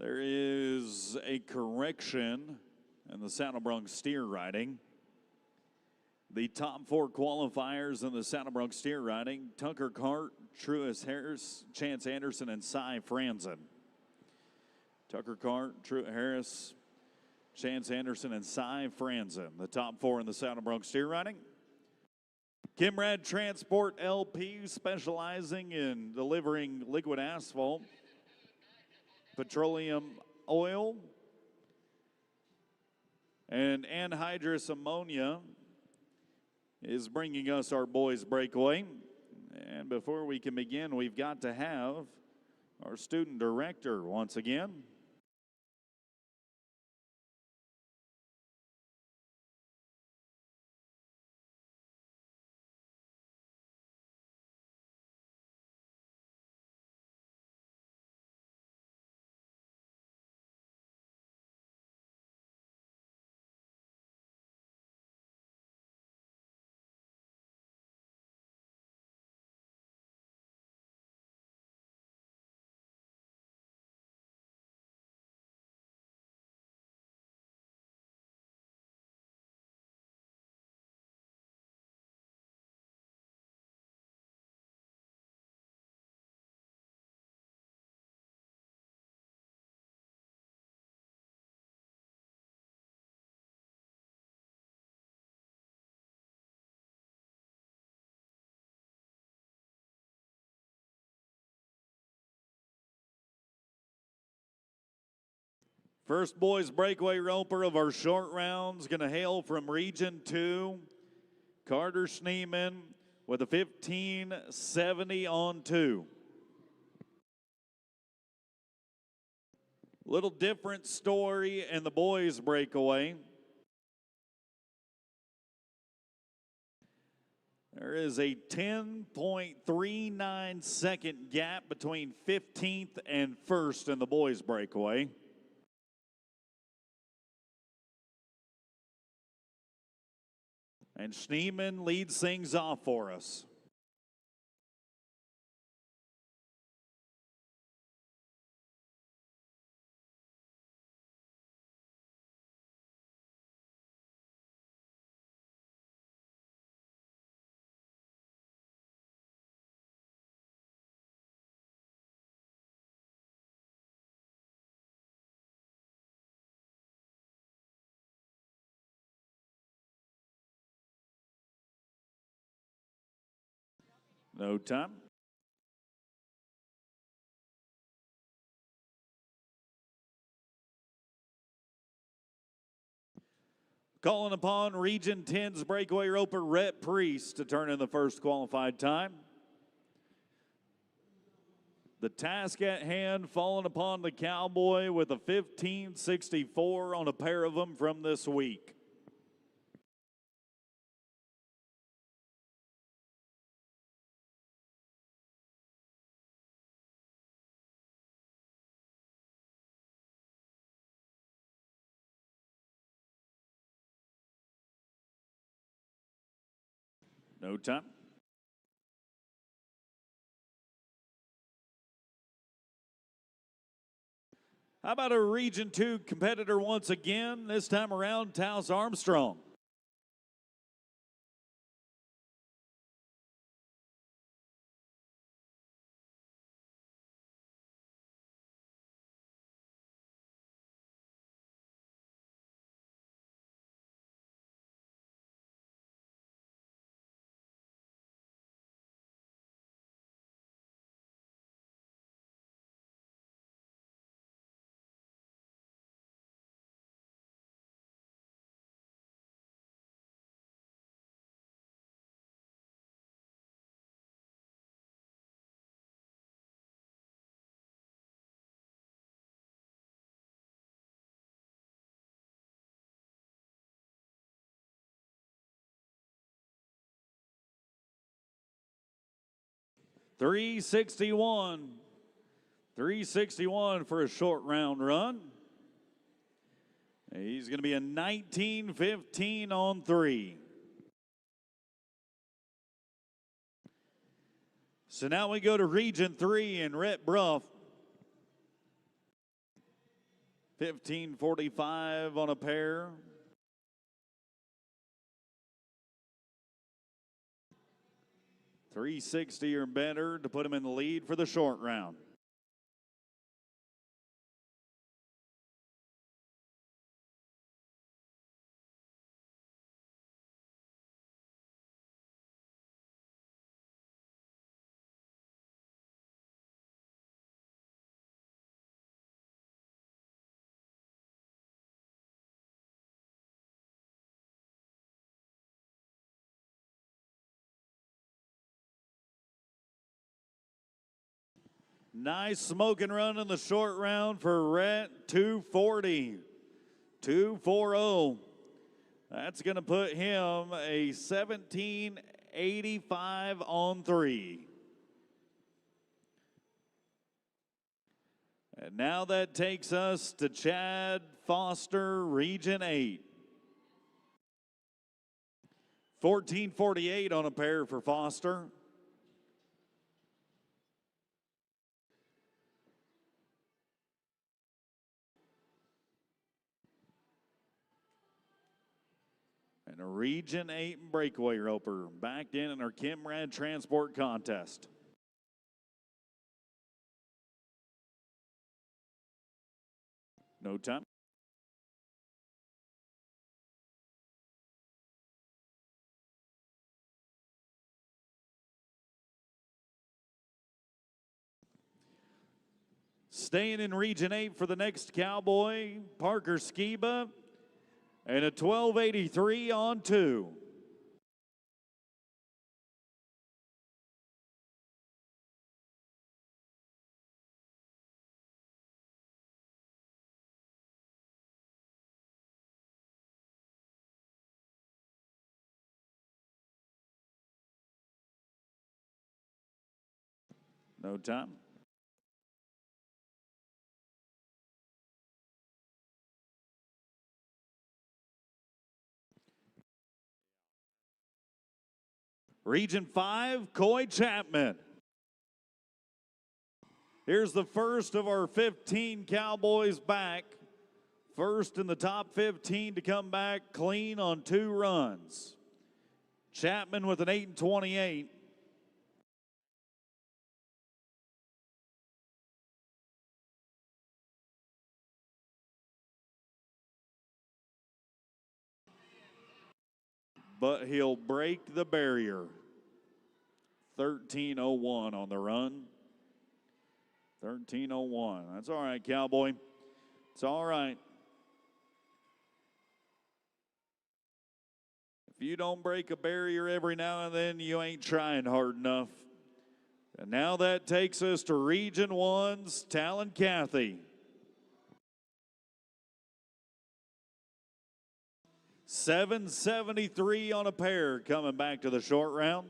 There is a correction in the Saddle Bronc steer riding. The top four qualifiers in the Saddle Bronc steer riding: Tucker Cart, Truist Harris, Chance Anderson, and Cy Franzen. Tucker Cart, Truett Harris, Chance Anderson, and Cy Franzen, the top four in the Saddle Bronc steer riding. Kimrad Transport LP, specializing in delivering liquid asphalt, petroleum oil, and anhydrous ammonia, is bringing us our boys breakaway. And before we can begin, we've got to have our student director once again. First boys breakaway roper of our short rounds going to hail from Region 2, Carter Schneeman with a 1570 on 2. Little different story in the boys breakaway. There is a 10.39 second gap between 15th and 1st in the boys breakaway. And Schneeman leads things off for us. No time. Calling upon Region 10's breakaway roper Rhett Priest to turn in the first qualified time. The task at hand falling upon the Cowboy with a 15.64 on a pair of them from this week. No time. How about a Region 2 competitor once again, this time around, Taos Armstrong. .361 for a short round run. He's going to be a 19.15 on 3. So now we go to Region 3 and Rhett Bruff. 15.45 on a pair. .360 or better to put him in the lead for the short round. Nice smoking run in the short round for Rhett, 240. 240. That's going to put him a 17.85 on 3. And now that takes us to Chad Foster, Region 8. 14.48 on a pair for Foster. And a Region 8 breakaway roper backed in our Kimrad Transport contest. No time. Staying in Region 8 for the next Cowboy, Parker Skiba, and a 12.83 on 2. No time. Region 5, Coy Chapman. Here's the first of our 15 Cowboys back. First in the top 15 to come back clean on 2 runs. Chapman with an 8.28. But he'll break the barrier. 13:01 on the run. 13:01. That's all right, Cowboy. It's all right. If you don't break a barrier every now and then, you ain't trying hard enough. And now that takes us to Region 1's Talon Cathy. 773 on a pair coming back to the short round.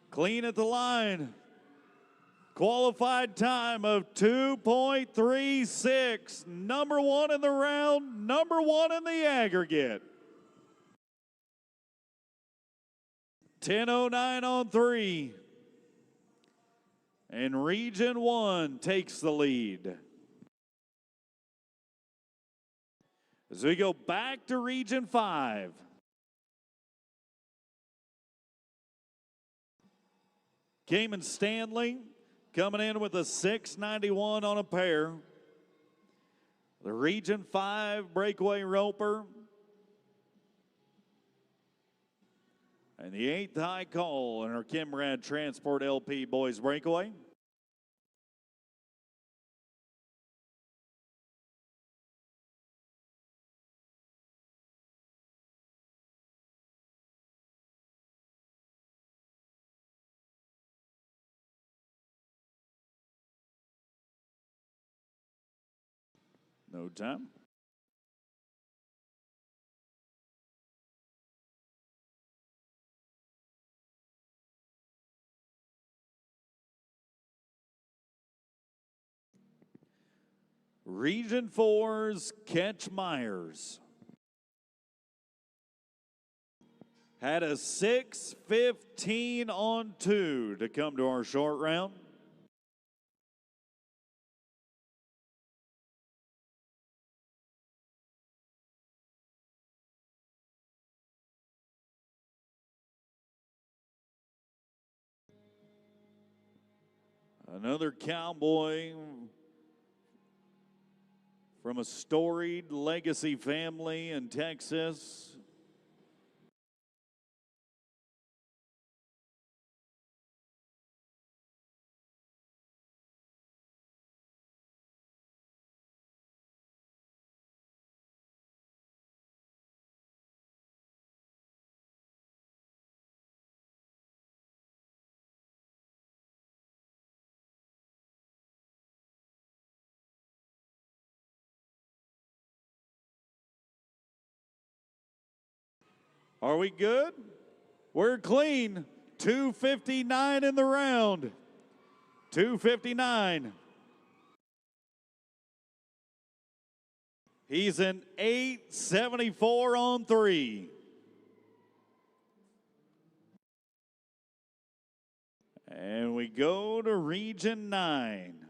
Clean at the line. Qualified time of 2.36. Number one in the round, number one in the aggregate. 10:09 on 3. And Region 1 takes the lead. As we go back to Region 5. Cayman Stanley coming in with a 691 on a pair. The Region 5 breakaway roper. And the 8th high call in our Kimrad Transport LP boys breakaway. No time. Region 4's Catch Myers had a 6:15 on 2 to come to our short round. Another cowboy from a storied legacy family in Texas. Are we good? We're clean. 2:59 in the round. 2:59. He's an 8:74 on 3. And we go to Region 9.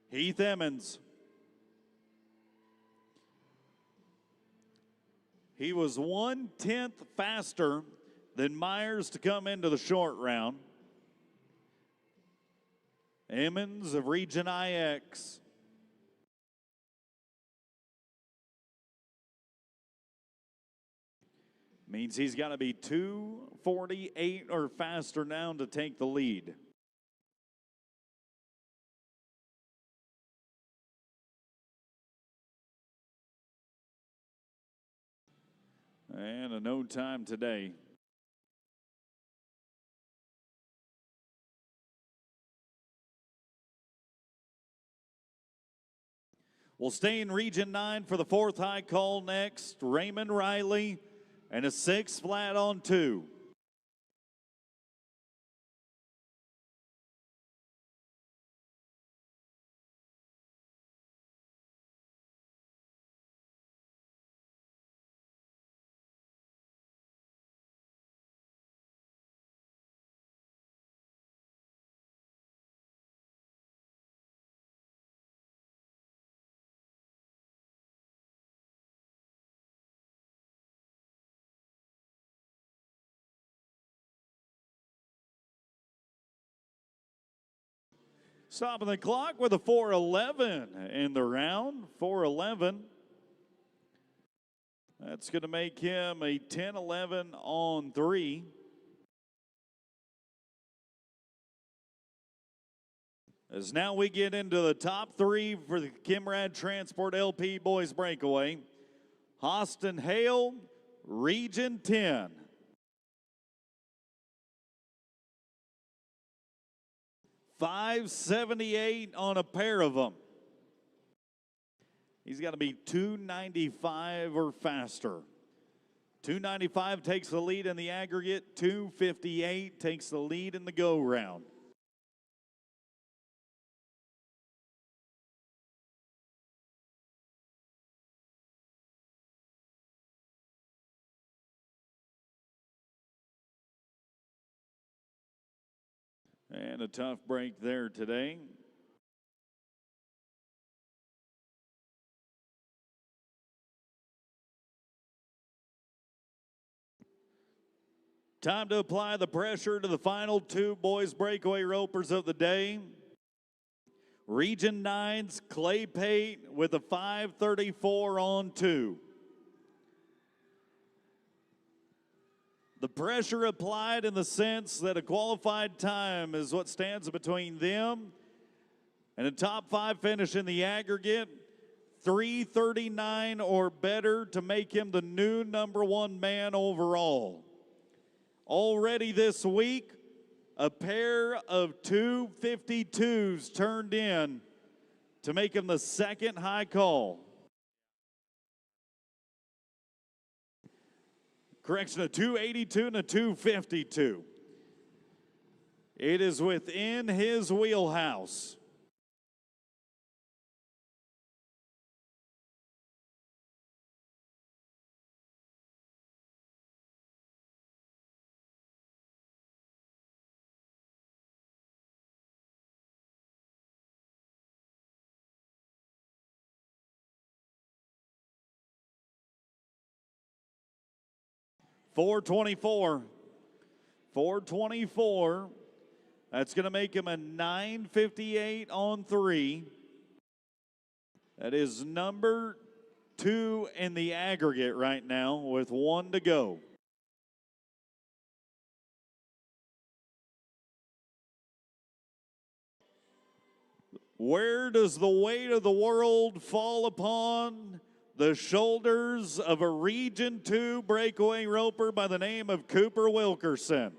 Heath Emmons. He was 1/10 faster than Myers to come into the short round. Emmons of Region IX. Means he's got to be 2:48 or faster now to take the lead. And a no time today. We'll stay in Region 9 for the fourth high call next. Raymond Riley and a 6 flat on 2. Stopping the clock with a 4:11 in the round. 4:11. That's going to make him a 10-11 on 3. As now we get into the top 3 for the Kimrad Transport LP Boys Breakaway. Austin Hale, Region 10. $578 on a pair of them. He's got to be 295 or faster. 295 takes the lead in the aggregate. 258 takes the lead in the go round. And a tough break there today. Time to apply the pressure to the final 2 boys breakaway ropers of the day. Region 9's Clay Pate with a 5:34 on 2. The pressure applied in the sense that a qualified time is what stands between them and a top 5 finish in the aggregate. 3:39 or better to make him the new #1 man overall. Already this week, a pair of 2:52s turned in to make him the second high call. Correction, a 282 and a 252. It is within his wheelhouse. $424. That's going to make him a 9:58 on 3. That is number 2 in the aggregate right now with 1 to go. Where does the weight of the world fall upon the shoulders of a Region 2 breakaway roper by the name of Cooper Wilkerson?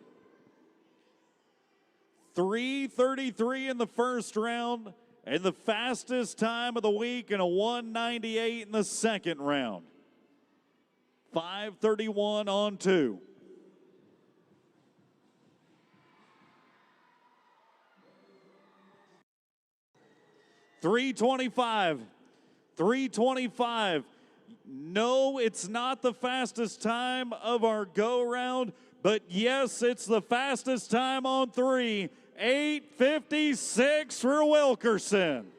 3:33 in the first round and the fastest time of the week and a 1:98 in the second round. 5:31 on 2. $325. No, it's not the fastest time of our go round, but yes, it's the fastest time on 3. 8:56 for Wilkerson.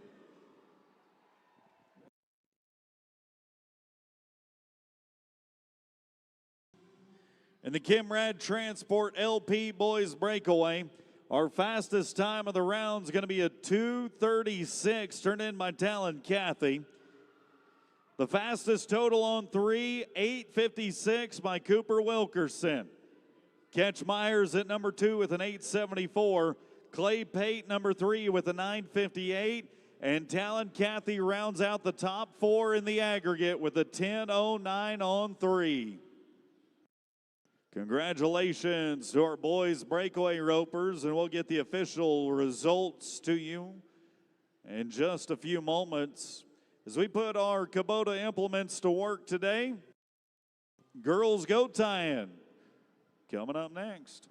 In the Kimrad Transport LP Boys Breakaway, our fastest time of the round is going to be a 2:36, turned in by Talon Cathy. The fastest total on 3, 8:56 by Cooper Wilkerson. Ketch Myers at number 2 with an 8:74. Clay Pate, number 3, with a 9:58. And Talon Cathy rounds out the top 4 in the aggregate with a 10:09 on 3. Congratulations to our boys breakaway ropers, and we'll get the official results to you in just a few moments. As we put our Kubota implements to work today, girls goat tying coming up next.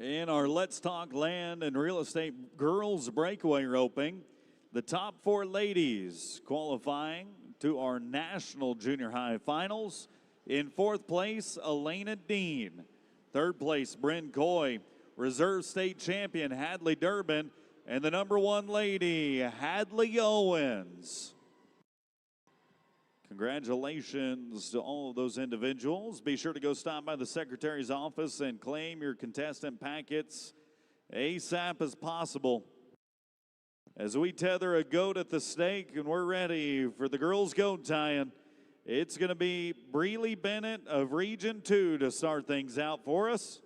In our Let's Talk Land and Real Estate Girls Breakaway roping, the top 4 ladies qualifying to our National Junior High Finals. In 4th place, Elena Dean. 3rd place, Bryn Coy. Reserve State Champion, Hadley Durbin. And the number 1 lady, Hadley Owens. Congratulations to all of those individuals. Be sure to go stop by the Secretary's office and claim your contestant packets ASAP as possible. As we tether a goat at the stake and we're ready for the girls goat tying, it's going to be Breely Bennett of Region 2 to start things out for us.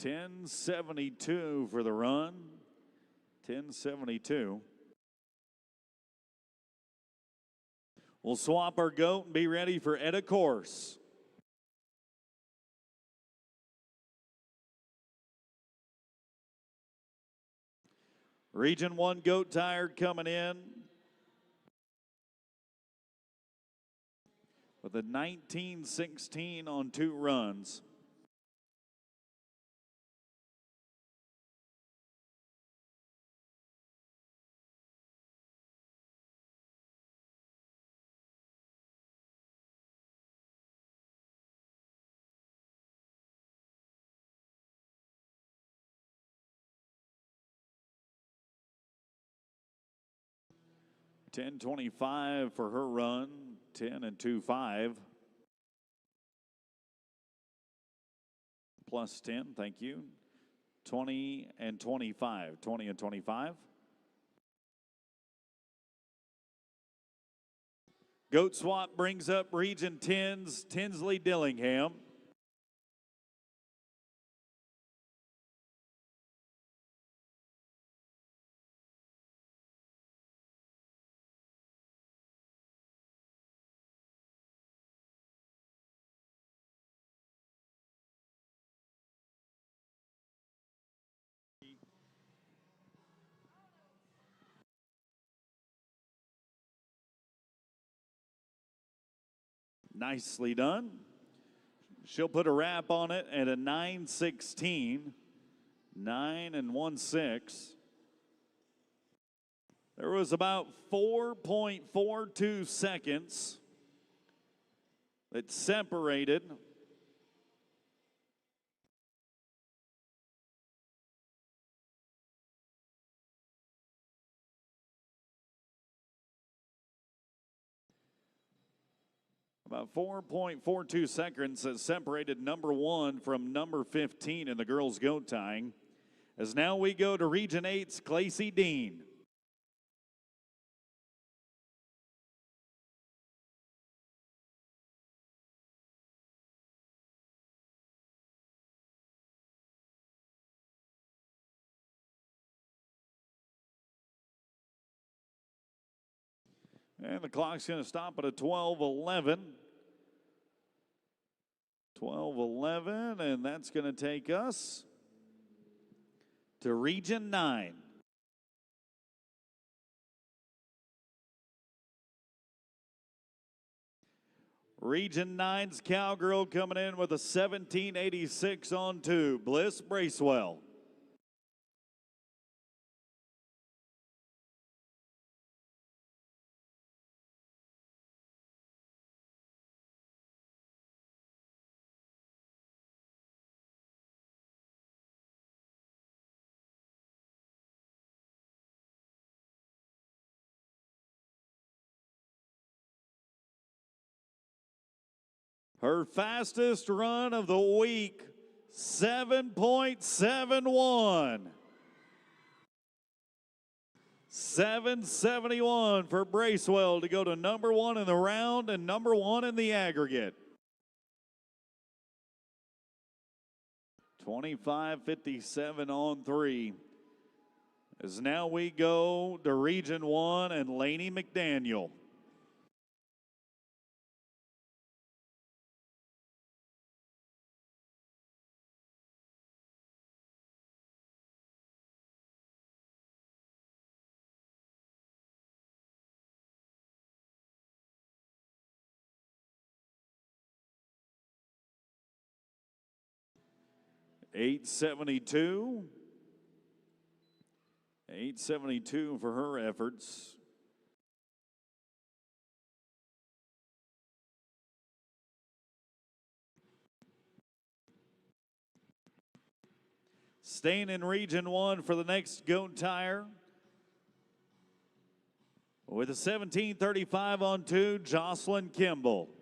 $10.72 for the run. $10.72. We'll swap our goat and be ready for Etta course. Region 1 goat tired coming in with a 19.16 on 2 runs. $10.25 for her run, 10 and 2.5. Plus 10, thank you. 20 and 25, 20 and 25. Goat swap brings up Region 10's Tinsley Dillingham. Nicely done. She'll put a wrap on it at a 9.16, 9 and 1/6. There was about 4.42 seconds that separated about 4.42 seconds that separated number 1 from number 15 in the girls' goat tying. As now we go to Region 8's Claycy Dean. And the clock's going to stop at a 12:11. 12:11, and that's going to take us to Region 9. Region 9's Cowgirl coming in with a 1786 on 2. Bliss Bracewell. Her fastest run of the week, 7.71. 771 for Bracewell to go to number 1 in the round and number 1 in the aggregate. 25.57 on 3. As now we go to Region 1 and Laney McDaniel. $872 for her efforts. Staying in Region 1 for the next goat tire. With a 17:35 on 2, Jocelyn Kimball.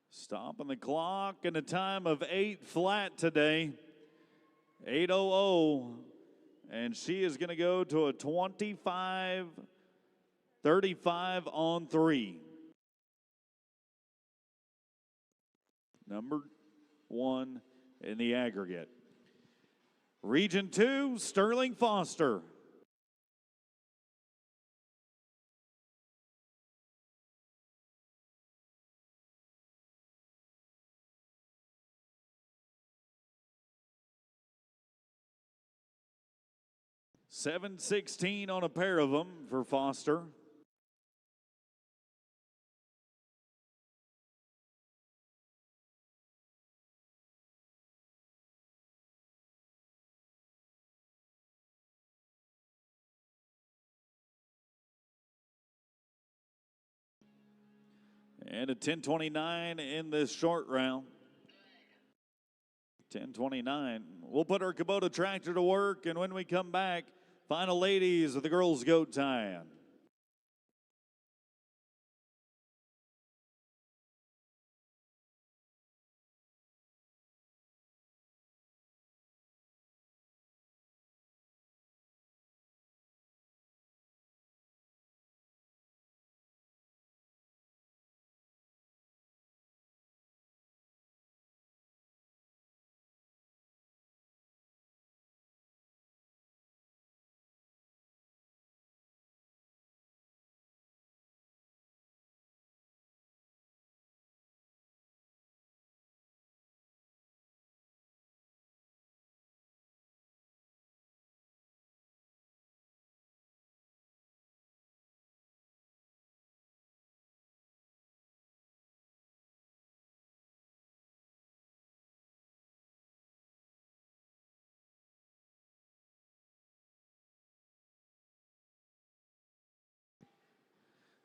Stopping the clock in a time of 8 flat today. 8:00. And she is going to go to a 25:35 on 3. Number 1 in the aggregate. Region 2, Sterling Foster. $7.16 on a pair of them for Foster. And a 10:29 in this short round. 10:29. We'll put our Kubota tractor to work, and when we come back, final ladies of the girls' goat tie-in.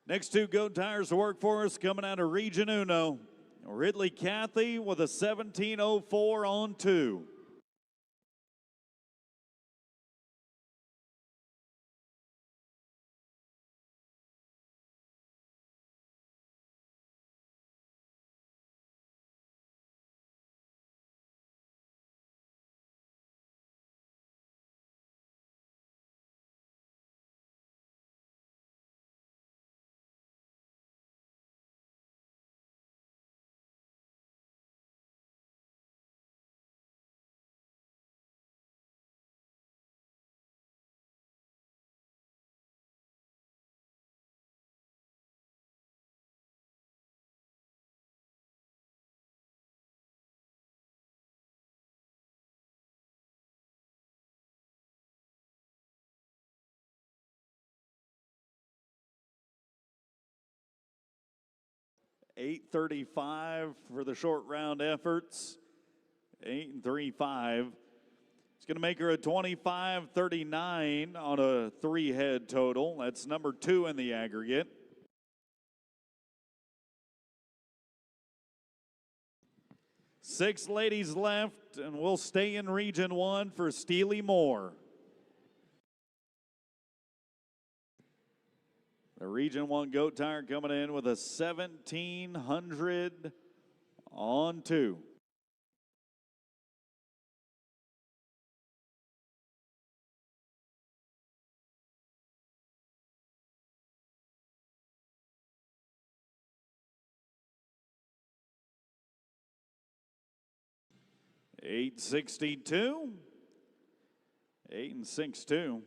Next two goat tires to work for us coming out of Region Uno. Ridley Cathy with a 17:04 on 2. 8:35 for the short round efforts. 8 and 3-5. It's going to make her a 25:39 on a 3-head total. That's number 2 in the aggregate. Six ladies left, and we'll stay in Region 1 for Steely Moore. The Region 1 goat tire coming in with a 1700 on 2. $862. 8 and 6-2.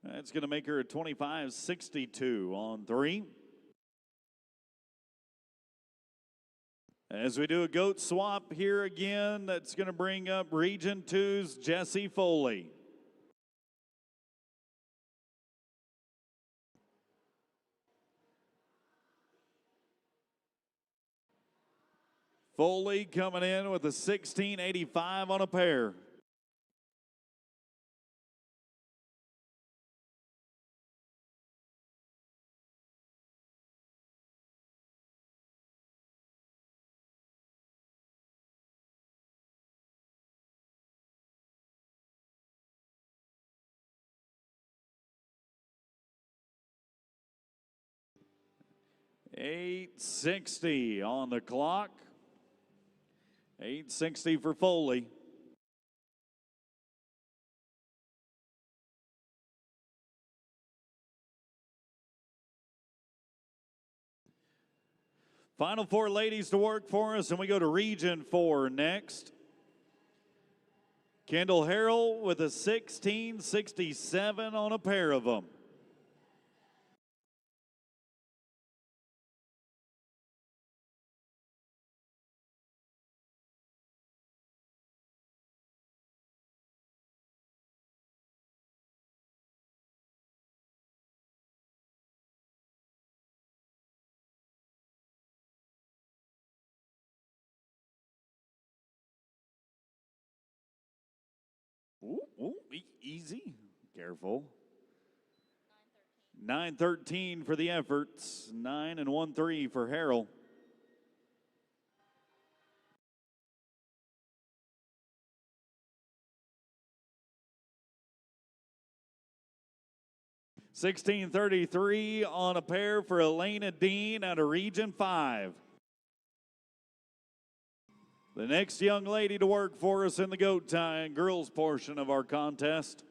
That's going to make her a 25.62 on 3. As we do a goat swap here again, that's going to bring up Region 2's Jesse Foley. Foley coming in with a 16.85 on a pair. $860 on the clock. $860 for Foley. Final 4 ladies to work for us, and we go to Region 4 next. Kendall Harrell with a 16.67 on a pair of them. Easy. Careful. 9:13 for the efforts. 9 and 1-3 for Harrell. $16.33 on a pair for Elena Dean out of Region 5. The next young lady to work for us in the goat tie and girls portion of our contest.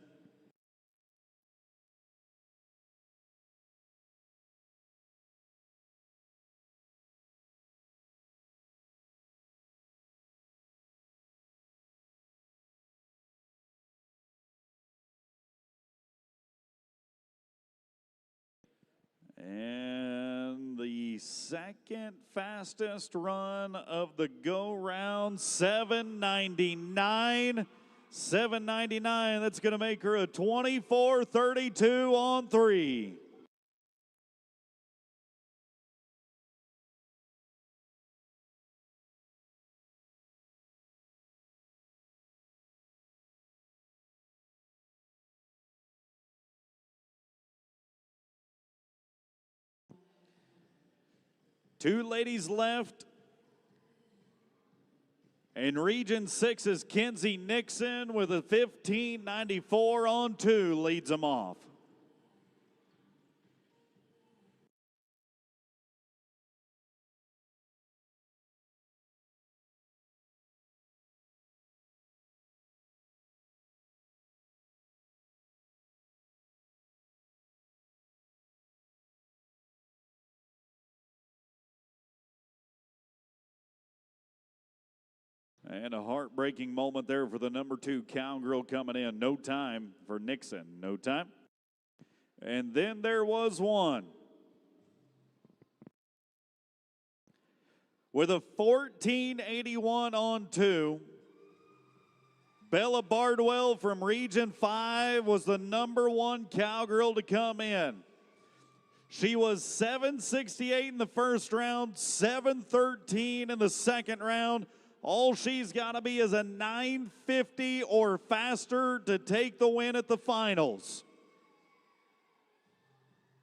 And the second fastest run of the go round, 7:99. 7:99, that's going to make her a 24:32 on 3. Two ladies left. In Region 6 is Kenzie Nixon with a 15.94 on 2, leads them off. And a heartbreaking moment there for the number 2 cowgirl coming in. No time for Nixon, no time. And then there was one. With a 14.81 on 2, Bella Bardwell from Region 5 was the number 1 cowgirl to come in. She was 768 in the first round, 713 in the second round. All she's got to be is a 950 or faster to take the win at the finals.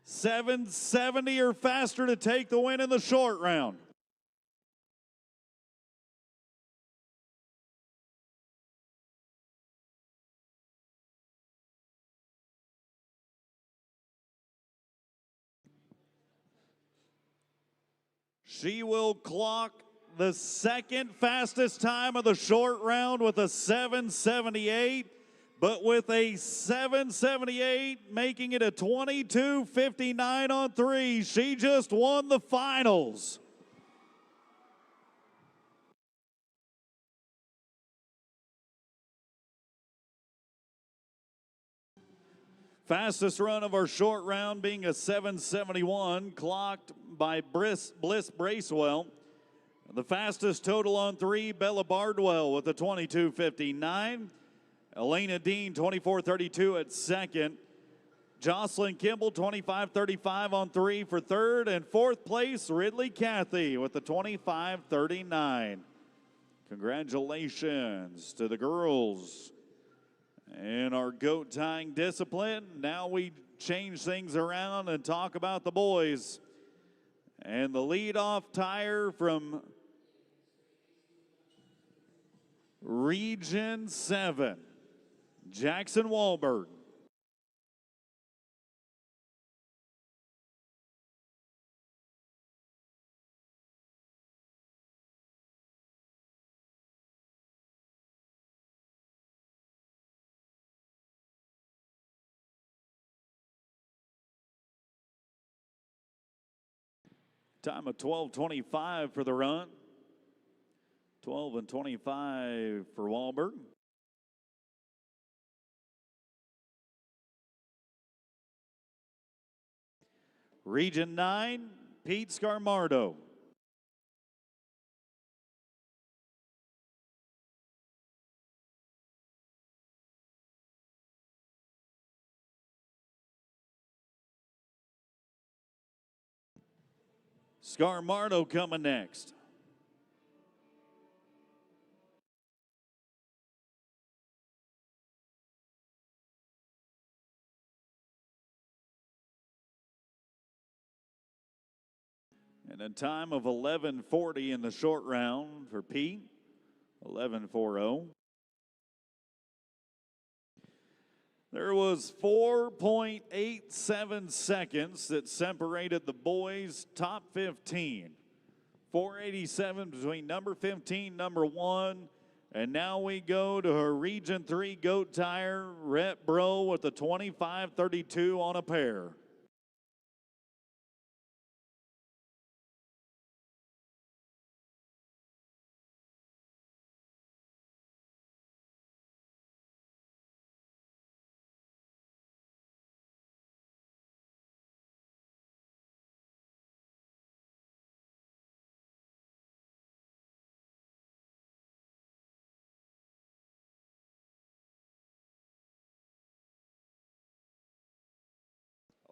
770 or faster to take the win in the short round. She will clock the second fastest time of the short round with a 778, but with a 778 making it a 22:59 on 3. She just won the finals. Fastest run of our short round being a 771, clocked by Bliss Bracewell. The fastest total on 3, Bella Bardwell with a 22:59. Elena Dean, 24:32 at second. Jocelyn Kimball, 25:35 on 3 for third. And fourth place, Ridley Cathy with the 25:39. Congratulations to the girls in our goat tying discipline. Now we change things around and talk about the boys. And the leadoff tire from Region 7, Jackson Wahlberg. Time of 12:25 for the run. 12:25 for Wahlberg. Region 9, Pete Scarmardo. Scarmardo coming next. And a time of 11:40 in the short round for Pete, 11:40. There was 4.87 seconds that separated the boys' top 15. 487 between number 15, number 1. And now we go to her Region 3 goat tire, Rhett Bro with the 25:32 on a pair.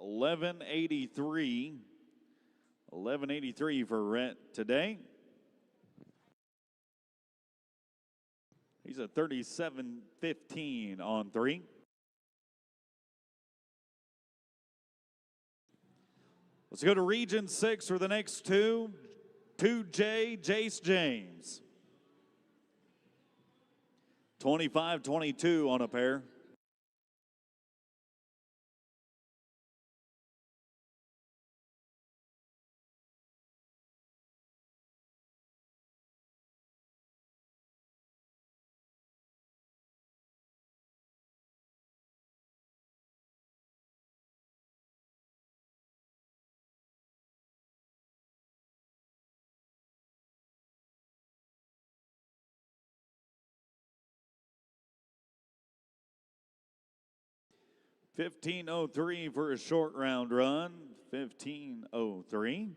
$11.83 for Rhett today. He's a 37:15 on 3. Let's go to Region 6 for the next two. 2J, Jace James. 25:22 on a pair. $15.03 for a short round run. $15.03.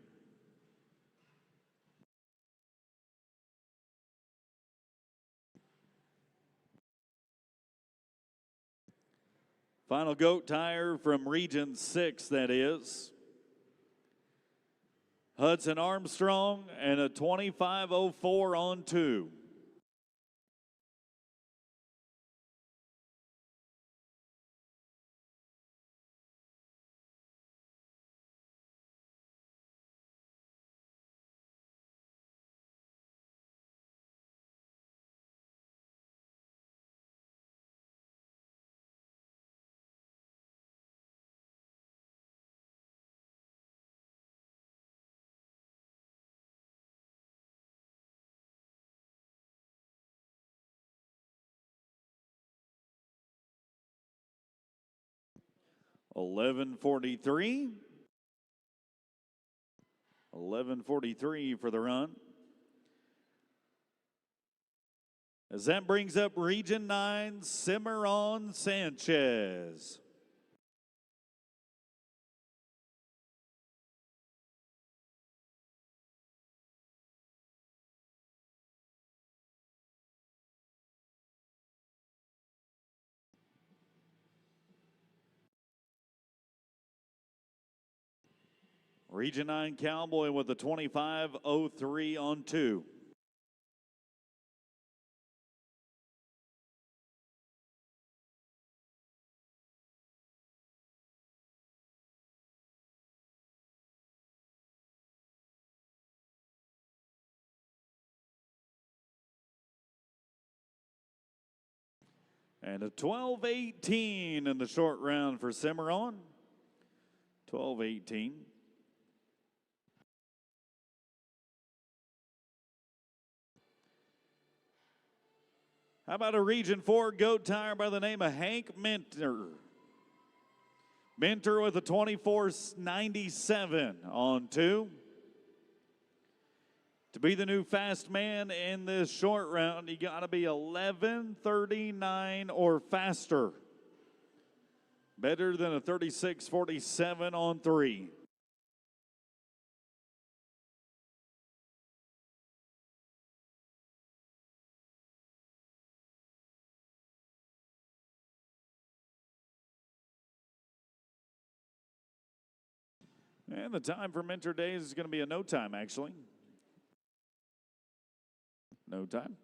Final goat tire from Region 6, that is. Hudson Armstrong, and a 25:04 on 2. $11.43. $11.43 for the run. As that brings up Region 9, Cimarron Sanchez. Region 9 Cowboy with a 25:03 on 2. And a 12:18 in the short round for Cimarron. 12:18. How about a Region 4 goat tire by the name of Hank Minter? Minter with a 24:97 on 2. To be the new fast man in this short round, you got to be 11:39 or faster. Better than a 36:47 on 3. And the time for Mentor Days is going to be a no time, actually. No time.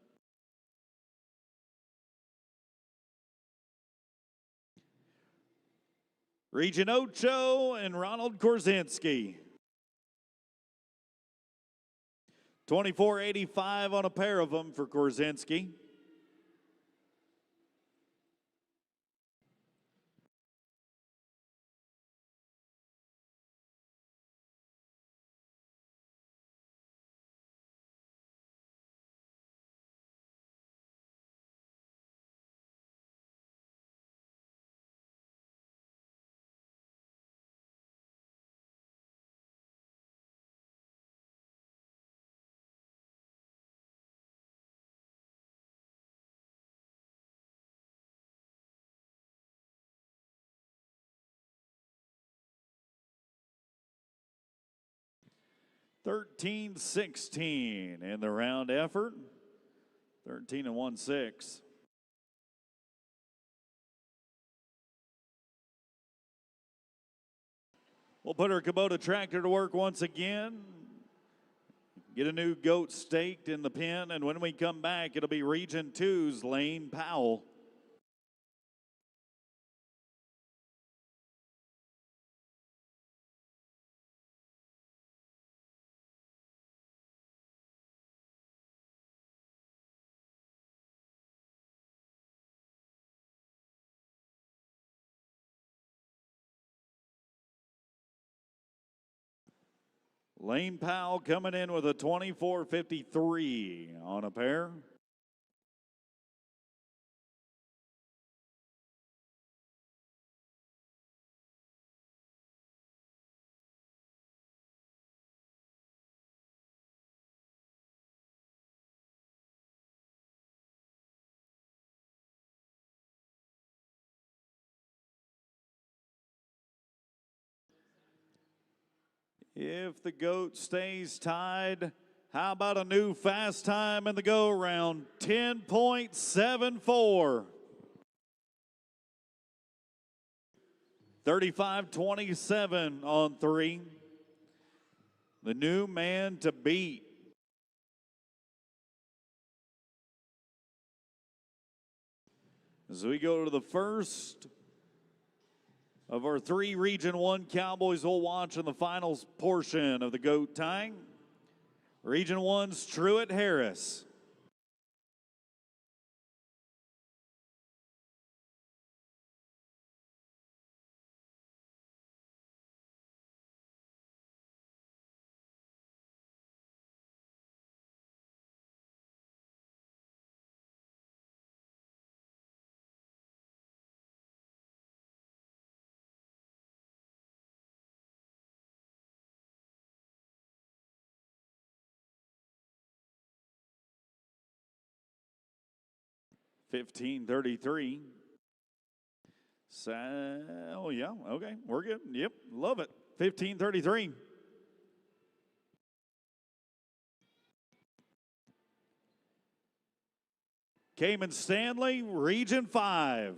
Region Ocho and Ronald Korzinski. 24:85 on a pair of them for Korzinski. $13.16 in the round effort. 13-1-6. We'll put our Kubota tractor to work once again. Get a new goat staked in the pen, and when we come back, it'll be Region 2's Lane Powell. Lane Powell coming in with a 24:53 on a pair. If the goat stays tied, how about a new fast time in the go round? 10.74. 35-27 on 3. the new man to beat. As we go to the first of our 3 Region 1 Cowboys we'll watch in the finals portion of the goat tying. Region 1's Chute Harris. $15.33. Oh, yeah, okay, we're good. Yep, love it. $15.33. Cayman Stanley, Region 5.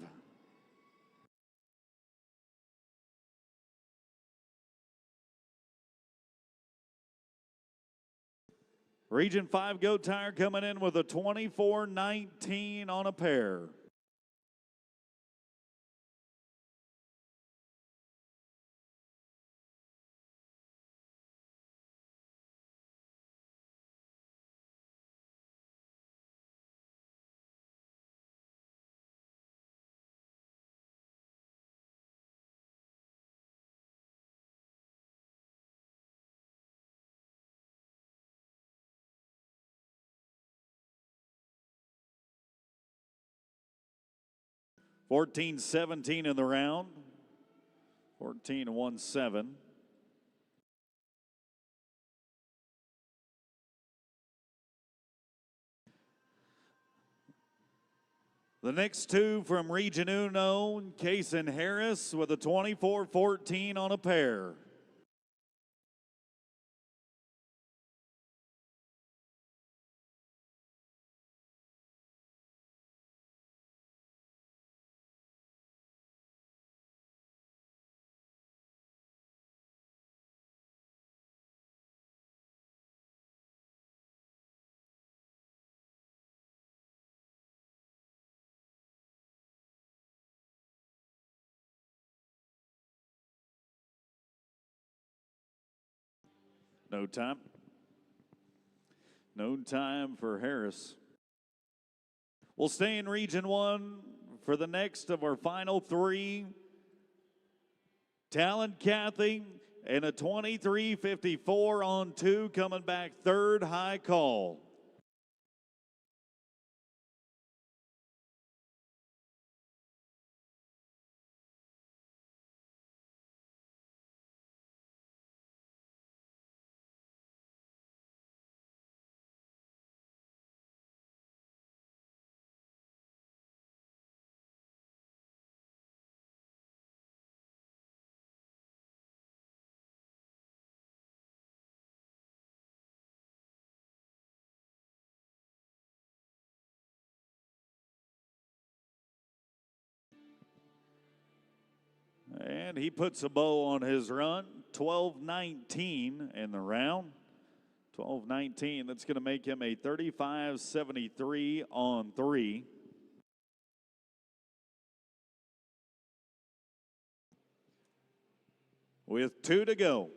Region 5 goat tire coming in with a 24.19 on a pair. $14.17 in the round. 14-1-7. The next 2 from Region Uno, Case and Harris with a 24.14 on a pair. No time. No time for Harris. We'll stay in Region 1 for the next of our final 3. Talon Kathy and a 23.54 on 2, coming back 3rd, high call. And he puts a bow on his run. 12.19 in the round. 12.19. That's going to make him a 35.73 on 3. With 2 to go.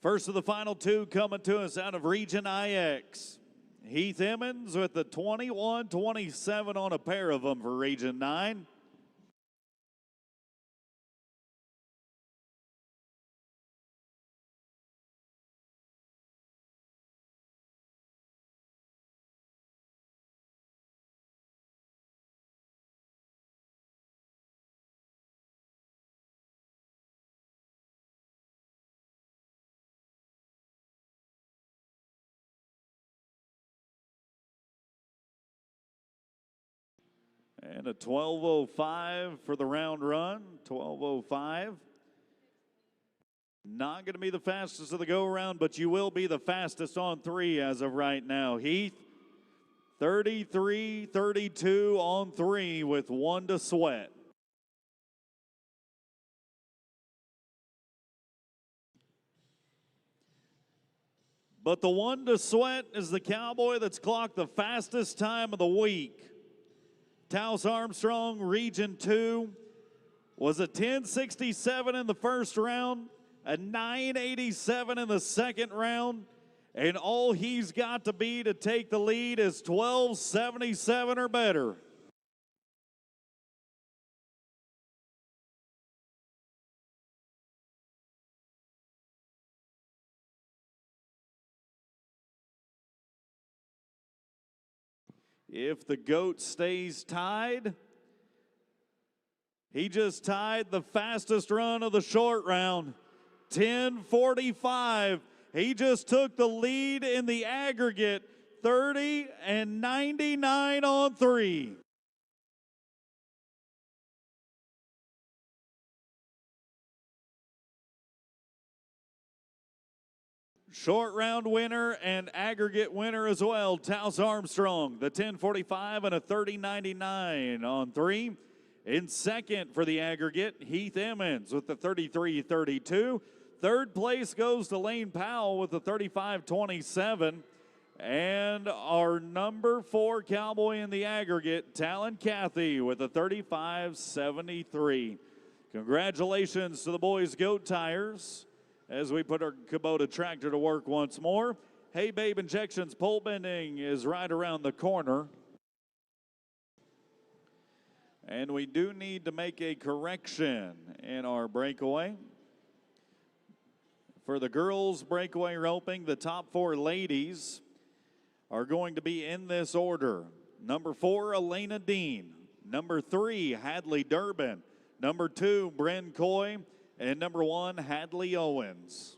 First of the final 2 coming to us out of Region IX. Heath Emmons with the 21-27 on a pair of them for Region 9. And a 12.05 for the round run, 12.05. Not going to be the fastest of the go-around, but you will be the fastest on 3 as of right now. Heath, 33.32 on 3 with 1 to sweat. But the one to sweat is the cowboy that's clocked the fastest time of the week. Taos Armstrong, Region 2, was a 10:67 in the first round, a 9:87 in the second round, and all he's got to be to take the lead is 12:77 or better. If the goat stays tied, he just tied the fastest run of the short round, 10:45. He just took the lead in the aggregate, 30 and 99 on 3. Short round winner and aggregate winner as well, Taos Armstrong, the 10:45 and a 30:99 on 3. In second for the aggregate, Heath Emmons with the 33:32. Third place goes to Lane Powell with the 35:27. And our number 4 cowboy in the aggregate, Talon Cathy with the 35:73. Congratulations to the boys' goat tires as we put our Kubota tractor to work once more. Hey Babe Injections pole bending is right around the corner. And we do need to make a correction in our breakaway. For the girls' breakaway roping, the top 4 ladies are going to be in this order. Number 4, Elena Dean. Number 3, Hadley Durbin. Number 2, Bryn Coy. And number 1, Hadley Owens.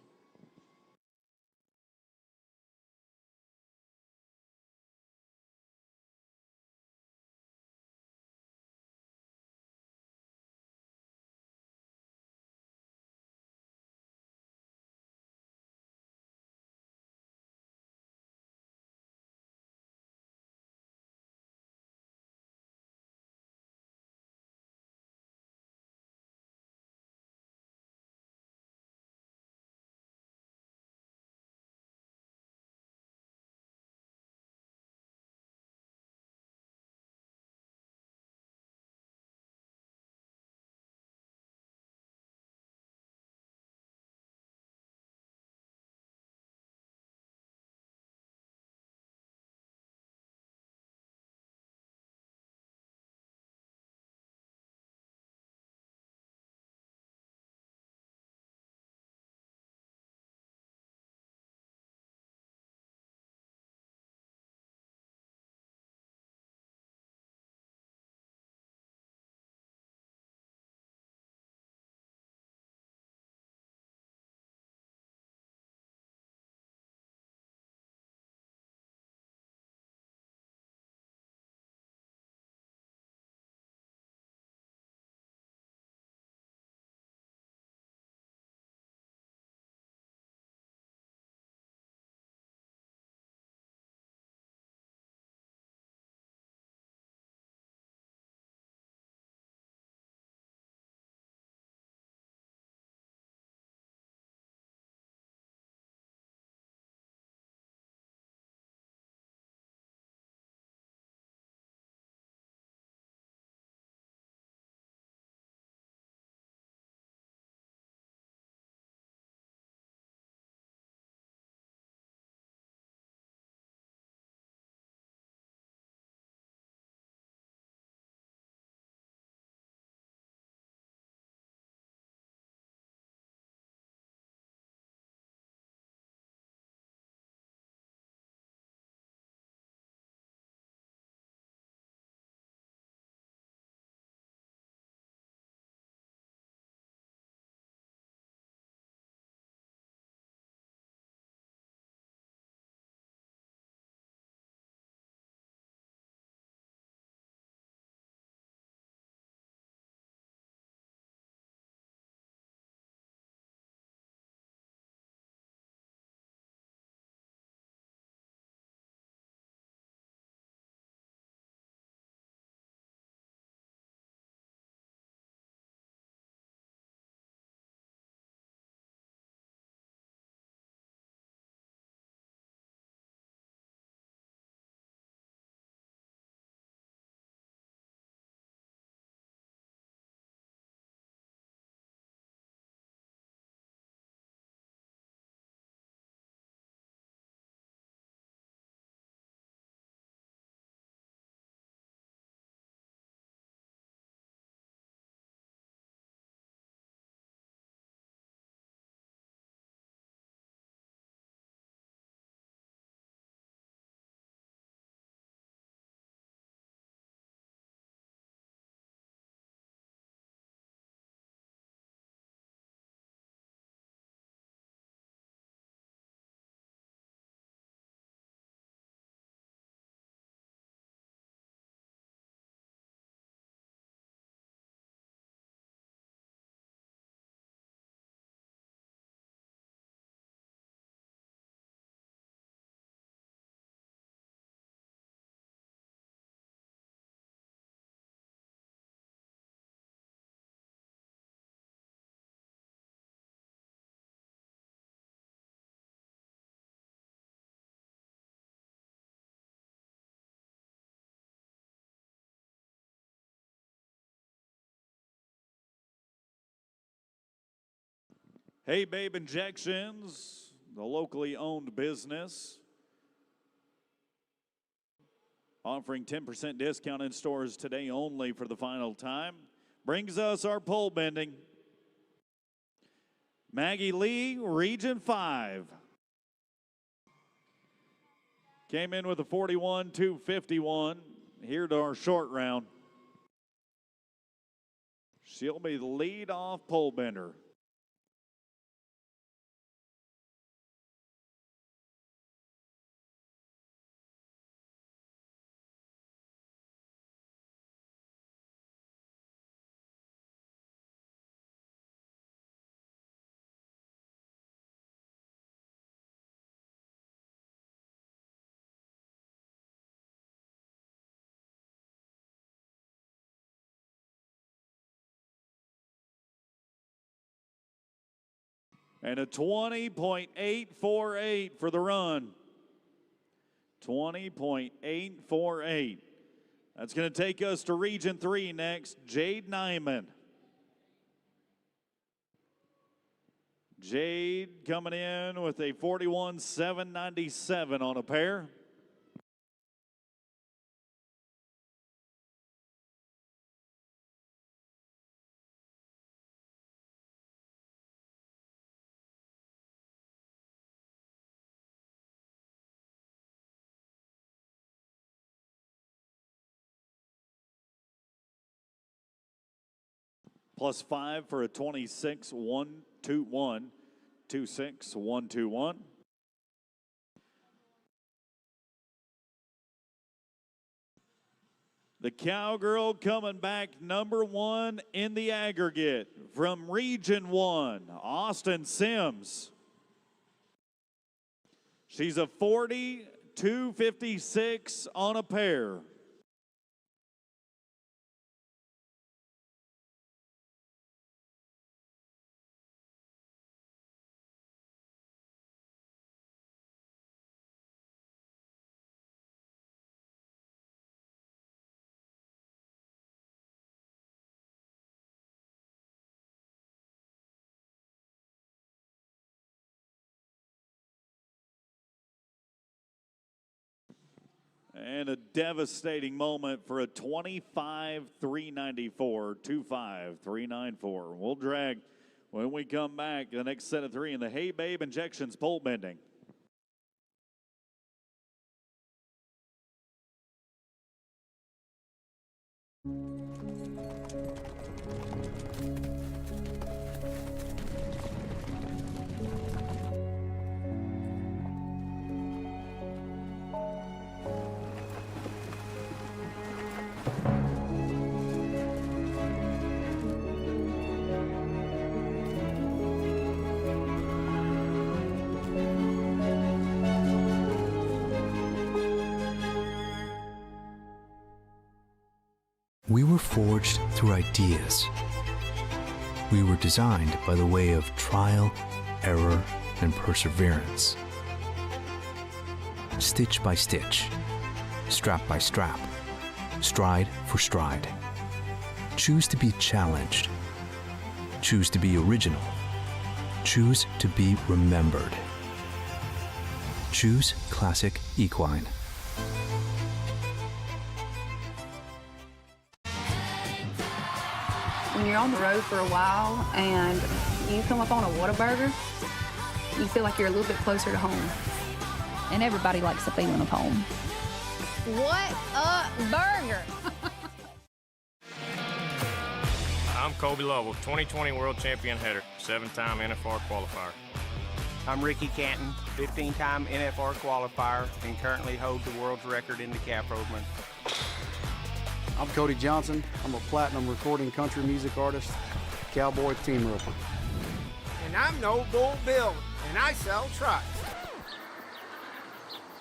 Hey Babe Injections, the locally owned business, offering 10% discount in stores today only for the final time, brings us our pole bending. Maggie Lee, Region 5. Came in with a 41-251 here to our short round. She'll be the lead-off pole bender. And a 20.848 for the run. 20.848. That's going to take us to Region 3 next. Jade Nyman. Jade coming in with a 41.797 on a pair. +5 for a 26.121. 26.121. The Cowgirl coming back #1 in the aggregate from Region 1, Austin Sims. She's a 40.256 on a pair. And a devastating moment for a 25.394, 25.394. We'll drag when we come back, the next set of 3 in the Hey Babe Injections pole bending. We were forged through ideas. We were designed by the way of trial, error, and perseverance. Stitch by stitch, strap by strap, stride for stride. Choose to be challenged. Choose to be original. Choose to be remembered. Choose Classic Equine. When you're on the road for a while and you come up on a Whataburger, you feel like you're a little bit closer to home. And everybody likes the feeling of home. What a burger! I'm Colby Lovell, 2020 World Champion header, 7-time NFR qualifier. I'm Ricky Canton, 15-time NFR qualifier, and currently hold the world's record in the calf rovement. I'm Cody Johnson. I'm a platinum recording country music artist, cowboy team roper. And I'm No Bull Bill, and I sell trucks.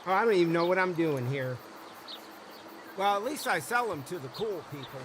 Oh, I don't even know what I'm doing here. Well, at least I sell them to the cool people.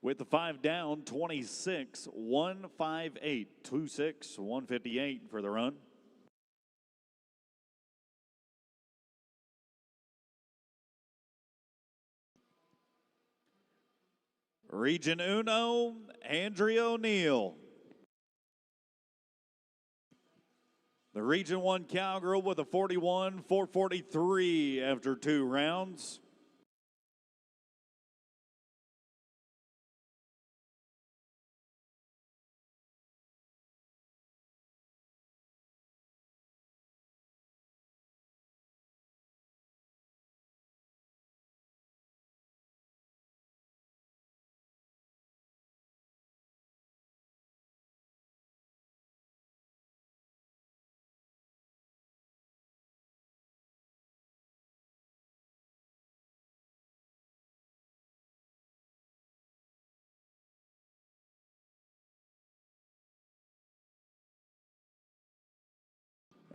with the 5 down, 26-158, 26-158 for the run. Region Uno, Andrea O'Neill. The Region 1 Cowgirl with a 41-443 after 2 rounds.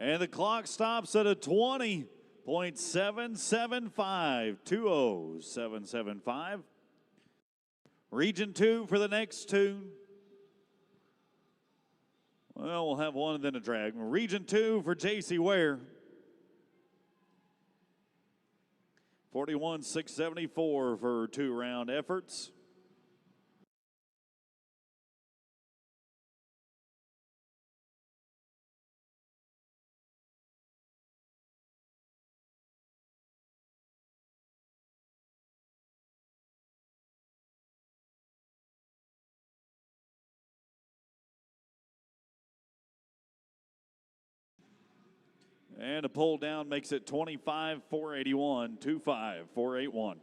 And the clock stops at a 20.775, 20775. Region 2 for the next 2. Well, we'll have one and then a drag. Region 2 for J.C. Ware. 41.674 for 2-round efforts. And a pull down makes it 25-481, 25-481.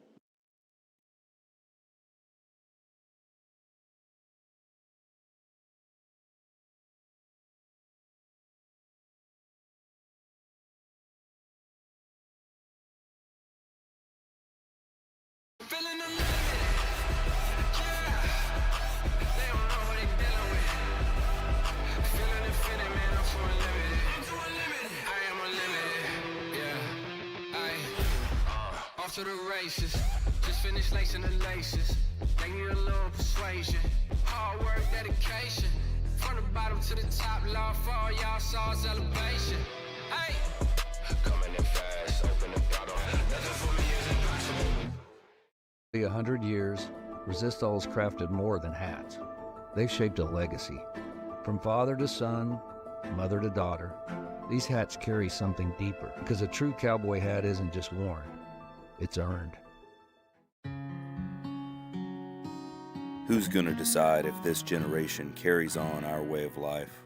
To the races, just finished lacing the laces. They need a little persuasion, hard work, dedication. From the bottom to the top, Lord, for all y'all saws elevation. Hey, coming in fast, open the bottle. Nothing for me is impossible. 100 years, Resistol has crafted more than hats. They've shaped a legacy. From father to son, mother to daughter, these hats carry something deeper, because a true cowboy hat isn't just worn. It's earned. Who's gonna decide if this generation carries on our way of life?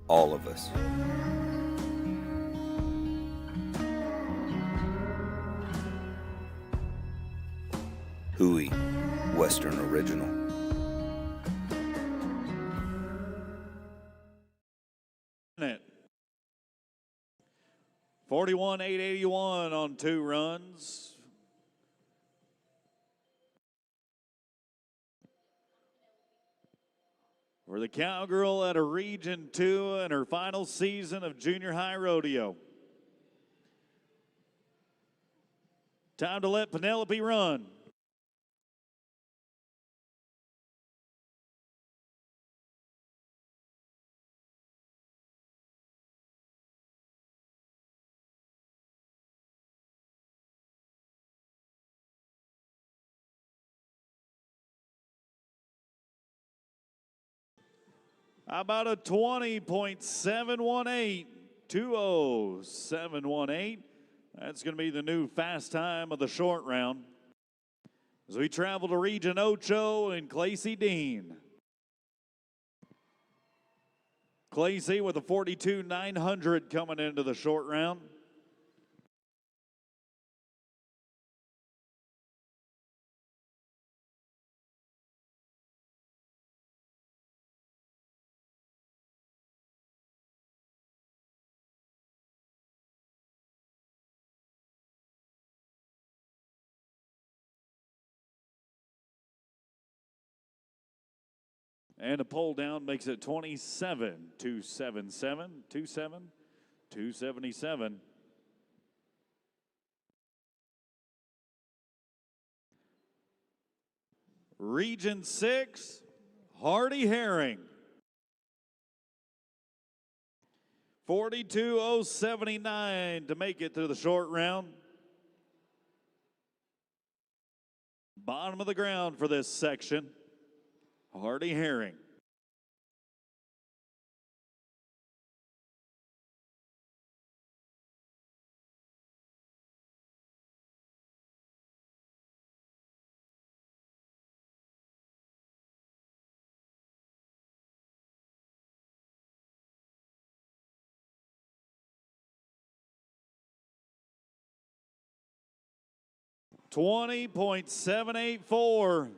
All of us. Hui, Western Original. It. 41-881 on 2 runs. For the Cowgirl at a Region 2 in her final season of junior high rodeo. Time to let Penelope run. How about a 20.718, 20718. That's going to be the new fast time of the short round. As we travel to Region Ocho and Clacy Dean. Clacy with a 42.900 coming into the short round. And a pull down makes it 27-277, 277. Region 6, Hardy Herring. 42,079 to make it to the short round. Bottom of the ground for this section, Hardy Herring. .784,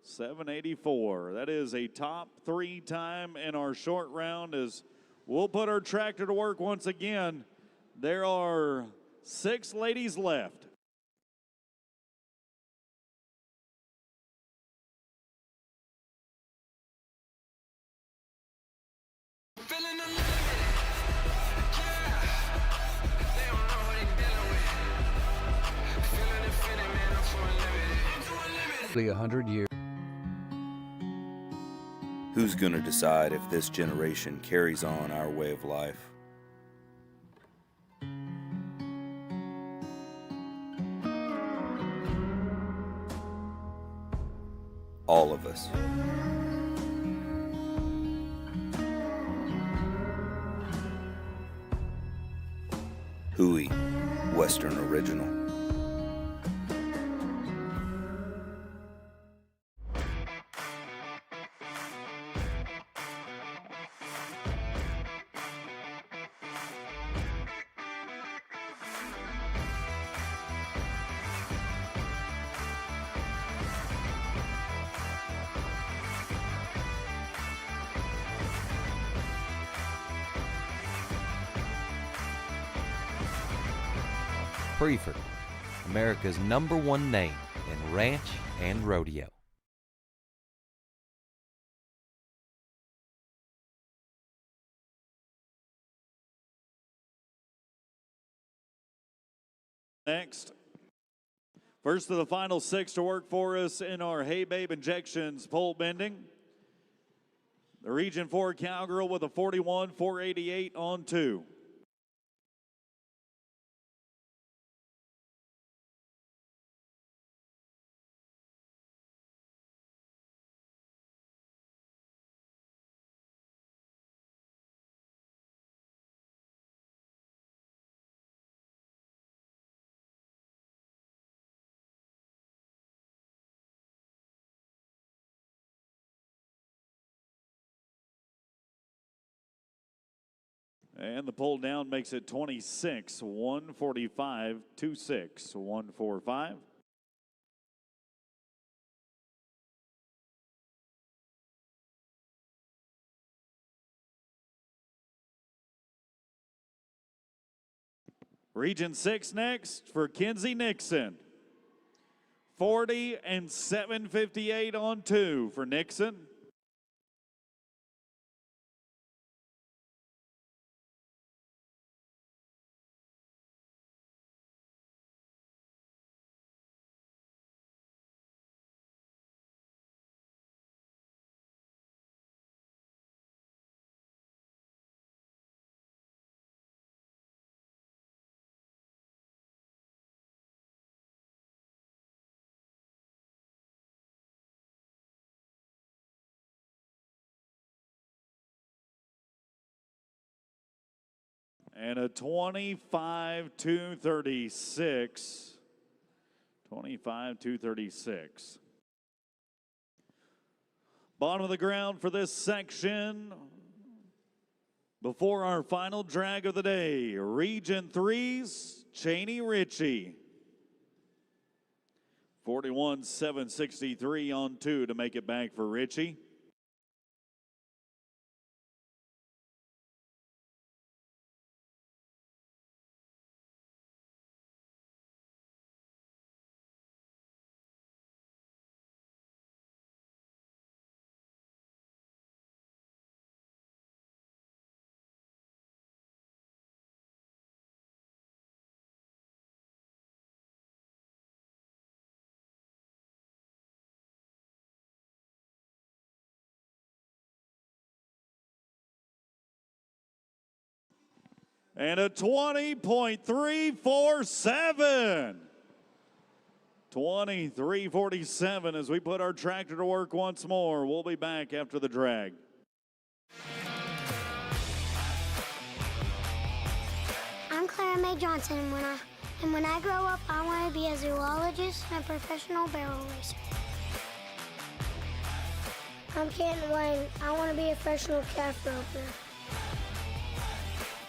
784. That is a top 3 time in our short round. As we'll put our tractor to work once again. There are 6 ladies left. The 100 years. Who's gonna decide if this generation carries on our way of life? All of us. Hui, Western Original. Preferred, America's #1 name in ranch and rodeo. Next, first of the final 6 to work for us in our Hey Babe Injections pole bending. The Region 4 Cowgirl with a 41,488 on 2. And the pull down makes it 26, 145, 26, 145. Region 6 next for Kenzie Nixon. 40 and 758 on 2 for Nixon. And a 25-236. 25-236. Bottom of the ground for this section. Before our final drag of the day, Region 3's Cheney Ritchie. 41-763 on 2 to make it back for Ritchie. and a 20.347. 23:47 as we put our tractor to work once more. We'll be back after the drag. I'm Clara Mae Johnson, and when I grow up, I want to be a zoologist and a professional barrel racer. I'm Canton Wayne. I want to be a professional calf roper.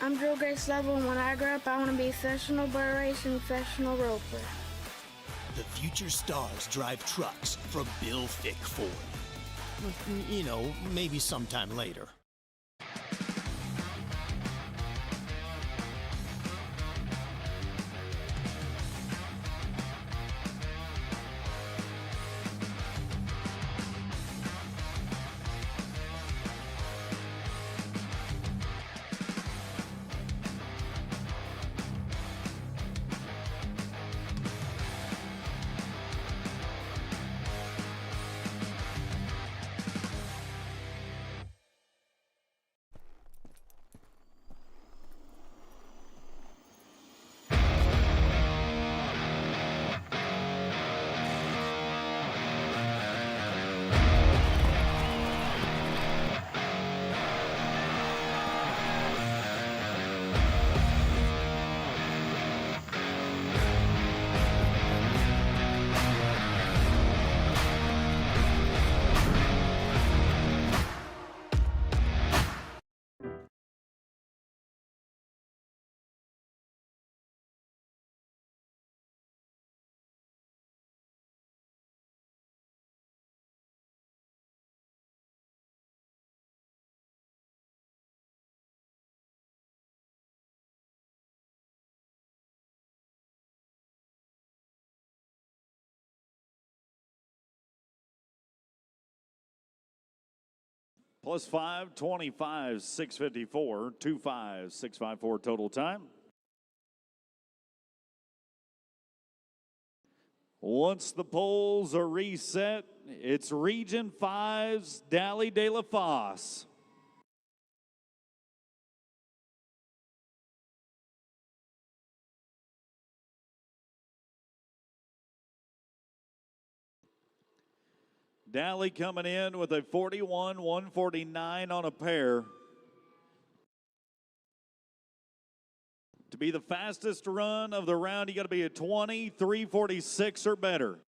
I'm Drew Grace Lovell, and when I grow up, I want to be a professional bar racer and professional roper. The future stars drive trucks from Bill Fick Ford. You know, maybe sometime later. Plus 5, 25, 654, 25, 654 total time. Once the polls are reset, it's Region 5's Dally De La Fosse. Dally coming in with a 41-149 on a pair. To be the fastest run of the round, you got to be a 23:46 or better.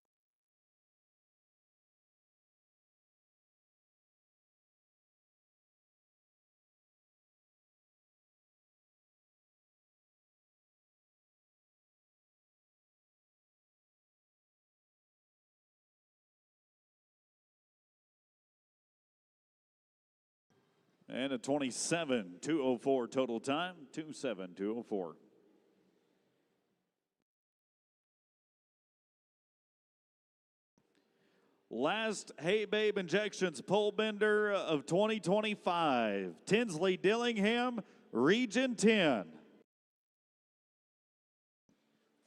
And a 27:204 total time, 27:204. Last Hey Babe Injections pole bender of 2025, Tinsley Dillingham, Region 10.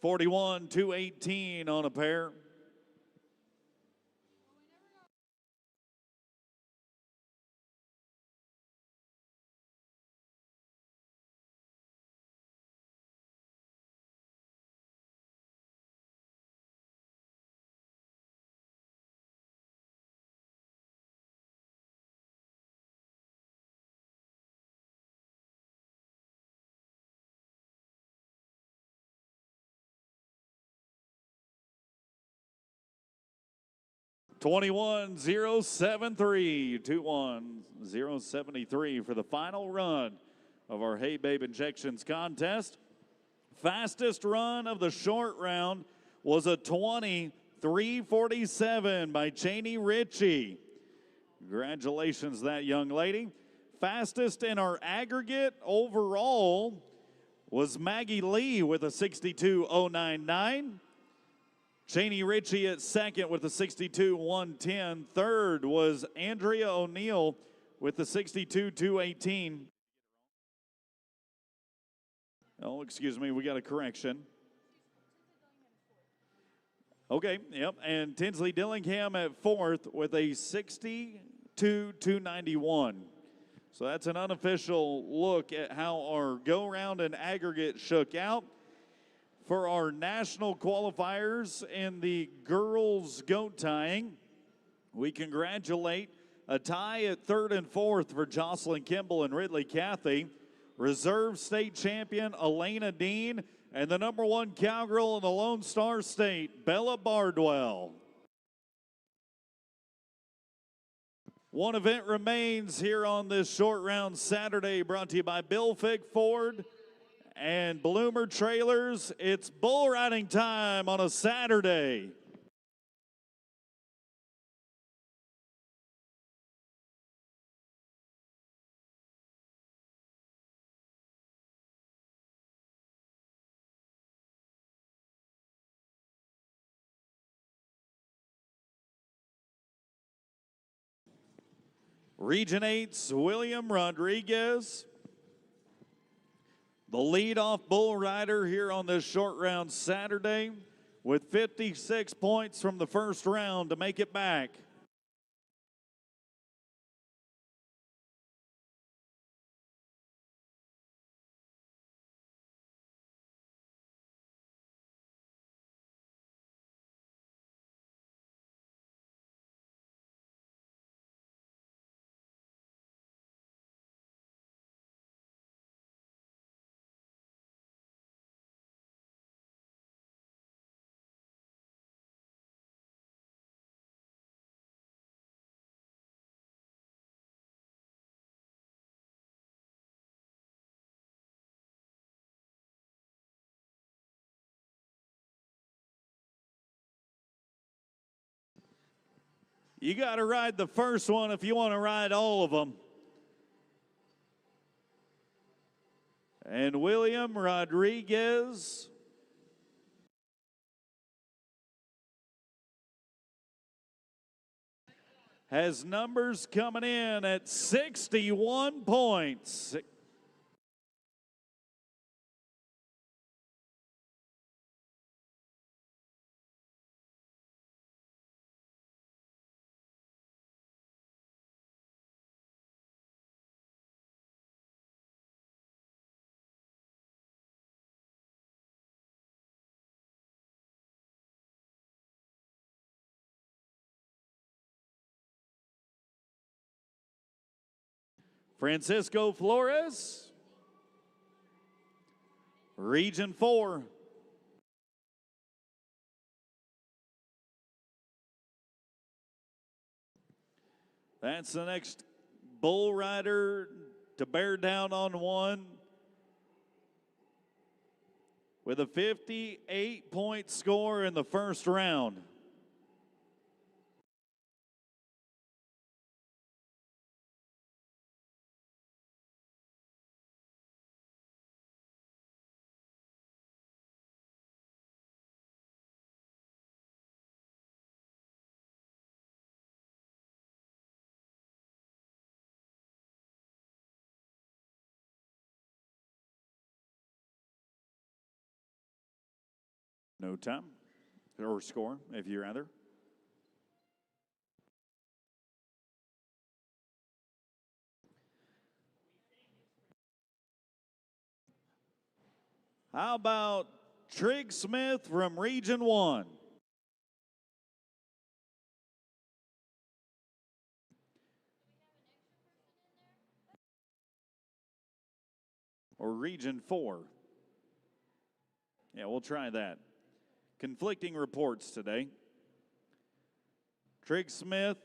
41-218 on a pair. (21.073), 21.073 for the final run of our Hey Babe Injections contest. Fastest run of the short round was a 23:47 by Cheney Ritchie. Congratulations to that young lady. Fastest in our aggregate overall was Maggie Lee with a 62.099. Cheney Ritchie at second with the 62.110. Third was Andrea O'Neill with the 62.218. Oh, excuse me, we got a correction. Okay, yep, and Tinsley Dillingham at fourth with a 62.291. So that's an unofficial look at how our go-round and aggregate shook out. For our national qualifiers in the girls goat tying, we congratulate a tie at 3rd and 4th for Jocelyn Kimball and Ridley Cathy, reserve state champion Elena Dean, and the number 1 cowgirl in the Lone Star State, Bella Bardwell. One event remains here on this short round Saturday, brought to you by Bill Fick Ford and Bloomer Trailers. It's bull riding time on a Saturday. Region 8's William Rodriguez, the leadoff bull rider here on this short round Saturday, with 56 points from the first round to make it back. You got to ride the first one if you want to ride all of them. And William Rodriguez has numbers coming in at 61 points. Francisco Flores, Region 4. That's the next bull rider to bear down on one with a 58-point score in the first round. No time, or score, if you rather. How about Trig Smith from Region 1? Or Region 4? Yeah, we'll try that. Conflicting reports today. Trig Smith,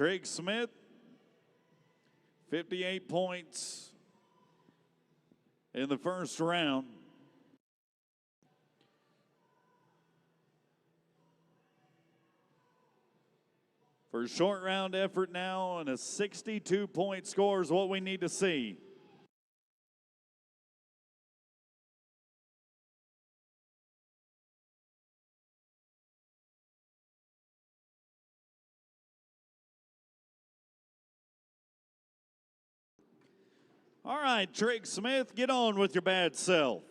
Trigg Smith, 58 points in the first round. For a short round effort now, and a 62-point score is what we need to see. All right, Trigg Smith, get on with your bad self.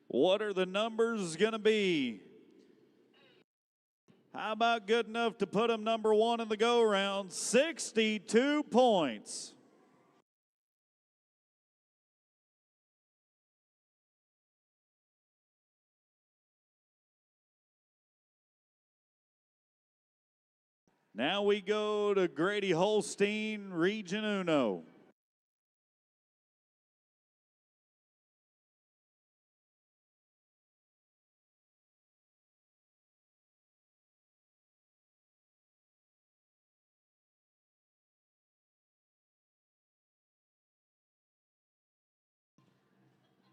What are the numbers going to be? How about good enough to put him number one in the go-round? 62 points. Now we go to Grady Holstein, Region Uno.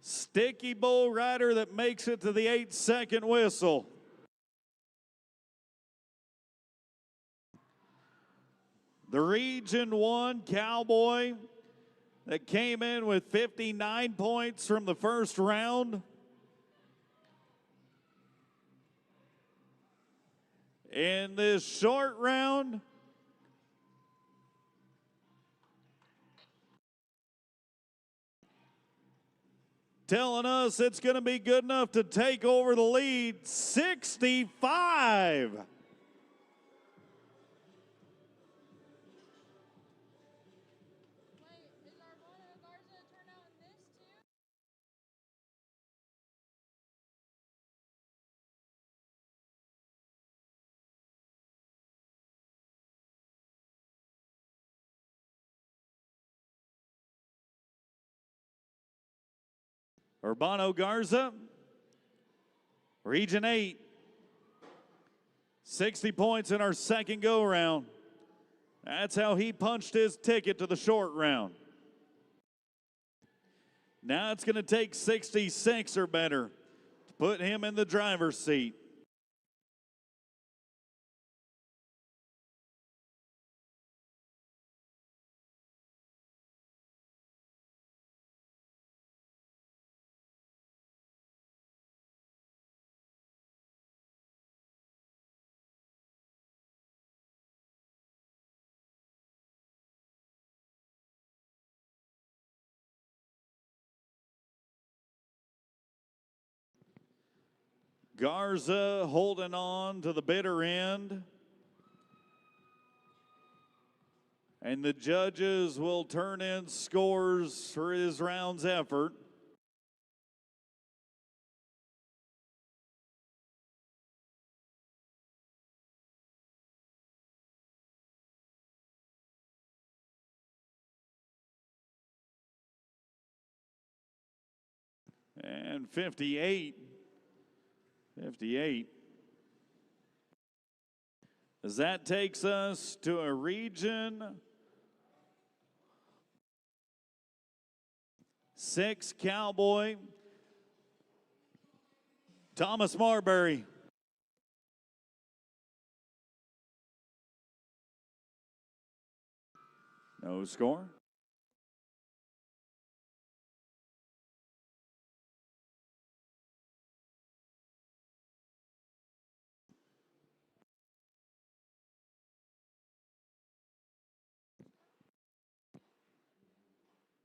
Sticky bull rider that makes it to the 8-second whistle. The Region 1 Cowboy that came in with 59 points from the first round. In this short round, telling us it's going to be good enough to take over the lead, 65. Urbano Garza, Region 8, 60 points in our second go-round. That's how he punched his ticket to the short round. Now it's going to take 66 or better to put him in the driver's seat. Garza holding on to the bitter end. And the judges will turn in scores for his round's effort. And 58. As that takes us to a Region 6 Cowboy, Thomas Marbury. No score.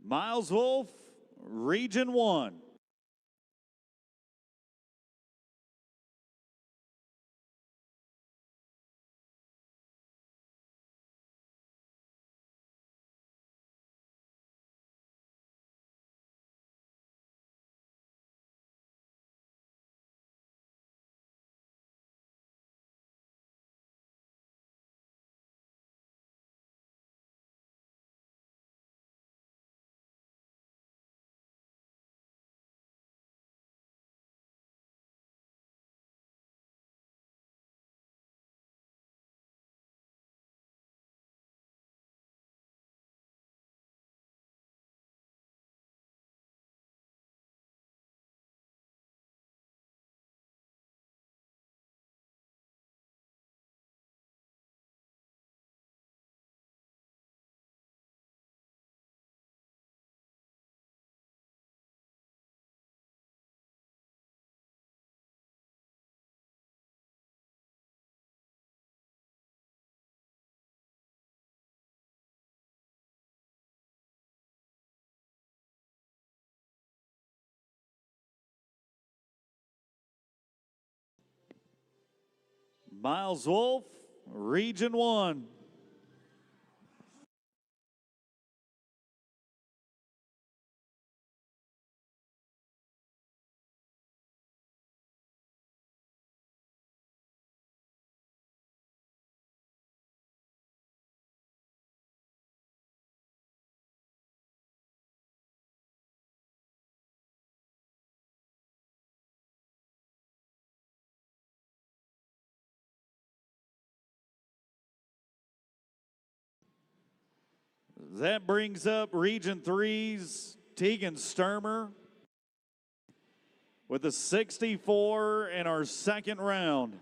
Miles Wolf, Region 1. Miles Wolf, Region 1. That brings up Region 3's Tegan Sturmer with a 64 in our second round.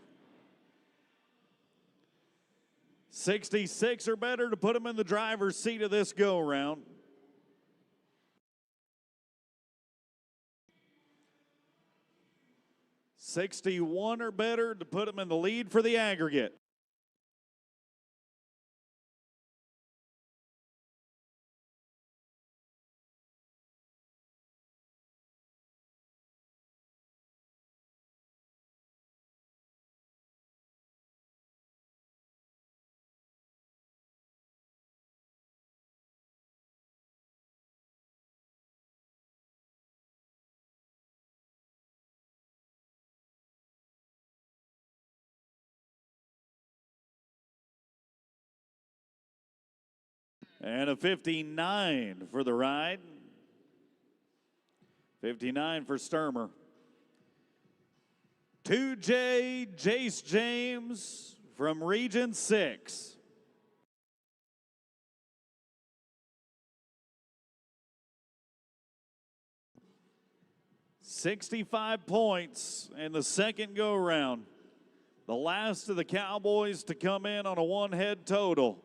66 or better to put him in the driver's seat of this go-around. $61 or better to put him in the lead for the aggregate. And a 59 for the ride. 59 for Sturmer. 2J Jace James from Region 6. $65 points in the second go-round. The last of the Cowboys to come in on a one-head total.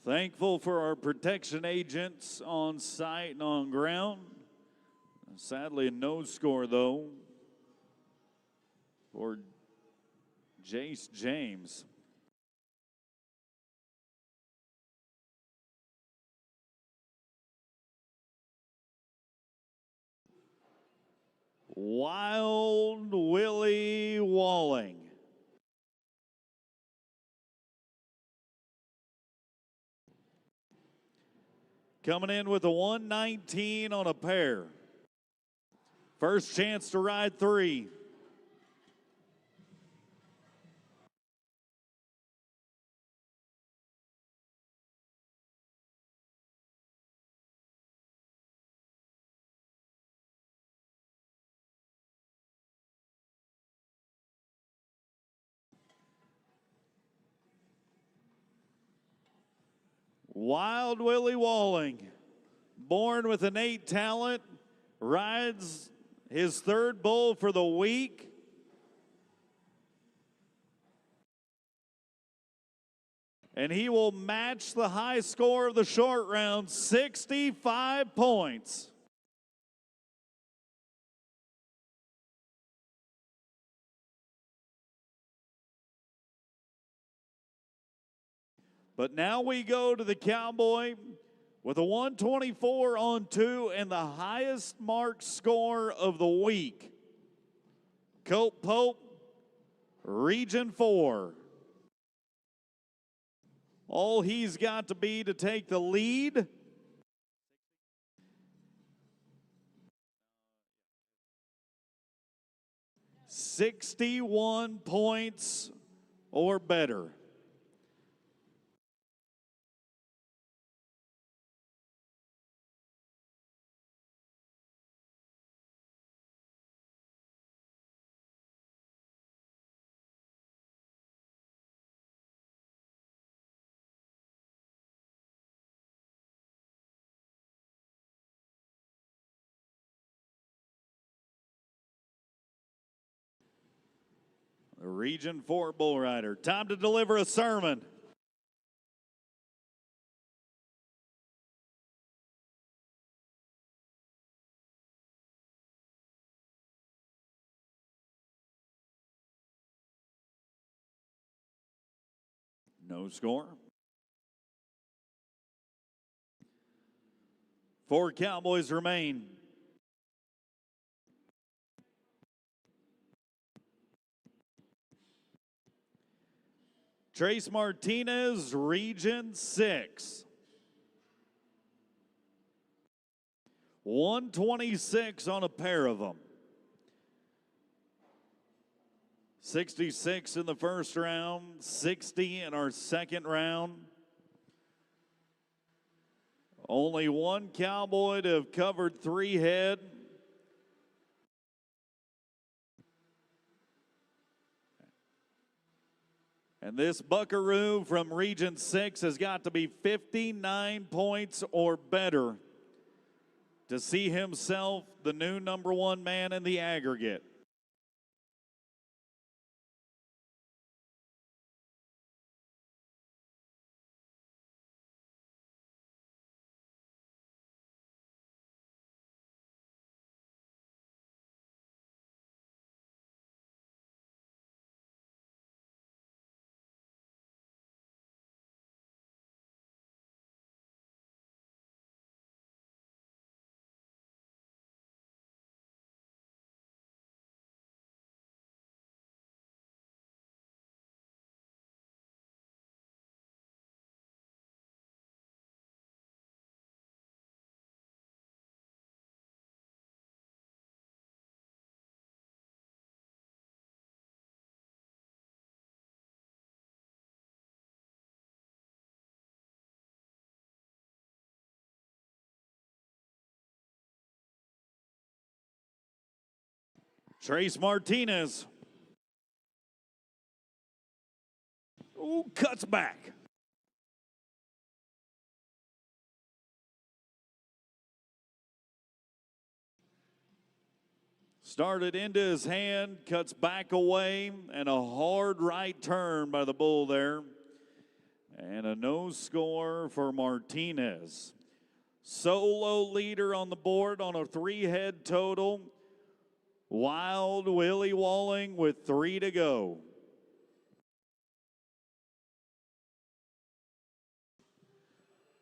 Thankful for our protection agents on site and on ground. Sadly, a no score, though, for Jace James. Wild Willie Walling. Coming in with a 119 on a pair. First chance to ride 3. Wild Willie Walling, born with innate talent, rides his third bull for the week. And he will match the high score of the short round, 65 points. But now we go to the Cowboy with a 124 on 2 and the highest marked score of the week. Colt Pope, Region 4. All he's got to be to take the lead. $61 points or better. Region 4 bull rider. Time to deliver a sermon. No score. 4 Cowboys remain. Trace Martinez, Region 6. 126 on a pair of them. 66 in the first round, 60 in our second round. Only one Cowboy to have covered 3 head. And this buckaroo from Region 6 has got to be 59 points or better to see himself the new #1 man in the aggregate. Trace Martinez. Ooh, cuts back. Started into his hand, cuts back away, and a hard right turn by the bull there. And a no score for Martinez. Solo leader on the board on a 3-head total. Wild Willie Walling with 3 to go.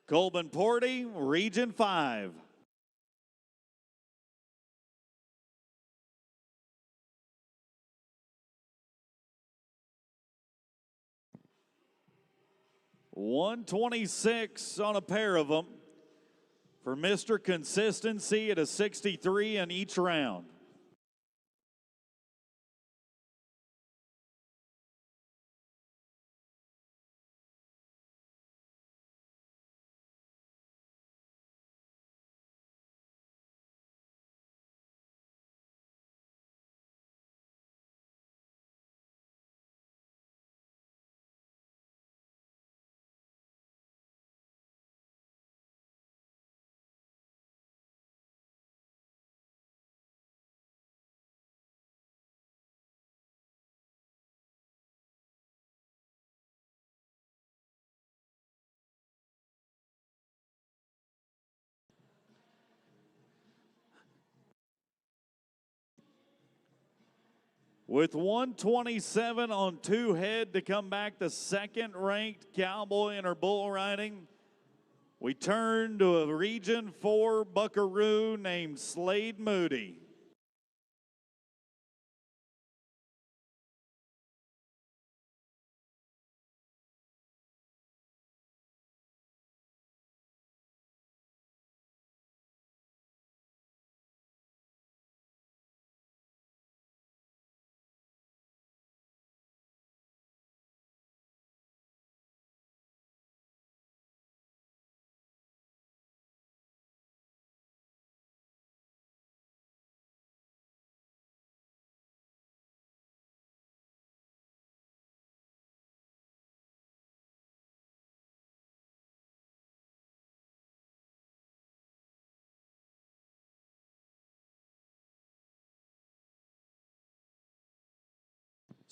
Colbin Porty, Region 5. $126 on a pair of them for Mr. Consistency at a 63 in each round. With 127 on 2 head to come back the second-ranked Cowboy in our bull riding, we turn to a Region 4 buckaroo named Slade Moody.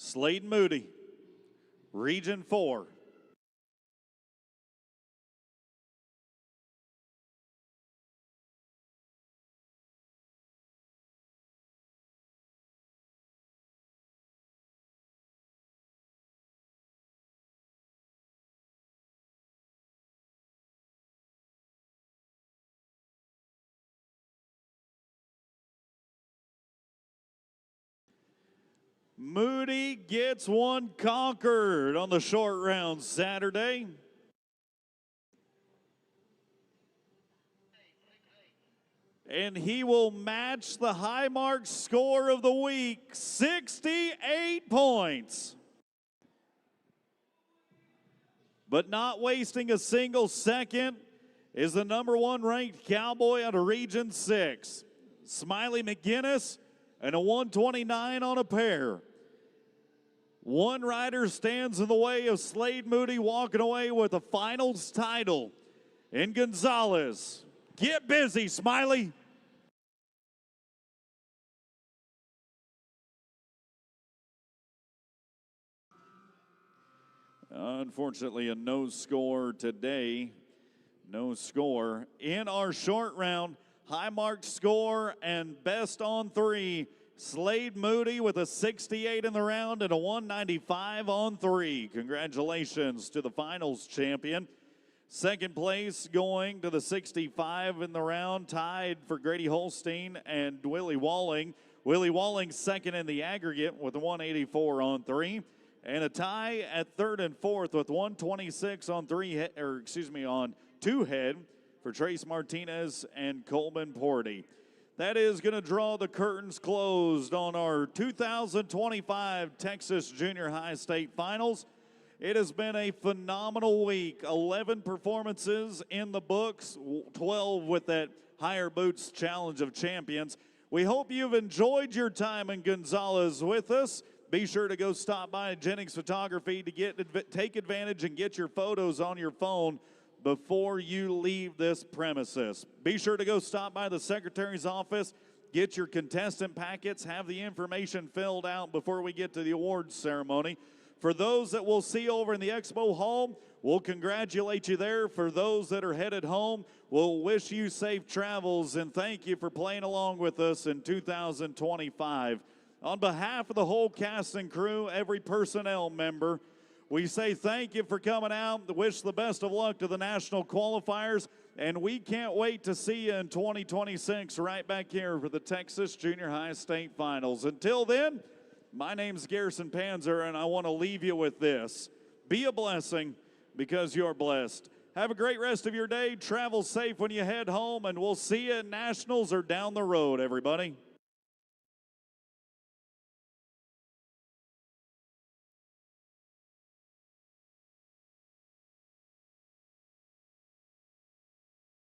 Slade Moody, Region 4. Moody gets one conquered on the short round Saturday. And he will match the high mark score of the week, 68 points. But not wasting a single second is the #1 ranked cowboy out of Region 6, Smiley McGinnis, and a 129 on a pair. One rider stands in the way of Slade Moody walking away with the finals title in Gonzales. Get busy, Smiley. Unfortunately, a no score today. No score. In our short round, high mark score and best on 3. Slade Moody with a 68 in the round and a 195 on 3. Congratulations to the finals champion. Second place going to the 65 in the round, tied for Grady Holstein and Willie Walling. Willie Walling second in the aggregate with a 184 on 3. And a tie at third and fourth with 126 on on 2 head for Trace Martinez and Coleman Porty. That is going to draw the curtains closed on our 2025 Texas Junior High State Finals. It has been a phenomenal week. 11 performances in the books, 12 with that Higher Boots Challenge of Champions. We hope you've enjoyed your time in Gonzales with us. Be sure to go stop by Jennings Photography to take advantage and get your photos on your phone before you leave this premises. Be sure to go stop by the secretary's office, get your contestant packets, have the information filled out before we get to the awards ceremony. For those that we'll see over in the expo hall, we'll congratulate you there. For those that are headed home, we'll wish you safe travels and thank you for playing along with us in 2025. On behalf of the whole cast and crew, every personnel member, we say thank you for coming out, wish the best of luck to the national qualifiers, and we can't wait to see you in 2026 right back here for the Texas Junior High State Finals. Until then, my name's Garrison Panzer, and I want to leave you with this. Be a blessing because you're blessed. Have a great rest of your day. Travel safe when you head home, and we'll see you at Nationals or down the road, everybody.